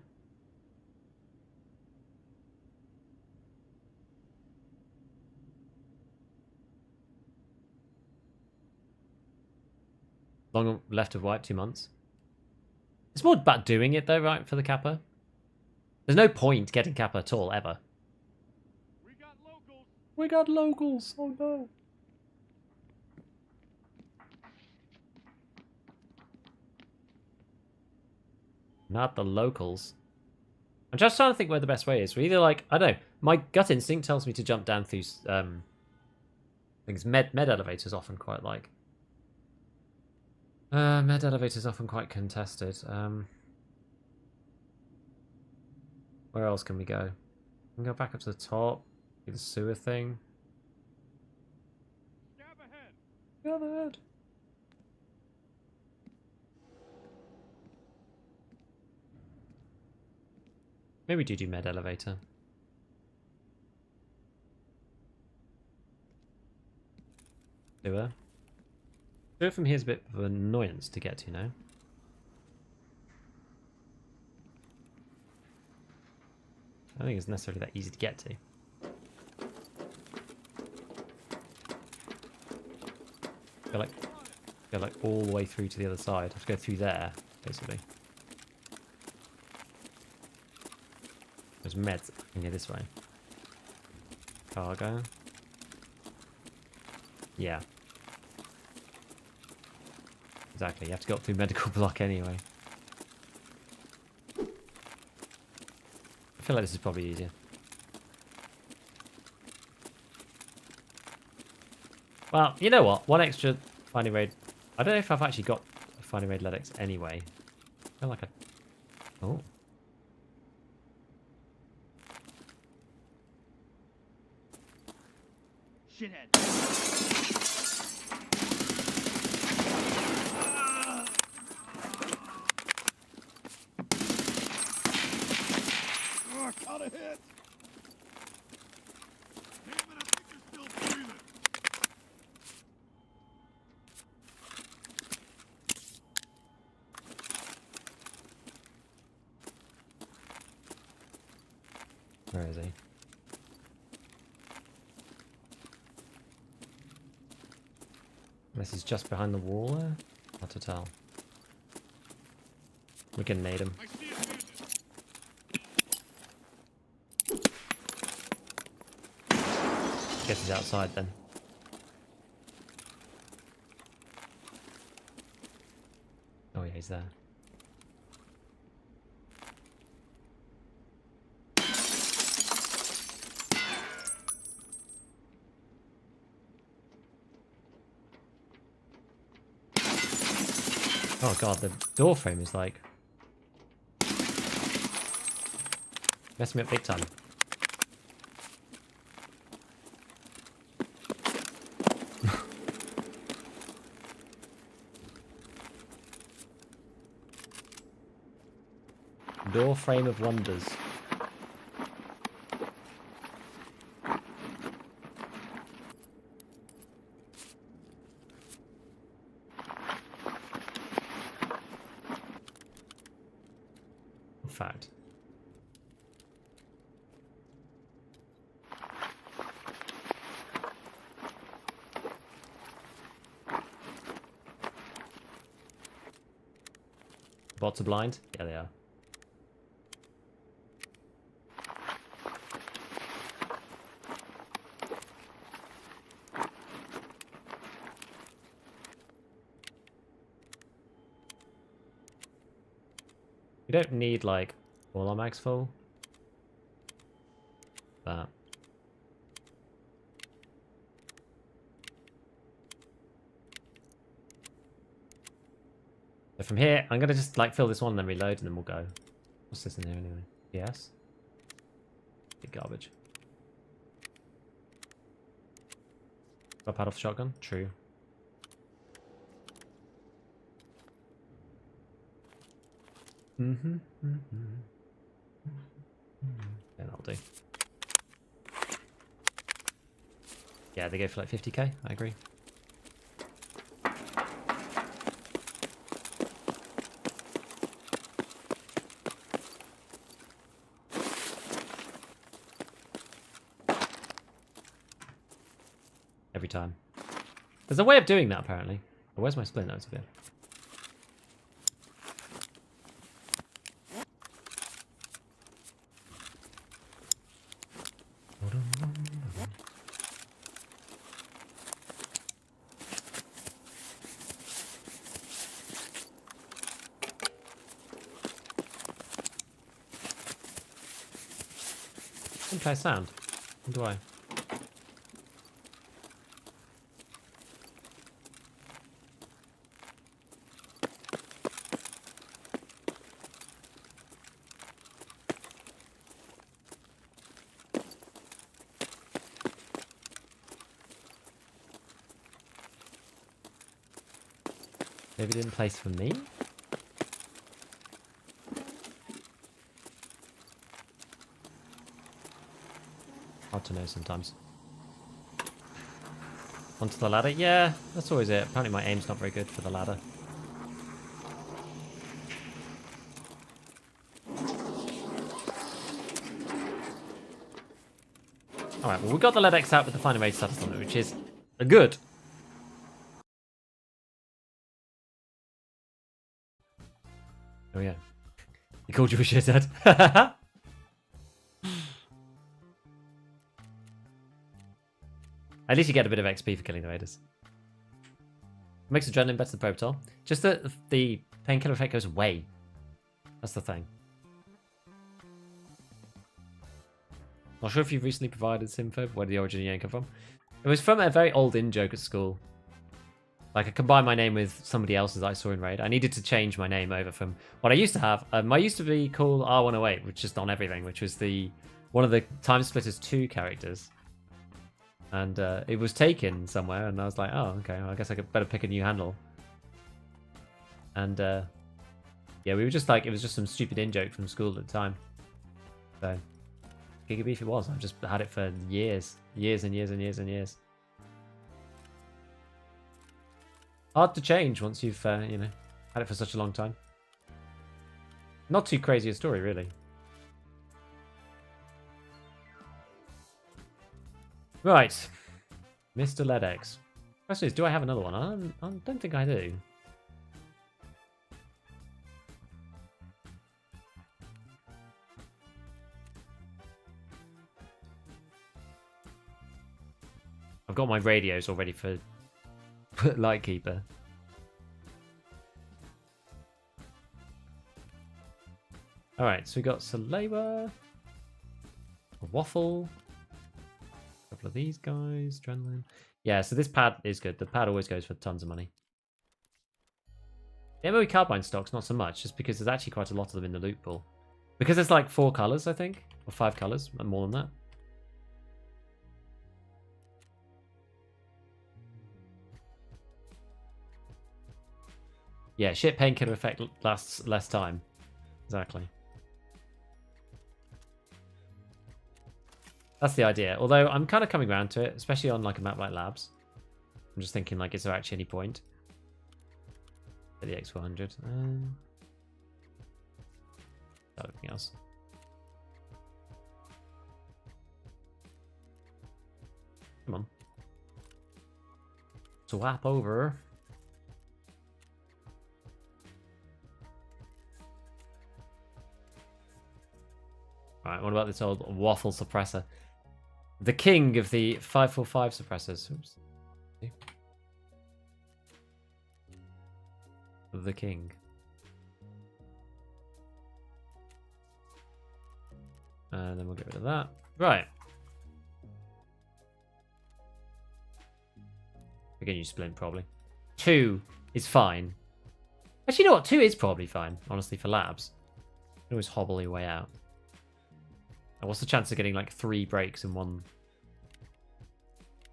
Long left of wipe, 2 months. It's more about doing it though, right, for the Kappa? There's no point getting Kappa at all, ever. We got locals. We got locals, oh no. Not the locals. I'm just trying to think where the best way is. We're either like, I don't know, my gut instinct tells me to jump down through things. Med elevators often quite like. Med elevators often quite contested. Where else can we go? We can go back up to the top. Do the sewer thing. Scav ahead. Scav ahead. Maybe we do med elevator. Sewer. Sewer from here is a bit of an annoyance to get to now. I don't think it's necessarily that easy to get to. Go like all the way through to the other side. I have to go through there, basically. There's meds in here this way. Cargo. Yeah. Exactly, you have to go up through medical block anyway. I feel like this is probably easier. Well, you know what? One extra finding raid. I don't know if I've actually got a finding raid Ledex anyway. I feel like I... Oh. Shithead. Caught a hit. Damn it, I think you're still breathing. Where is he? Unless he's just behind the wall there? Hard to tell. We can nade him. I see a bandit. Guess he's outside then. Oh yeah, he's there. Oh god, the door frame is like messing me up big time. Door frame of wonders. Fact. Bots are blind? Yeah, they are. You don't need, like, all our mags full. That. So from here, I'm gonna just, like, fill this one and then reload and then we'll go. What's this in here anyway? Yes? Big garbage. Got pad off shotgun? True. Mm-hmm. Yeah, that'll do. Yeah, they go for like 50k, I agree. Every time. There's a way of doing that apparently. Oh, where's my splint notes again? Didn't play sound. What do I? Maybe it didn't place for me? Hard to know sometimes. Onto the ladder? Yeah, that's always it. Apparently my aim's not very good for the ladder. Alright, well we got the lead X out with the final raid status on it, which is good. Oh yeah. He called you a shithead. At least you get a bit of XP for killing the raiders. Makes adrenaline better than Probital. Just that the painkiller effect goes away. That's the thing. Not sure if you've recently provided this info, where the origin of the name come from. It was from a very old in-joke at school. Like, I combined my name with somebody else's that I saw in Raid. I needed to change my name over from what I used to have. I used to be called R108, which is just on everything, which was one of the Time Splitters 2 characters. And it was taken somewhere, and I was like, oh, okay, well, I guess I could better pick a new handle. And yeah, we were just like, it was just some stupid in-joke from school at the time. So, Gigabeef it was. I've just had it for years. Years and years and years and years. Hard to change once you've, you know, had it for such a long time. Not too crazy a story, really. Right. Mr. LEDX. Question is, do I have another one? I don't think I do. I've got my radios already for Lightkeeper. Alright, so we got Salewa, a Waffle, a couple of these guys, Adrenaline. Yeah, so this pad is good. The pad always goes for tons of money. The MOE carbine stocks, not so much, just because there's actually quite a lot of them in the loot pool. Because there's like 4 colours, I think, or 5 colours, and more than that. Yeah, shit painkiller effect lasts less time. Exactly. That's the idea. Although I'm kind of coming around to it, especially on like a map like Labs. I'm just thinking, like, is there actually any point? For the X400. Anything else? Come on. Swap over. Alright, what about this old waffle suppressor? The king of the 545 suppressors. Oops. The king. And then we'll get rid of that. Right. We're going to use splint probably. 2 is fine. Actually, you know what? 2 is probably fine, honestly, for Labs. You can always hobble your way out. And what's the chance of getting like 3 breaks in one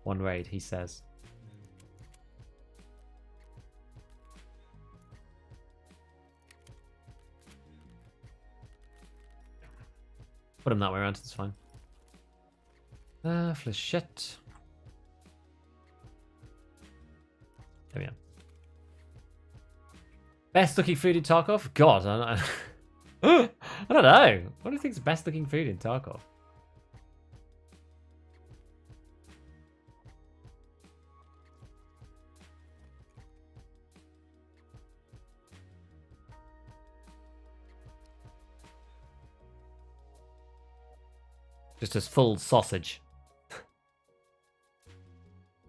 raid, he says. Put him that way around, it's fine. Flechette. There we are. Best looking food in Tarkov? God, I don't know. What do you think is best looking food in Tarkov? Just as full sausage.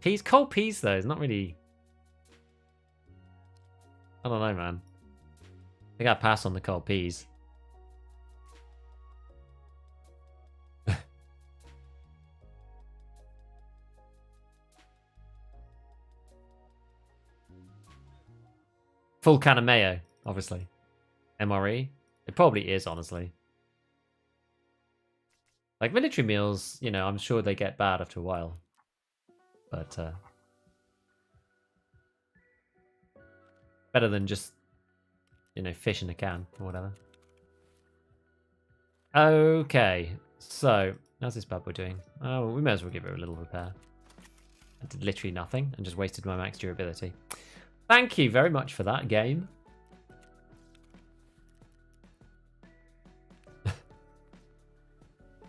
Peas, cold peas though, is not really. I don't know, man. I think I pass on the cold peas. Full can of mayo, obviously. MRE? It probably is, honestly. Like, military meals, you know, I'm sure they get bad after a while. But, better than just, you know, fish in a can or whatever. Okay, so, how's this bad boy doing? Oh, we may as well give it a little repair. I did literally nothing and just wasted my max durability. Thank you very much for that, game.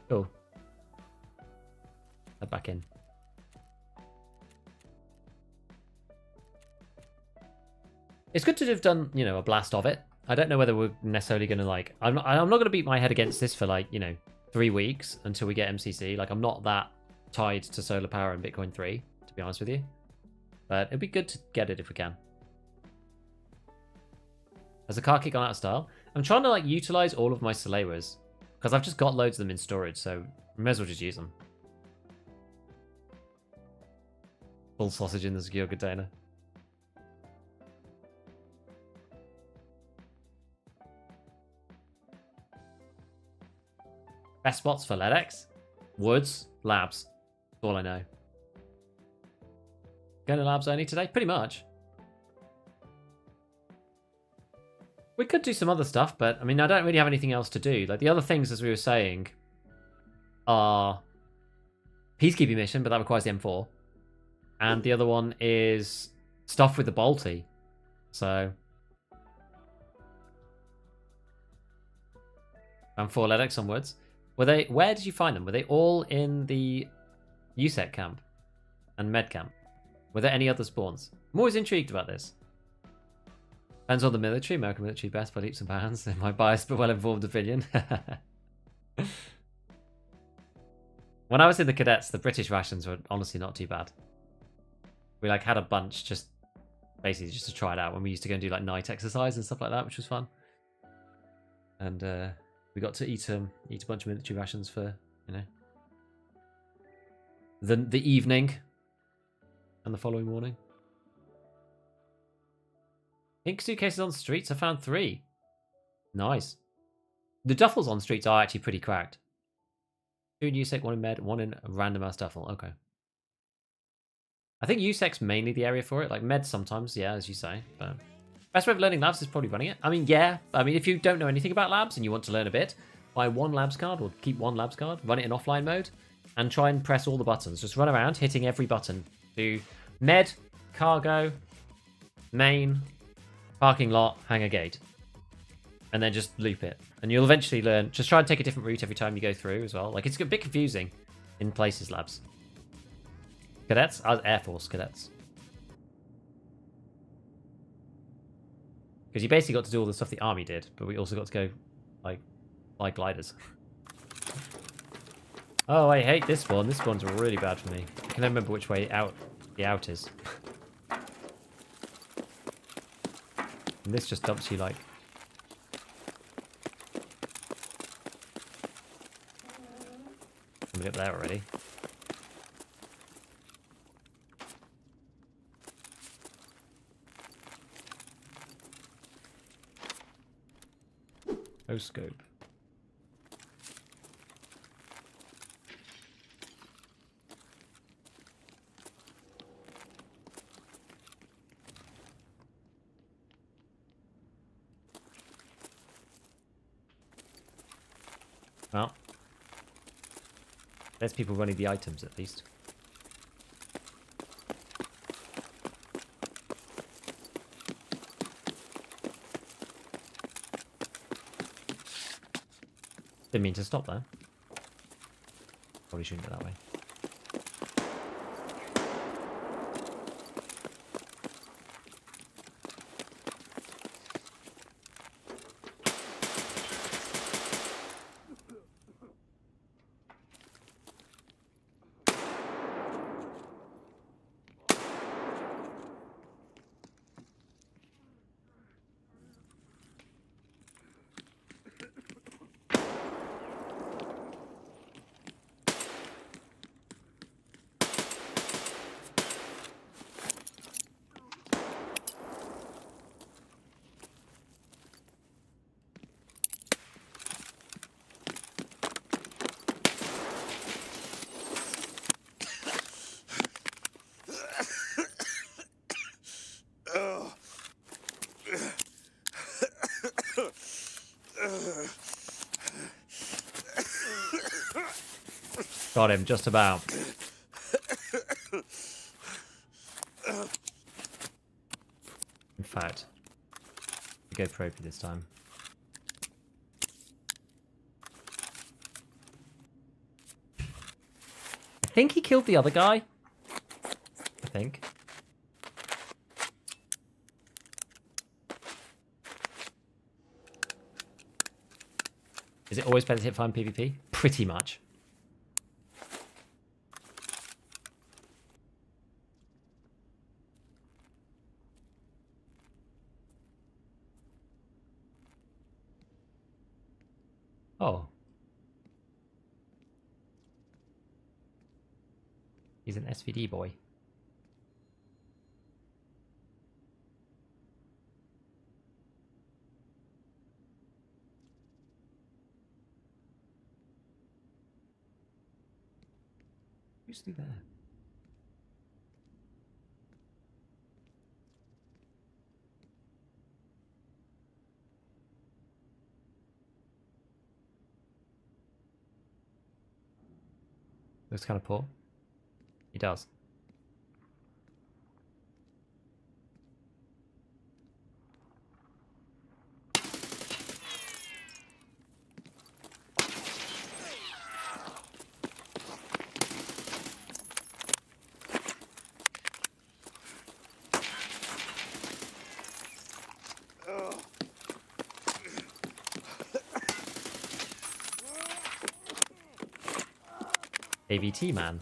Cool. Head back in. It's good to have done, you know, a blast of it. I don't know whether we're necessarily going to, like... I'm not going to beat my head against this for, like, you know, 3 weeks until we get MCC. Like, I'm not that tied to solar power and Bitcoin 3, to be honest with you. But it'd be good to get it if we can. Has the car kit gone out of style? I'm trying to, like, utilize all of my Soleras. Because I've just got loads of them in storage, so we may as well just use them. Full sausage in the secure container. Best spots for LEDX? Woods, labs. That's all I know. Going to labs only today? Pretty much. We could do some other stuff, but I mean, I don't really have anything else to do. Like, the other things, as we were saying, are peacekeeping mission, but that requires the M4. And the other one is stuff with the Balti. So, and 4 LEDX onwards. Were they? Where did you find them? Were they all in the USEC camp and med camp? Were there any other spawns? I'm always intrigued about this. Depends on the military. American military best by leaps and bounds, in my biased but well-informed opinion. When I was in the cadets, the British rations were honestly not too bad. We like had a bunch just basically just to try it out when we used to go and do like night exercise and stuff like that, which was fun. And we got to eat a bunch of military rations for, you know, the evening and the following morning. Pink suitcases on streets. I found 3. Nice. The duffels on streets are actually pretty cracked. 2 in USEC, 1 in med, 1 in random ass duffel. Okay. I think USEC's mainly the area for it. Like med sometimes, yeah, as you say. But best way of learning labs is probably running it. I mean, yeah. I mean, if you don't know anything about labs and you want to learn a bit, buy 1 labs card or keep 1 labs card, run it in offline mode, and try and press all the buttons. Just run around hitting every button. Do med, cargo, main, parking lot, hangar gate. And then just loop it. And you'll eventually learn. Just try and take a different route every time you go through as well. Like, it's a bit confusing in places labs. Cadets? Air Force cadets. Because you basically got to do all the stuff the army did, but we also got to go, like, fly gliders. Oh, I hate this one. This one's really bad for me. I can never remember which way out the out is. And this just dumps you, like... Somebody up there already. No scope. Well, there's people running the items at least. Didn't mean to stop there. Probably shouldn't go that way. Got him, just about. In fact, we go trophy this time. I think he killed the other guy. I think. Is it always better to hit fire in PvP? Pretty much. Oh. He's an SVD boy. Who's through there? Looks kind of poor. He does. AVT man.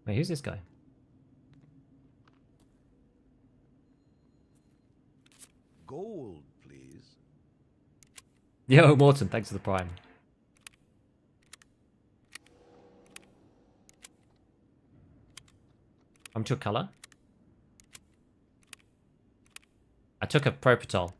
Wait, who's this guy? gold, please. Yo, Morton, thanks for the prime. I'm to a colour. I took a propitol.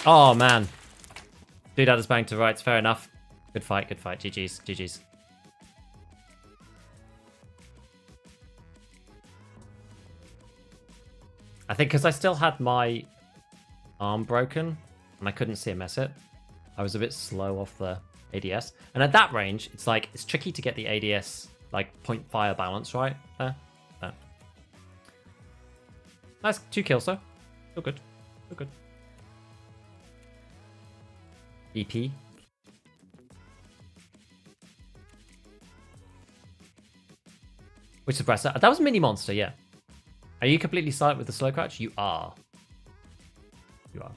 Oh, man. Dude had us bang to rights. Fair enough. Good fight, good fight. GG's, GG's. I think because I still had my arm broken and I couldn't CMS it, I was a bit slow off the ADS. And at that range, it's like, it's tricky to get the ADS, like, point fire balance right there. There. Nice, 2 kills though. Still good. Still good. EP. Which suppressor? That was Mini Monster, yeah. Are you completely silent with the slow crouch? You are. You are.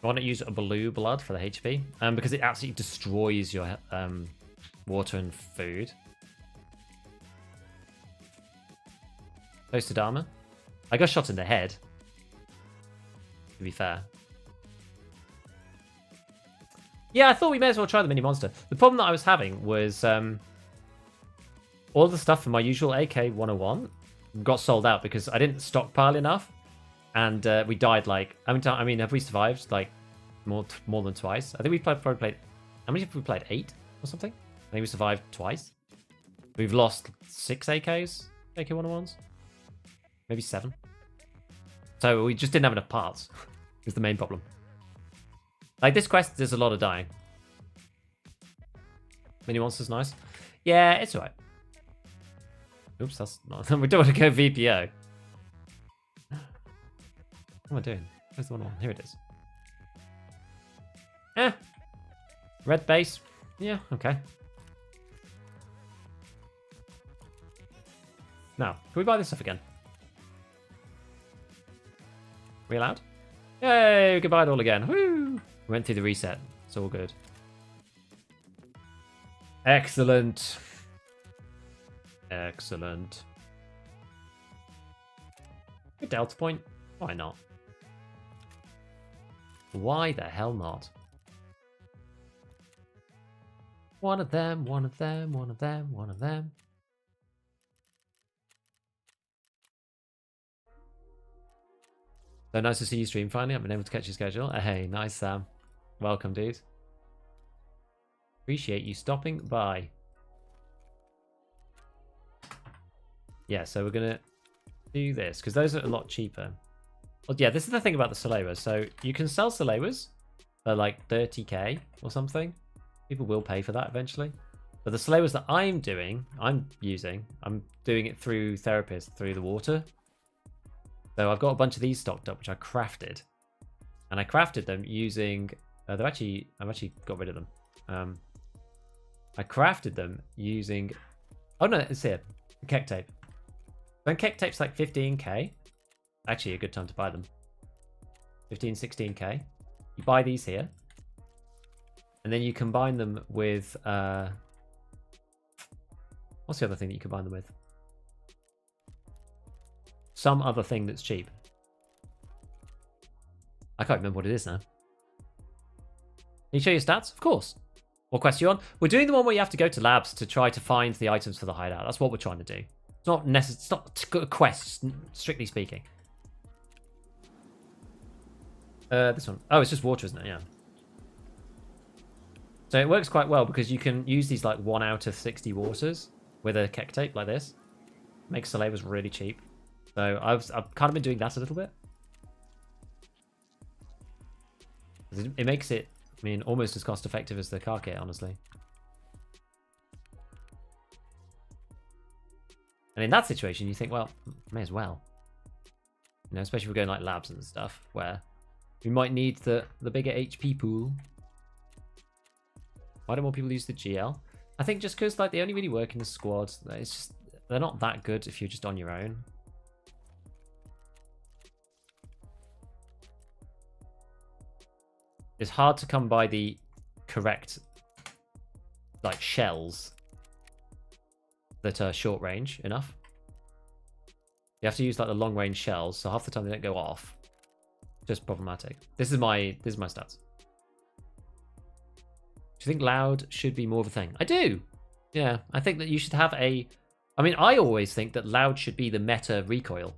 I want to use a blue blood for the HP, because it absolutely destroys your water and food. Toasted armor. I got shot in the head. To be fair. Yeah, I thought we may as well try the mini monster. The problem that I was having was all the stuff from my usual AK-101 got sold out because I didn't stockpile enough, and we died like. I mean, have we survived like more than twice? I think we probably played. How many have we played? 8 or something. I think we survived twice. We've lost 6 AKs, AK-101s, maybe 7. So we just didn't have enough parts. Is the main problem. Like this quest, there's a lot of dying. Mini monster's nice. Yeah, it's alright. Oops, that's not. We don't want to go VPO. What am I doing? Where's the one? Here it is. Eh. Red base. Yeah, okay. Now, can we buy this stuff again? We allowed? Yay, we can buy it all again. Woo! We went through the reset. It's all good. Excellent. Excellent. Good Delta point. Why not? Why the hell not? One of them, one of them, one of them, one of them. So nice to see you stream finally. I've been able to catch your schedule. Hey, nice, Sam. Welcome, dude. Appreciate you stopping by. Yeah, so we're going to do this because those are a lot cheaper. Well, yeah, this is the thing about the Soleras. So you can sell Soleras for like 30k or something. People will pay for that eventually. But the Soleras that I'm doing it through Therapist, through the water. So I've got a bunch of these stocked up, which I crafted. And I crafted them using... I've actually got rid of them. I crafted them using... Oh no, it's here. Keck tape. When Keck tape's like 15k, actually a good time to buy them. 15, 16k. You buy these here. And then you combine them with... what's the other thing that you combine them with? Some other thing that's cheap. I can't remember what it is now. Can you show your stats? Of course. What quest are you on? We're doing the one where you have to go to labs to try to find the items for the hideout. That's what we're trying to do. It's not necessary. It's not a quest, strictly speaking. This one. Oh, it's just water, isn't it? Yeah. So it works quite well because you can use these like 1 out of 60 waters with a Keck tape like this. Makes Soleras really cheap. So I've kind of been doing that a little bit. It makes it I mean, almost as cost effective as the car kit, honestly. And in that situation, you think, well, may as well. You know, especially if we're going like labs and stuff, where we might need the bigger HP pool. Why don't more people use the GL? I think just because like they only really work in the squad. It's just they're not that good if you're just on your own. It's hard to come by the correct like shells that are short range enough. You have to use like the long range shells, so half the time they don't go off. Just problematic. This is my stats. Do you think loud should be more of a thing? I do. Yeah, I think that you should have a... I mean, I always think that loud should be the meta recoil,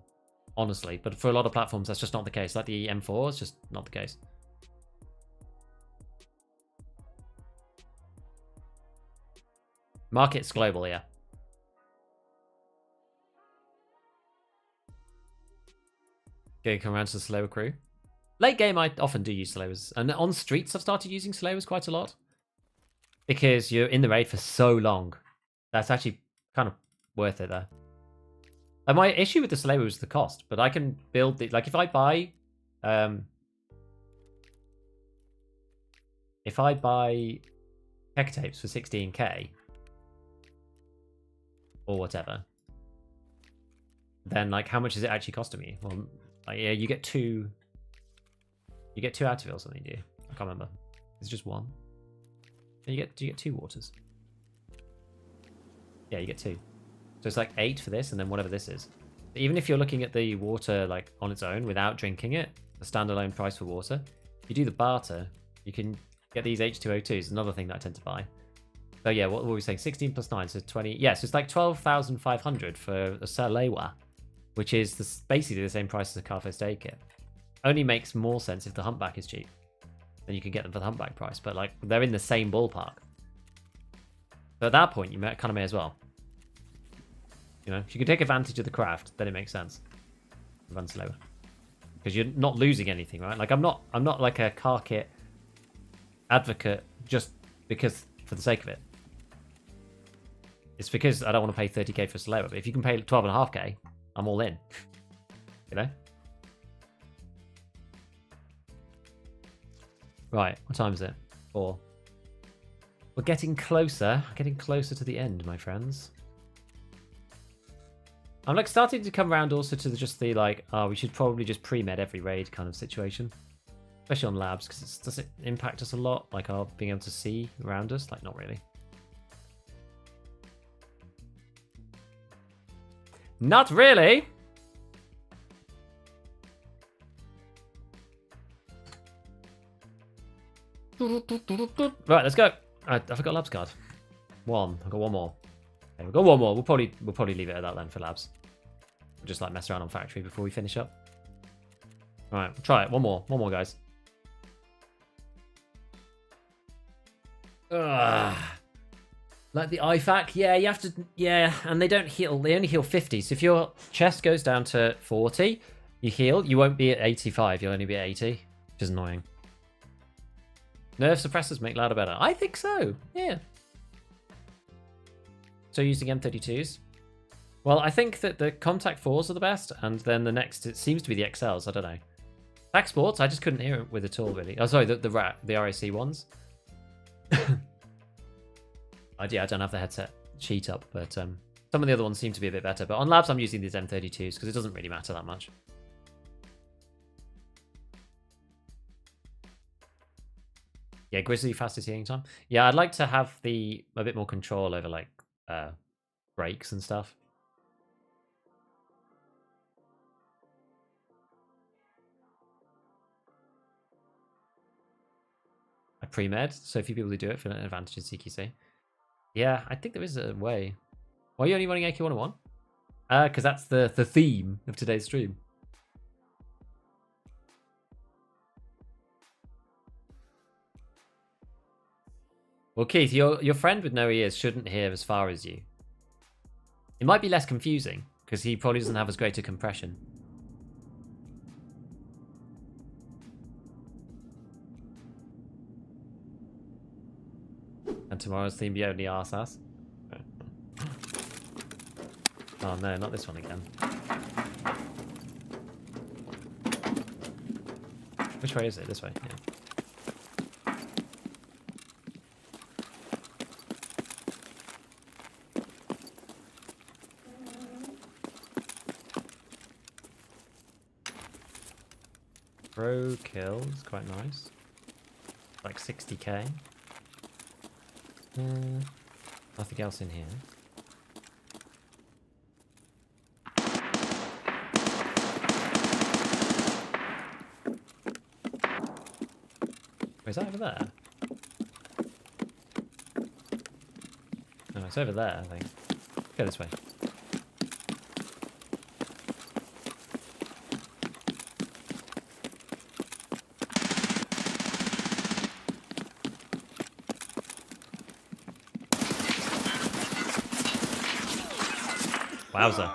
honestly. But for a lot of platforms, that's just not the case. Like the M4 is just not the case. Market's global, yeah. Okay, come around to the slower crew. Late game, I often do use slowers. And on streets, I've started using slowers quite a lot. Because you're in the raid for so long. That's actually kind of worth it there. And my issue with the slower was the cost. But I can build the... Like, if I buy... if I buy tech tapes for 16k... or whatever... then, like, how much is it actually costing me? Well, like, yeah, you get two... You get 2 active or something, do you? I can't remember. It's just 1. Do you get 2 waters? Yeah, you get 2. So it's like 8 for this, and then whatever this is. Even if you're looking at the water like on its own without drinking it, a standalone price for water, if you do the barter, you can get these H2O2s. Another thing that I tend to buy. So yeah, what were we saying? 16 plus 9, so 20. Yes, yeah, so it's like 12,500 for a Salewa, which is basically the same price as a car first aid kit. Only makes more sense if the humpback is cheap. Then you can get them for the humpback price, but like they're in the same ballpark. So at that point, you kind of may as well. You know, if you can take advantage of the craft, then it makes sense. Run slower, because you're not losing anything, right? Like I'm not like a car kit advocate just because for the sake of it. It's because I don't want to pay 30k for slower. But if you can pay 12.5k, I'm all in. You know. Right, what time is it? 4. We're getting closer to the end, my friends. I'm like starting to come around also to just the like, oh, we should probably just pre-med every raid kind of situation. Especially on labs, because does it impact us a lot? Like our being able to see around us? Like, not really. Not really! Right, let's go. I forgot labs card. 1. I've got 1 more. Okay, we've got 1 more. We'll probably leave it at that then for labs. We'll just like mess around on factory before we finish up. All right, we'll try it. 1 more. 1 more, guys. Ugh. Like the IFAC, yeah, you have to, yeah, and they don't heal. They only heal 50. So if your chest goes down to 40, you heal. You won't be at 85. You'll only be at 80, which is annoying. Nerve suppressors make louder better. I think so. Yeah. So using M32s. Well, I think that the Contact 4s are the best, and then the next it seems to be the XLs. I don't know. Back Sports, I just couldn't hear it with at all, really. Oh, sorry, the RAC ones. Yeah, I don't have the headset sheet up, but some of the other ones seem to be a bit better. But on labs, I'm using these M32s because it doesn't really matter that much. Yeah, Grizzly fastest healing time. Yeah, I'd like to have a bit more control over like breaks and stuff. A pre-med, so a few people who do it for an advantage in CQC. Yeah, I think there is a way. Why are you only running AK-101? Because that's the theme of today's stream. Well, Keith, your friend with no ears shouldn't hear as far as you. It might be less confusing, because he probably doesn't have as great a compression. And tomorrow's theme be only arse ass. Oh no, not this one again. Which way is it? This way, yeah. Pro kills, quite nice. Like 60k. Nothing else in here. Is that over there? No, it's over there, I think. Go this way. Wowza.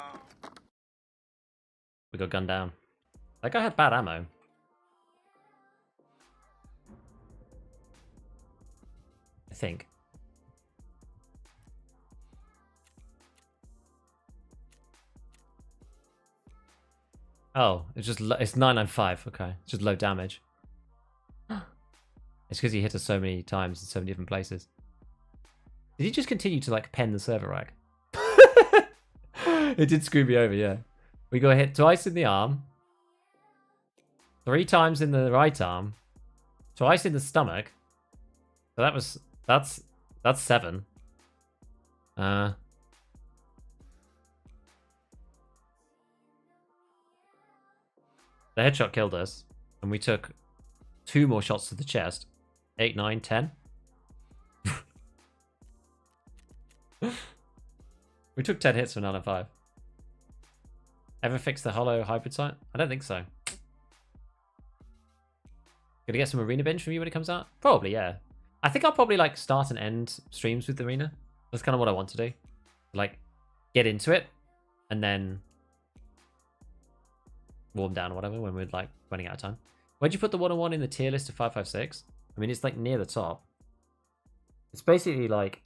We got gunned down. That guy had bad ammo. I think. Oh, it's just it's 995. Okay, it's just low damage. It's because he hit us so many times in so many different places. Did he just continue to like pen the server rack? It did screw me over, yeah. We got hit twice in the arm, 3 times in the right arm, twice in the stomach. So that's 7. The headshot killed us, and we took 2 more shots to the chest. 8, 9, 10. We took 10 hits for 905. Ever fix the hollow hybrid sight? I don't think so. Gonna get some arena binge from you when it comes out? Probably, yeah. I think I'll probably like start and end streams with the arena. That's kind of what I want to do. Like, get into it, and then warm down or whatever when we're like running out of time. Where'd you put the 101 in the tier list of 556? I mean, it's like near the top. It's basically like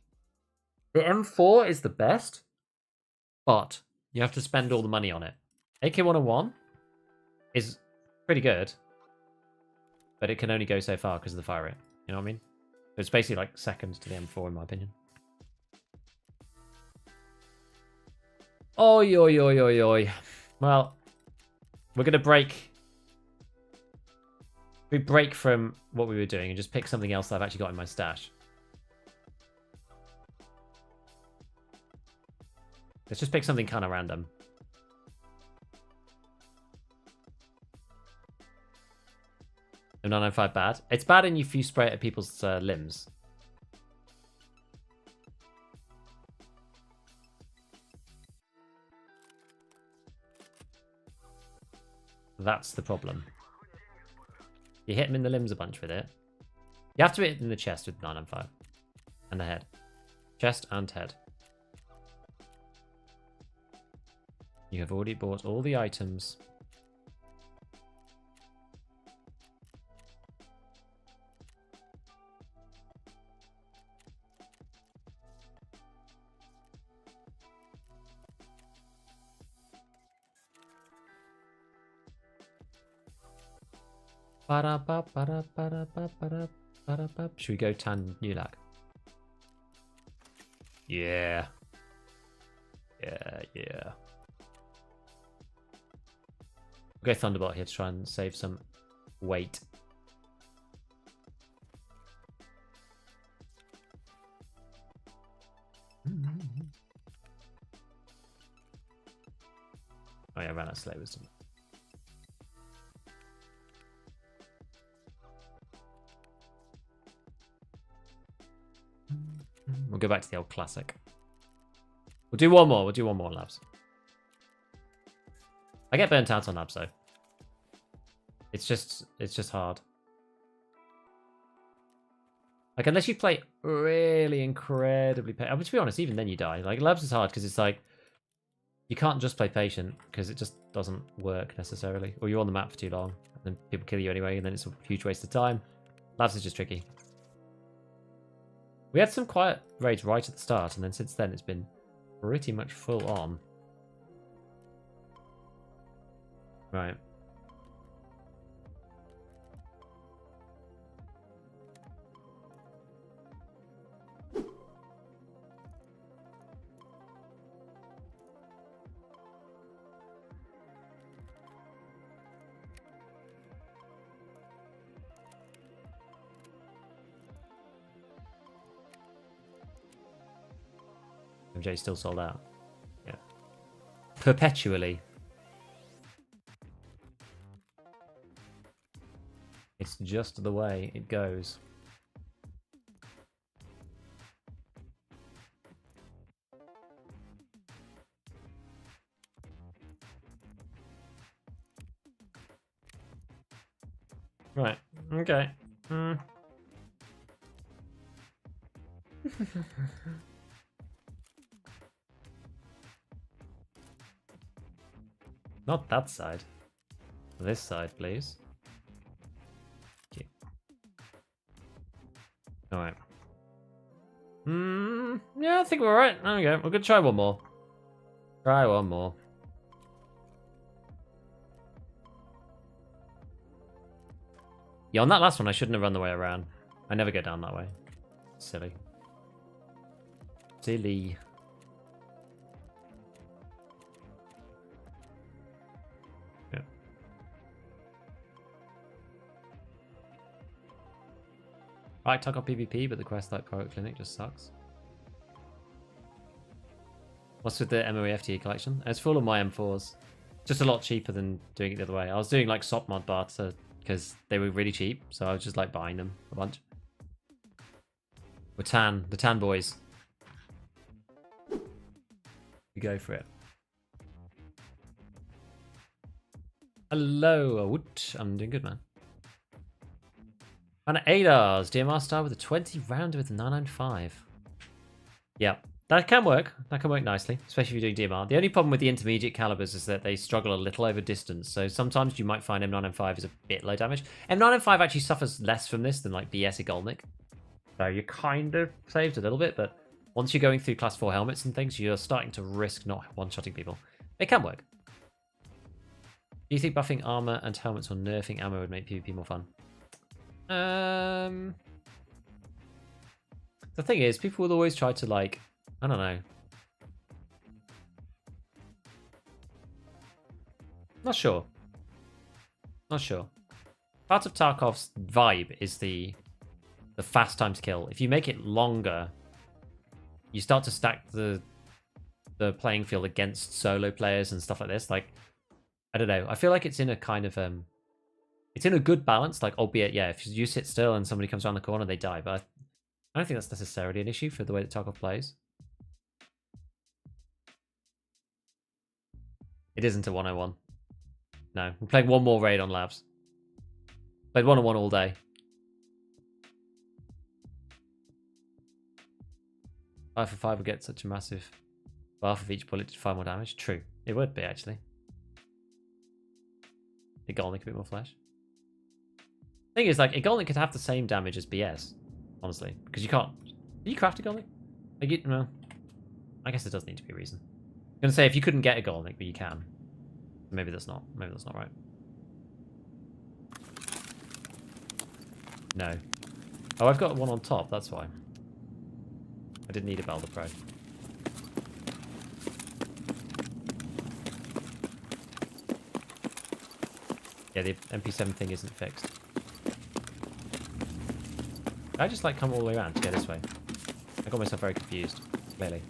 the M4 is the best, but you have to spend all the money on it. AK-101 is pretty good, but it can only go so far because of the fire rate. You know what I mean? So it's basically like second to the M4 in my opinion. Oi, oi, oi, oi, oi. Well, we're going to break. We break from what we were doing and just pick something else that I've actually got in my stash. Let's just pick something kind of random. No 995 bad. It's bad if you spray it at people's limbs. That's the problem. You hit him in the limbs a bunch with it. You have to hit it in the chest with 995. And the head. Chest and head. You have already bought all the items. Should we go Tan Nulak? Yeah. Yeah. We'll go Thunderbolt here to try and save some weight. Oh yeah, I ran out of slow wisdom. We'll go back to the old classic. We'll do one more. We'll do one more labs. I get burnt out on labs though. It's just hard. Like unless you play really incredibly patient. To be honest, even then you die. Like labs is hard because it's like you can't just play patient because it just doesn't work necessarily. Or you're on the map for too long, and then people kill you anyway, and then it's a huge waste of time. Labs is just tricky. We had some quiet raids right at the start, and then since then it's been pretty much full on. Right. MJ still sold out. Yeah. Perpetually. It's just the way it goes. Right. Okay. Not that side. This side, please. Okay. Alright. Yeah, I think we're alright. There we go. We're gonna try one more. Try one more. Yeah, on that last one, I shouldn't have run the way around. I never go down that way. Silly. Silly. Yeah. Right, Tarkov PvP, but the quest like Private Clinic just sucks. What's with the MOE FTE collection? It's full of my M4s. Just a lot cheaper than doing it the other way. I was doing like SOP mod barter because they were really cheap, so I was just like buying them a bunch. We're tan, the tan boys. We go for it. Hello, Woot. I'm doing good, man. And ADARS, DMR star with a 20 rounder with a 995. Yeah, that can work. That can work nicely, especially if you're doing DMR. The only problem with the intermediate calibers is that they struggle a little over distance. So sometimes you might find M995 is a bit low damage. M995 actually suffers less from this than like BS Igolnik. So you're kind of saved a little bit, but once you're going through class 4 helmets and things, you're starting to risk not one-shotting people. It can work. Do you think buffing armor and helmets or nerfing ammo would make PvP more fun? The thing is, people will always try to, like, I don't know. Not sure. Not sure. Part of Tarkov's vibe is the fast time to kill. If you make it longer, you start to stack the playing field against solo players and stuff like this. Like, I don't know. I feel like it's in a kind of it's in a good balance. Like, albeit, yeah, if you sit still and somebody comes around the corner, they die. But I don't think that's necessarily an issue for the way that Tarkov plays. It isn't a 101. No, we're playing one more raid on labs. Played 101 all day. 5 for 5 would get such a massive buff if each bullet did 5 more damage. True. It would be, actually. Igolnik a bit more flesh. Thing is, like, Igolnik could have the same damage as BS, honestly. Because you can't... Do you craft Igolnik? Like, no. I guess there does need to be a reason. I'm going to say, if you couldn't get Igolnik, but you can. Maybe that's not. Maybe that's not right. No. Oh, I've got one on top, that's why. I didn't need a Balder Pro. Yeah, the MP7 thing isn't fixed. I just like come all the way around to go this way. I got myself very confused, clearly.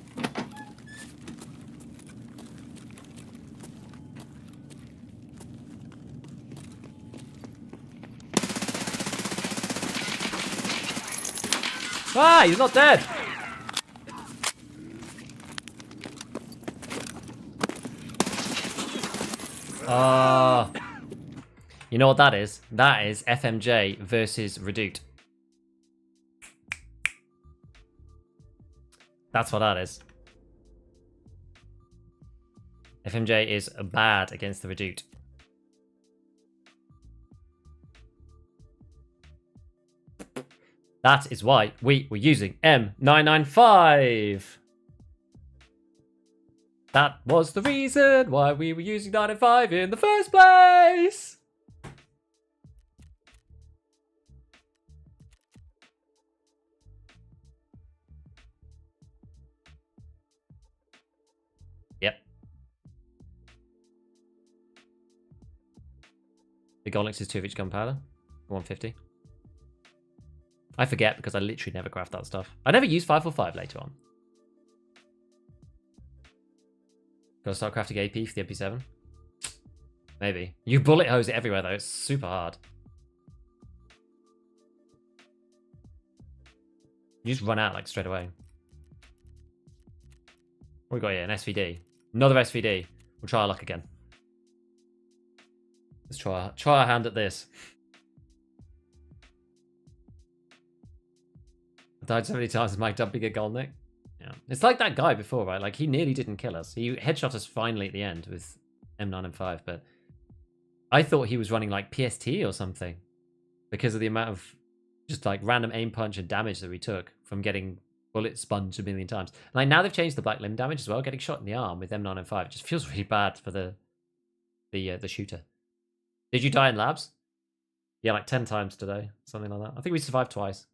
Ah, he's not dead! You know what that is? That is FMJ versus Redoute. That's what that is. FMJ is bad against the Redoute. That is why we were using M995. That was the reason why we were using 995 in the first place. Yep. The Golix is 2 of each gunpowder. 150. I forget because I literally never craft that stuff. I never use 545 later on. Gotta start crafting AP for the MP7? Maybe. You bullet hose it everywhere though, it's super hard. You just run out like straight away. What we got here? An SVD. Another SVD. We'll try our luck again. Let's try our hand at this. I died so many times with my dumping a Golnik. Yeah. It's like that guy before, right? Like, he nearly didn't kill us. He headshot us finally at the end with M995, but I thought he was running, like, PST or something because of the amount of just, like, random aim punch and damage that we took from getting bullet sponged a million times. Like, now they've changed the black limb damage as well. Getting shot in the arm with M905, it just feels really bad for the shooter. Did you die in labs? Yeah, like 10 times today. Something like that. I think we survived twice.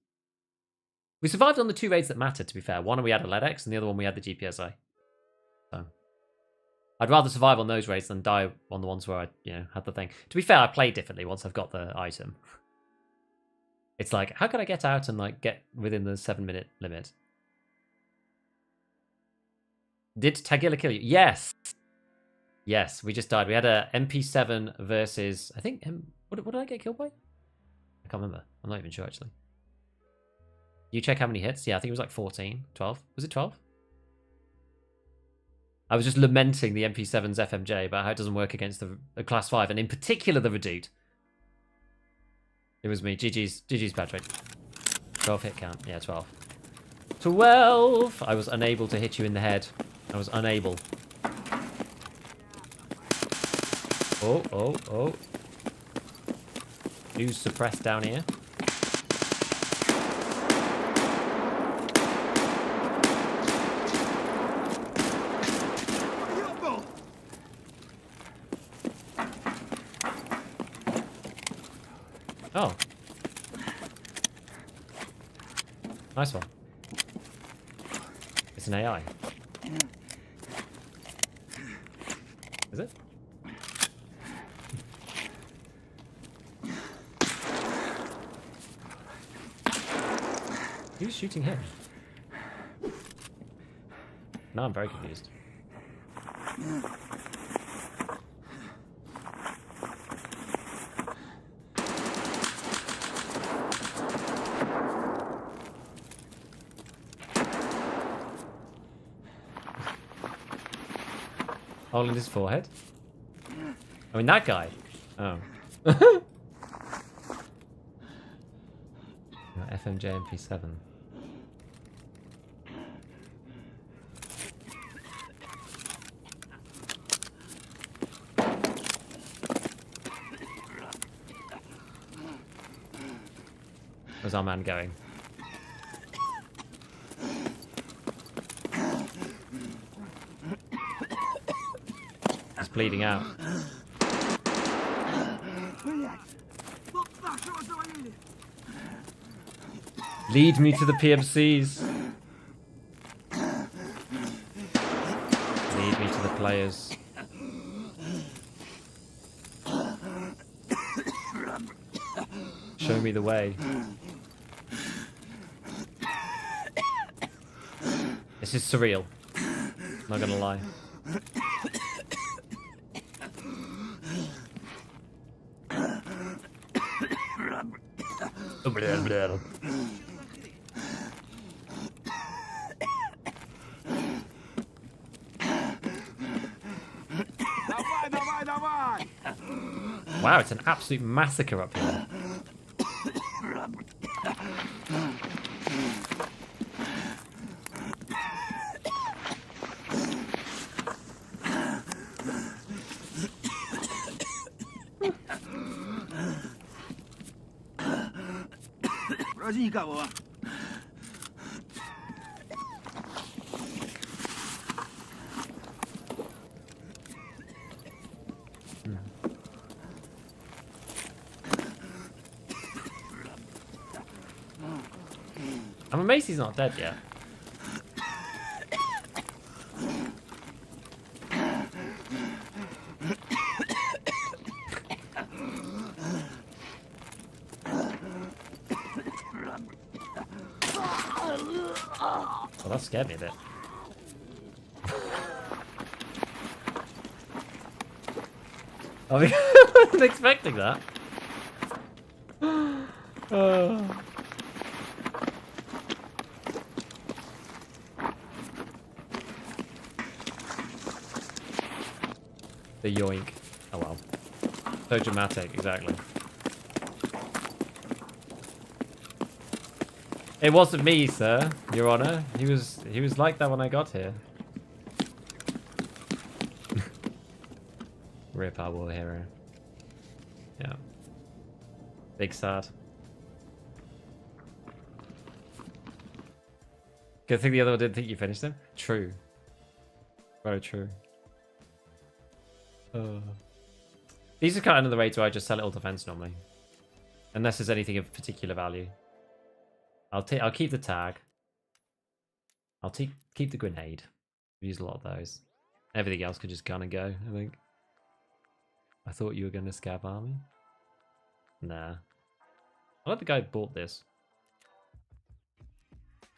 We survived on the 2 raids that mattered, to be fair. One we had a LEDX, and the other one we had the GPSI. So I'd rather survive on those raids than die on the ones where I, had the thing. To be fair, I play differently once I've got the item. It's like, how can I get out and like get within the 7-minute limit? Did Tagilla kill you? Yes. Yes, we just died. We had a MP7 versus, I think, what did I get killed by? I can't remember. I'm not even sure, actually. You check how many hits? Yeah, I think it was like 14, 12. Was it 12? I was just lamenting the MP7's FMJ about how it doesn't work against the Class 5, and in particular the Redoute. It was me. GG's Patrick. 12 hit count. Yeah, 12. 12! I was unable to hit you in the head. I was unable. Oh. Who's suppressed down here? Oh. Nice one. It's an AI. Is it? Who's shooting him? Now I'm very confused. Hole in his forehead? I mean, that guy. Oh. FMJ MP7. Where's our man going? He's bleeding out. Lead me to the PMCs. Lead me to the players. Show me the way. This is surreal. Not gonna lie. Wow, it's an absolute massacre up here. Ради никого. I'm amazed he's not dead yet. Well, that scared me a bit. I wasn't expecting that. The yoink. Oh well. So dramatic, exactly. It wasn't me, sir, Your Honor. He was like that when I got here. Rip our war hero. Yeah. Big sad. Good thing the other one didn't think you finished him. True. Very true. These are kind of the raids where I just sell it all defense normally. Unless there's anything of particular value. I'll keep the tag. I'll keep the grenade. We use a lot of those. Everything else could just kind of go, I think. I thought you were going to scav army. Nah. I like the guy who bought this.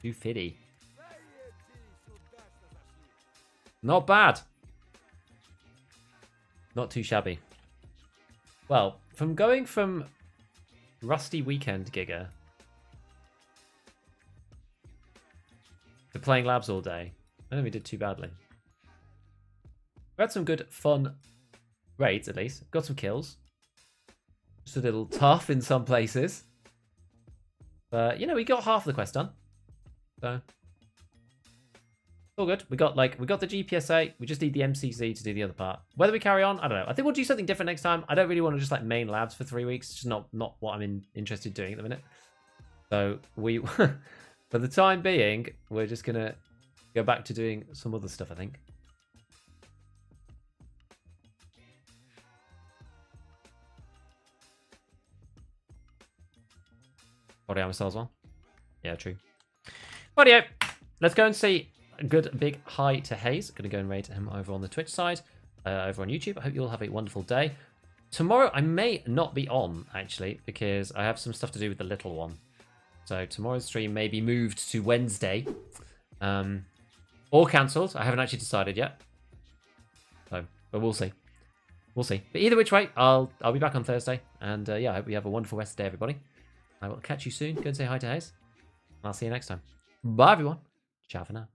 250. Not bad. Not too shabby. Well, from going from Rusty Weekend Gigger to playing labs all day, I don't think we did too badly. We had some good fun raids at least. Got some kills. Just a little tough in some places. But, you know, we got half the quest done. So, all good. We got the GPSA. We just need the MCC to do the other part. Whether we carry on, I don't know. I think we'll do something different next time. I don't really want to just like main labs for 3 weeks. It's just not what I'm interested in doing at the minute. So we, for the time being, we're just gonna go back to doing some other stuff, I think. Body armor sells well. Yeah, true. Rightio. Let's go and see a good big hi to Hayes. Gonna go and raid him over on the Twitch side, over on YouTube. I hope you all have a wonderful day. Tomorrow I may not be on, actually, because I have some stuff to do with the little one. So tomorrow's stream may be moved to Wednesday. Or cancelled. I haven't actually decided yet. So, but we'll see. We'll see. But either which way, I'll be back on Thursday. And yeah, I hope you have a wonderful rest of the day, everybody. I will catch you soon. Go and say hi to Hayes. And I'll see you next time. Bye, everyone. Ciao for now.